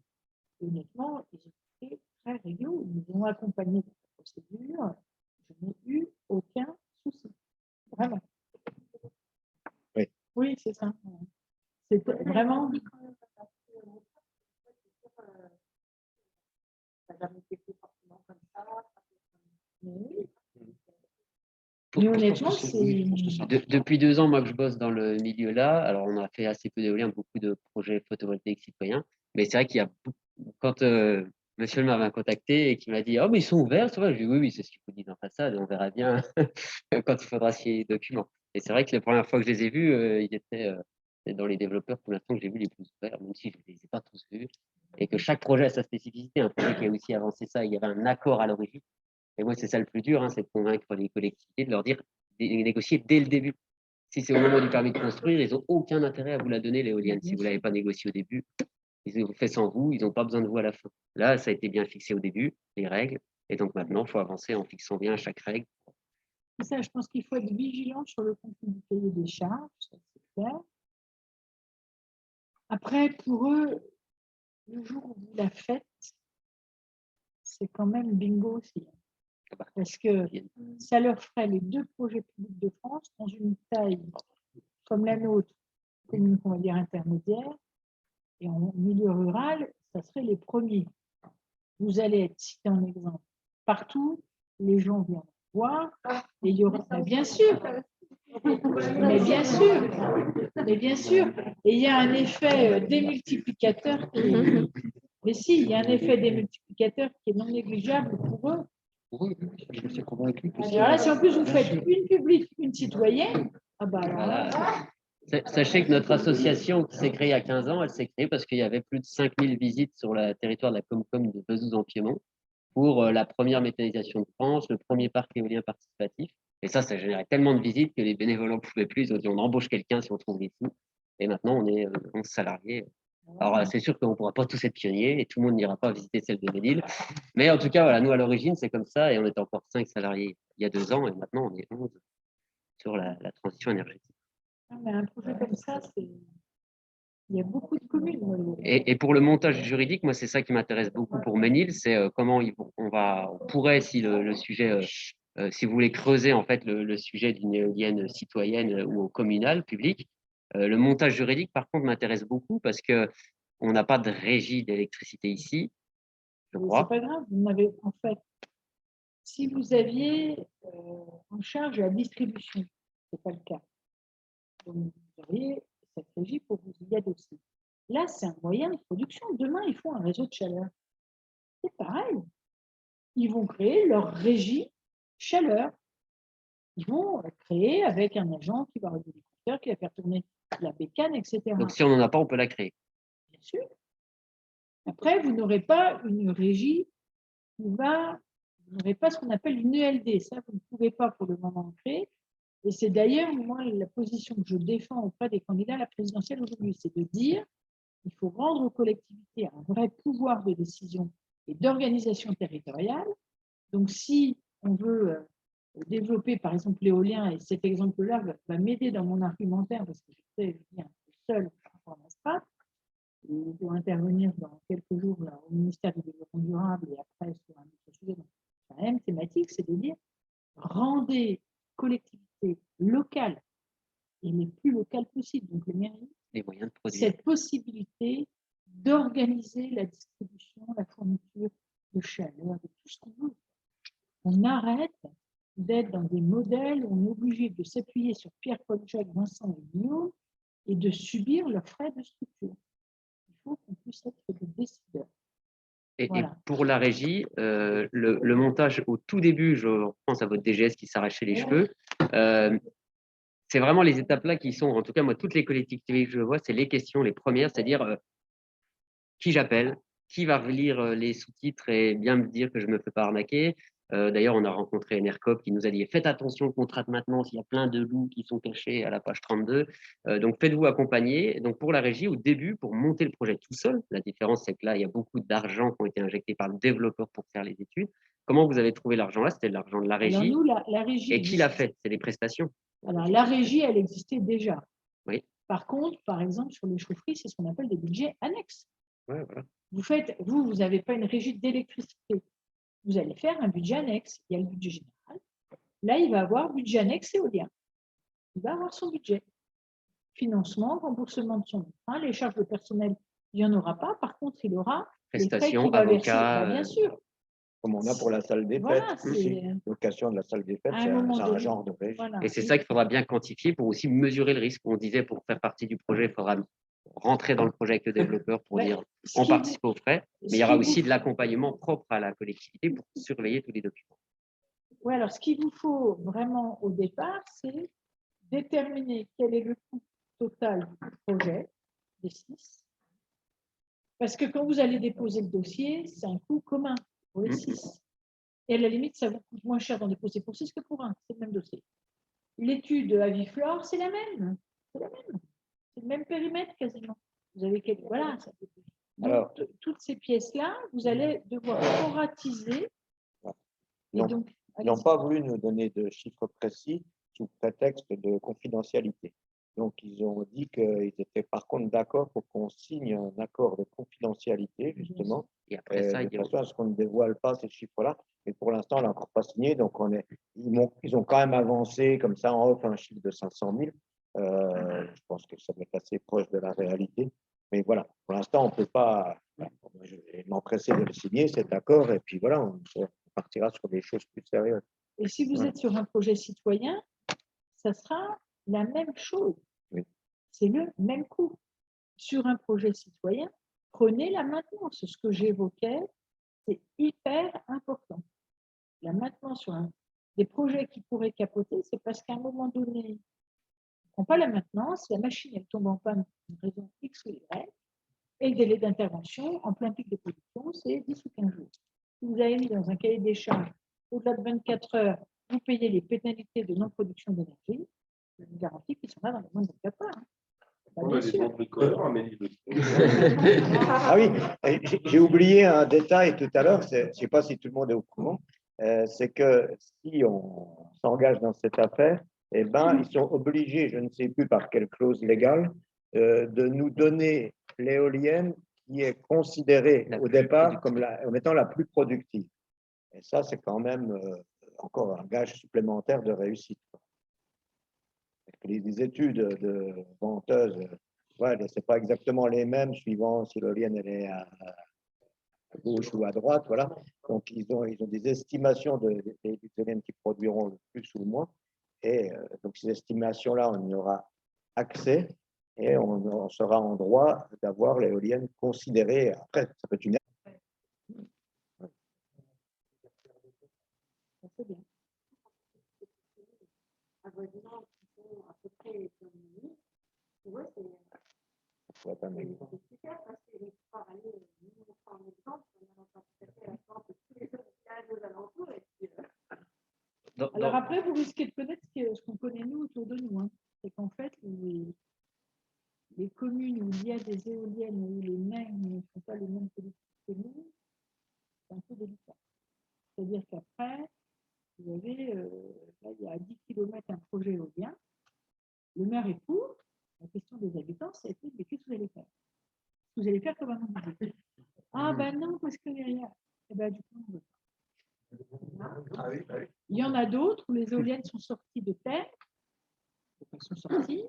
Et honnêtement, ils ont été très réglo. Ils nous ont accompagnés dans la procédure. Je n'ai eu aucun souci. Vraiment. Oui, oui, c'est ça. C'est vraiment. Mais honnêtement, c'est. Depuis 2 ans, moi, que je bosse dans le milieu-là, alors on a fait assez peu d'éolien, beaucoup de projets photovoltaïques citoyens, mais c'est vrai qu'il y a quand monsieur le maire m'a contacté et qui m'a dit « Oh, mais ils sont ouverts, c'est vrai ?» Je lui ai dit « Oui, c'est ce qu'il faut dire en façade, on verra bien quand il faudra signer les documents. » Et c'est vrai que la première fois que je les ai vus, ils étaient dans les développeurs pour l'instant que j'ai vu les plus ouverts, même si je ne les ai pas tous vus, et que chaque projet a sa spécificité. Un projet qui a aussi avancé ça, il y avait un accord à l'origine. Et moi, c'est ça le plus dur, c'est de convaincre les collectivités, de leur dire, de négocier dès le début. Si c'est au moment du permis de construire, ils n'ont aucun intérêt à vous la donner, l'éolienne. Si vous ne l'avez pas négocié au début, ils ont fait sans vous, ils n'ont pas besoin de vous à la fin. Là, ça a été bien fixé au début, les règles, et donc maintenant, il faut avancer en fixant bien chaque règle. C'est ça, je pense qu'il faut être vigilant sur le contenu du cahier des charges, ça c'est clair. Après, pour eux, le jour où vous la faites, c'est quand même bingo aussi. Parce que ça leur ferait les 2 projets publics de France dans une taille comme la nôtre, commune, on va dire intermédiaire, et en milieu rural, ça serait les premiers. Vous allez être cité en exemple partout, les gens viennent voir, et il y aura, bien sûr, mais bien sûr, et il y a un effet démultiplicateur mais si, il y a un effet démultiplicateur qui est non négligeable pour eux. Je suis convaincu que Alors là, si en plus vous faites une publique, une citoyenne, ah bah alors Voilà. là, Sachez que notre association qui s'est créée il y a 15 ans, elle s'est créée parce qu'il y avait plus de 5000 visites sur le territoire de la Comcom de Vesoul-en-Piémont pour la première méthanisation de France, le premier parc éolien participatif. Et ça générait tellement de visites que les bénévoles n'en pouvaient plus. Ils ont dit on embauche quelqu'un si on trouve les sous. Et maintenant, on est 11 salariés. Alors, c'est sûr qu'on ne pourra pas tous être pionniers et tout le monde n'ira pas visiter celle de Ménil. Mais en tout cas, voilà, nous, à l'origine, c'est comme ça. Et on était encore 5 salariés il y a 2 ans. Et maintenant, on est 11 sur la transition énergétique. mais un projet comme ça, il y a beaucoup de communes. Et pour le montage juridique, moi, c'est ça qui m'intéresse beaucoup pour Ménil, c'est comment on pourrait, si le sujet, si vous voulez creuser en fait le sujet d'une éolienne citoyenne ou communale, publique, le montage juridique, par contre, m'intéresse beaucoup parce que on n'a pas de régie d'électricité ici, je crois. C'est pas grave, vous n'avez en fait, si vous aviez en charge la distribution, ce n'est pas le cas. Donc, vous auriez cette régie pour vous y adosser. Là, c'est un moyen de production. Demain, ils font un réseau de chaleur. C'est pareil. Ils vont créer leur régie chaleur. Ils vont créer avec un agent qui va réguler le compteur, qui va faire tourner la bécane, etc. Donc, si on n'en a pas, on peut la créer. Bien sûr. Après, vous n'aurez pas une régie vous n'aurez pas ce qu'on appelle une ELD. Ça, vous ne pouvez pas pour le moment créer. Et c'est d'ailleurs, moi, la position que je défends auprès des candidats à la présidentielle aujourd'hui, c'est de dire qu'il faut rendre aux collectivités un vrai pouvoir de décision et d'organisation territoriale. Donc, si on veut développer, par exemple, l'éolien, et cet exemple-là va m'aider dans mon argumentaire, parce que je sais bien seul par rapport à ma strat, il doit intervenir dans quelques jours là, au ministère du Développement durable et après sur un autre sujet. Donc, la même thématique, c'est de dire rendez collectivités locales et les plus locales possibles, donc les mairies, Les moyens de produire. cette possibilité d'organiser la distribution, la fourniture de chaleur, de tout ce qu'on veut. On arrête d'être dans des modèles où on est obligé de s'appuyer sur Pierre-Paul Jacques, Vincent et Guillaume et de subir leurs frais de structure. Il faut qu'on puisse être des décideurs. Et pour la régie, le montage au tout début, je pense à votre DGS qui s'arrachait les cheveux, c'est vraiment les étapes là qui sont, en tout cas moi, toutes les collectivités que je vois, c'est les questions, les premières, c'est-à-dire qui j'appelle, qui va relire les sous-titres et bien me dire que je ne me fais pas arnaquer. D'ailleurs, on a rencontré NRCOP qui nous a dit faites attention au contrat de maintenance, il y a plein de loups qui sont cachés à la page 32. Donc, faites-vous accompagner. Donc, pour la régie, au début, pour monter le projet tout seul, la différence, c'est que là, il y a beaucoup d'argent qui ont été injectés par le développeur pour faire les études. Comment vous avez trouvé l'argent là? C'était l'argent de la régie. Alors nous, la régie. Et qui l'a fait? C'est les prestations. Alors, la régie, elle existait déjà. Oui. Par contre, par exemple, sur les chaufferies, c'est ce qu'on appelle des budgets annexes. Ouais, voilà. Vous n'avez pas une régie d'électricité. Vous allez faire un budget annexe. Il y a le budget général. Là, il va avoir budget annexe éolien. Il va avoir son budget. Financement, remboursement de son emprunt, les charges de personnel, il n'y en aura pas. Par contre, il aura prestations, les frais qu'il va avocats. verser. Bien sûr. Comme on a pour la salle des Voilà, fêtes. Aussi. Location de la salle des fêtes, c'est un genre de régie. Voilà. Et c'est ça qu'il faudra bien quantifier pour aussi mesurer le risque. On disait pour faire partie du projet, il faudra rentrer dans le projet avec le développeur pour dire on participe aux frais, mais il y aura aussi de l'accompagnement propre à la collectivité pour surveiller tous les documents. Oui, alors ce qu'il vous faut vraiment au départ, c'est déterminer quel est le coût total du projet des 6. Parce que quand vous allez déposer le dossier, c'est un coût commun pour les 6. Et à la limite, ça vous coûte moins cher d'en déposer pour 6 que pour 1. C'est le même dossier. L'étude de Aviflore, c'est la même. C'est la même. C'est le même périmètre quasiment. Vous avez voilà, Donc, Alors- toutes ces pièces-là, vous allez devoir proratiser. Et Non. donc, Ils n'ont allez-y. pas voulu nous donner de chiffres précis sous prétexte de confidentialité. Donc, ils ont dit qu'ils étaient par contre d'accord pour qu'on signe un accord de confidentialité, justement, Et après ça, de il y a- façon à ce qu'on ne dévoile pas ces chiffres-là. Mais pour l'instant, on n'a encore pas signé. Donc, ils ont quand même avancé comme ça en off un chiffre de 500 000. Je pense que ça va être assez proche de la réalité. Mais voilà, pour l'instant, on ne peut pas. Voilà, je vais m'empresser de le signer, cet accord. Et puis voilà, on partira sur des choses plus sérieuses. Et si vous êtes sur un projet citoyen, ça sera la même chose. Oui. C'est le même coût. Sur un projet citoyen, prenez la maintenance. Ce que j'évoquais, c'est hyper important. La maintenance sur des projets qui pourraient capoter, c'est parce qu'à un moment donné, on ne prend pas la maintenance, la machine elle tombe en panne pour une raison X ou Y, et le délai d'intervention en plein pic de production, c'est 10 ou 15 jours. Si vous avez mis dans un cahier des charges au-delà de 24 heures, vous payez les pénalités de non-production d'énergie, je vous garantis qu'ils sont là dans les moins de 24 heures. Hein. On Bien a des sûr. bons bricoleurs, Amélie. Ah oui, j'ai oublié un détail tout à l'heure, je ne sais pas si tout le monde est au courant, c'est que si on s'engage dans cette affaire, eh ben, ils sont obligés, je ne sais plus par quelle clause légale, de nous donner l'éolienne qui est considérée au départ comme comme étant la plus productive. Et ça, c'est quand même encore un gage supplémentaire de réussite. Les études de venteuses, ouais, ce n'est pas exactement les mêmes suivant si l'éolienne elle est à gauche ou à droite. Voilà. Donc, ils ont des estimations des éoliennes qui produiront le plus ou le moins. Et donc, ces estimations-là, on y aura accès et on sera en droit d'avoir l'éolienne considérée. Après, ça peut être une. C'est bien. À peu près comme nous. Ouais, Ça pourrait être un exemple. c'est super parce que les travailler, nous, on prend un exemple, on n'a pas tout à fait la chance de tous les autres villages aux alentours. Et puis, Alors après, vous risquez de connaître ce qu'on connaît nous autour de nous. Hein. C'est qu'en fait, les communes où il y a des éoliennes où les mêmes ne font pas les mêmes politiques que nous, c'est un peu délicat. C'est-à-dire qu'après, vous avez, là, il y a 10 km un projet éolien, le maire est pour, la question des habitants, c'est mais qu'est-ce que vous allez faire? Vous allez faire comme un monde. Ah ben non, parce que derrière, eh ben, du coup, on veut pas. Il y en a d'autres où les éoliennes sont sorties de terre, elles sont sorties,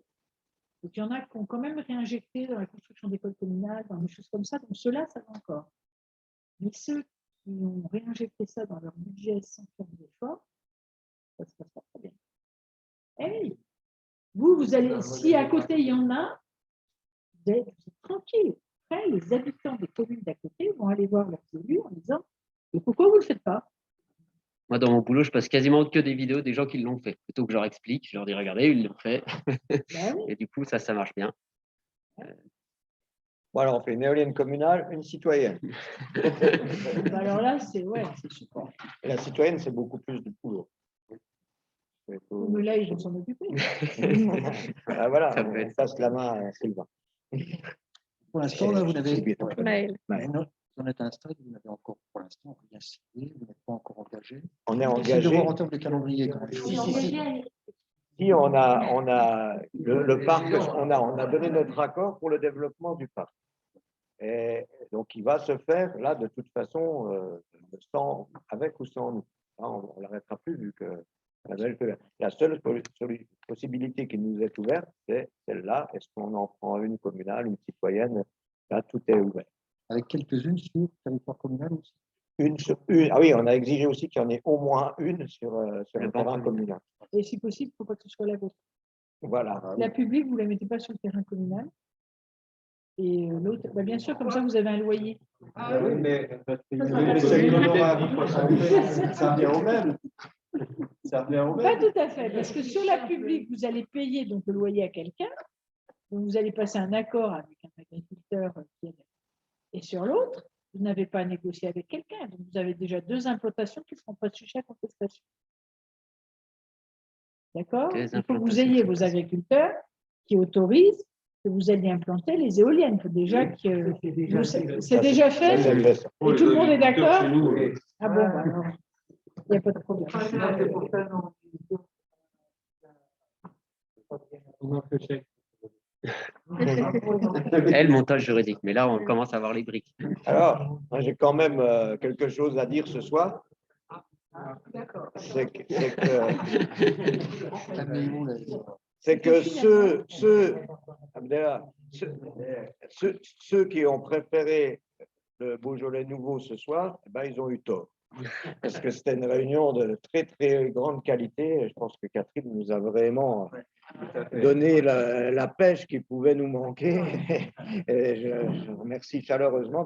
et puis il y en a qui ont quand même réinjecté dans la construction d'écoles communales, dans des choses comme ça, donc ceux-là, ça va encore. Mais ceux qui ont réinjecté ça dans leur budget sans faire d'efforts, ça se passe pas très bien. Eh oui, vous allez, si à côté il y en a, vous êtes tranquille. Après, les habitants des communes d'à côté vont aller voir leurs élus en disant mais pourquoi vous ne le faites pas? Moi, dans mon boulot, je passe quasiment que des vidéos des gens qui l'ont fait. Plutôt que je leur explique, je leur dis regardez, ils l'ont fait. Ben oui. Et du coup, ça marche bien. Bon, alors, on fait une éolienne communale, une citoyenne. Ben alors là, c'est super. Et la citoyenne, c'est beaucoup plus de boulot. Mais là, ils vont s'en occuper. Ah, voilà, Ça peut on être passe la main à Sylvain. Pour l'instant, là, vous n'avez Maël. vous en êtes à un stade où vous n'avez encore, pour l'instant, rien signé, vous n'êtes pas encore engagé. On est Essayez de engagé. voir en termes de calendrier comment les choses. Si on a le parc, on a donné notre accord pour le développement du parc. Et donc, il va se faire, là, de toute façon, avec ou sans nous. Là, on ne l'arrêtera plus vu que la seule possibilité qui nous est ouverte, c'est celle-là. Est-ce qu'on en prend une communale, une citoyenne? Là, tout est ouvert. Avec quelques-unes sur le territoire communal aussi. Ah oui, on a exigé aussi qu'il y en ait au moins une sur le terrain communal. Et si possible, il ne faut pas que ce soit la vôtre. Voilà. La publique, vous ne la mettez pas sur le terrain communal. Et l'autre, ben bien sûr, comme ça, vous avez un loyer. Oui, mais c'est ça revient au même. Ça revient au Pas même. tout à fait, parce que sur la publique, vous allez payer donc, le loyer à quelqu'un. Donc, vous allez passer un accord avec un agriculteur. Et sur l'autre, vous n'avez pas à négocier avec quelqu'un. Donc, vous avez déjà deux implantations qui ne seront pas sujets à contestation. D'accord? Il faut que vous ayez vos agriculteurs qui autorisent que vous allez implanter les éoliennes. Il faut déjà que c'est déjà Ça, fait. c'est fait, ça. Et tout le monde est d'accord? Chez nous, Ah bon, bah alors, il n'y a pas de problème. Et le montage juridique. Mais là, on commence à voir les briques. Alors, moi, j'ai quand même quelque chose à dire ce soir. C'est que ceux qui ont préféré le Beaujolais nouveau ce soir, eh ben, ils ont eu tort. Parce que c'était une réunion de très, très grande qualité. Je pense que Catherine nous a vraiment donné la pêche qui pouvait nous manquer. Et je remercie chaleureusement.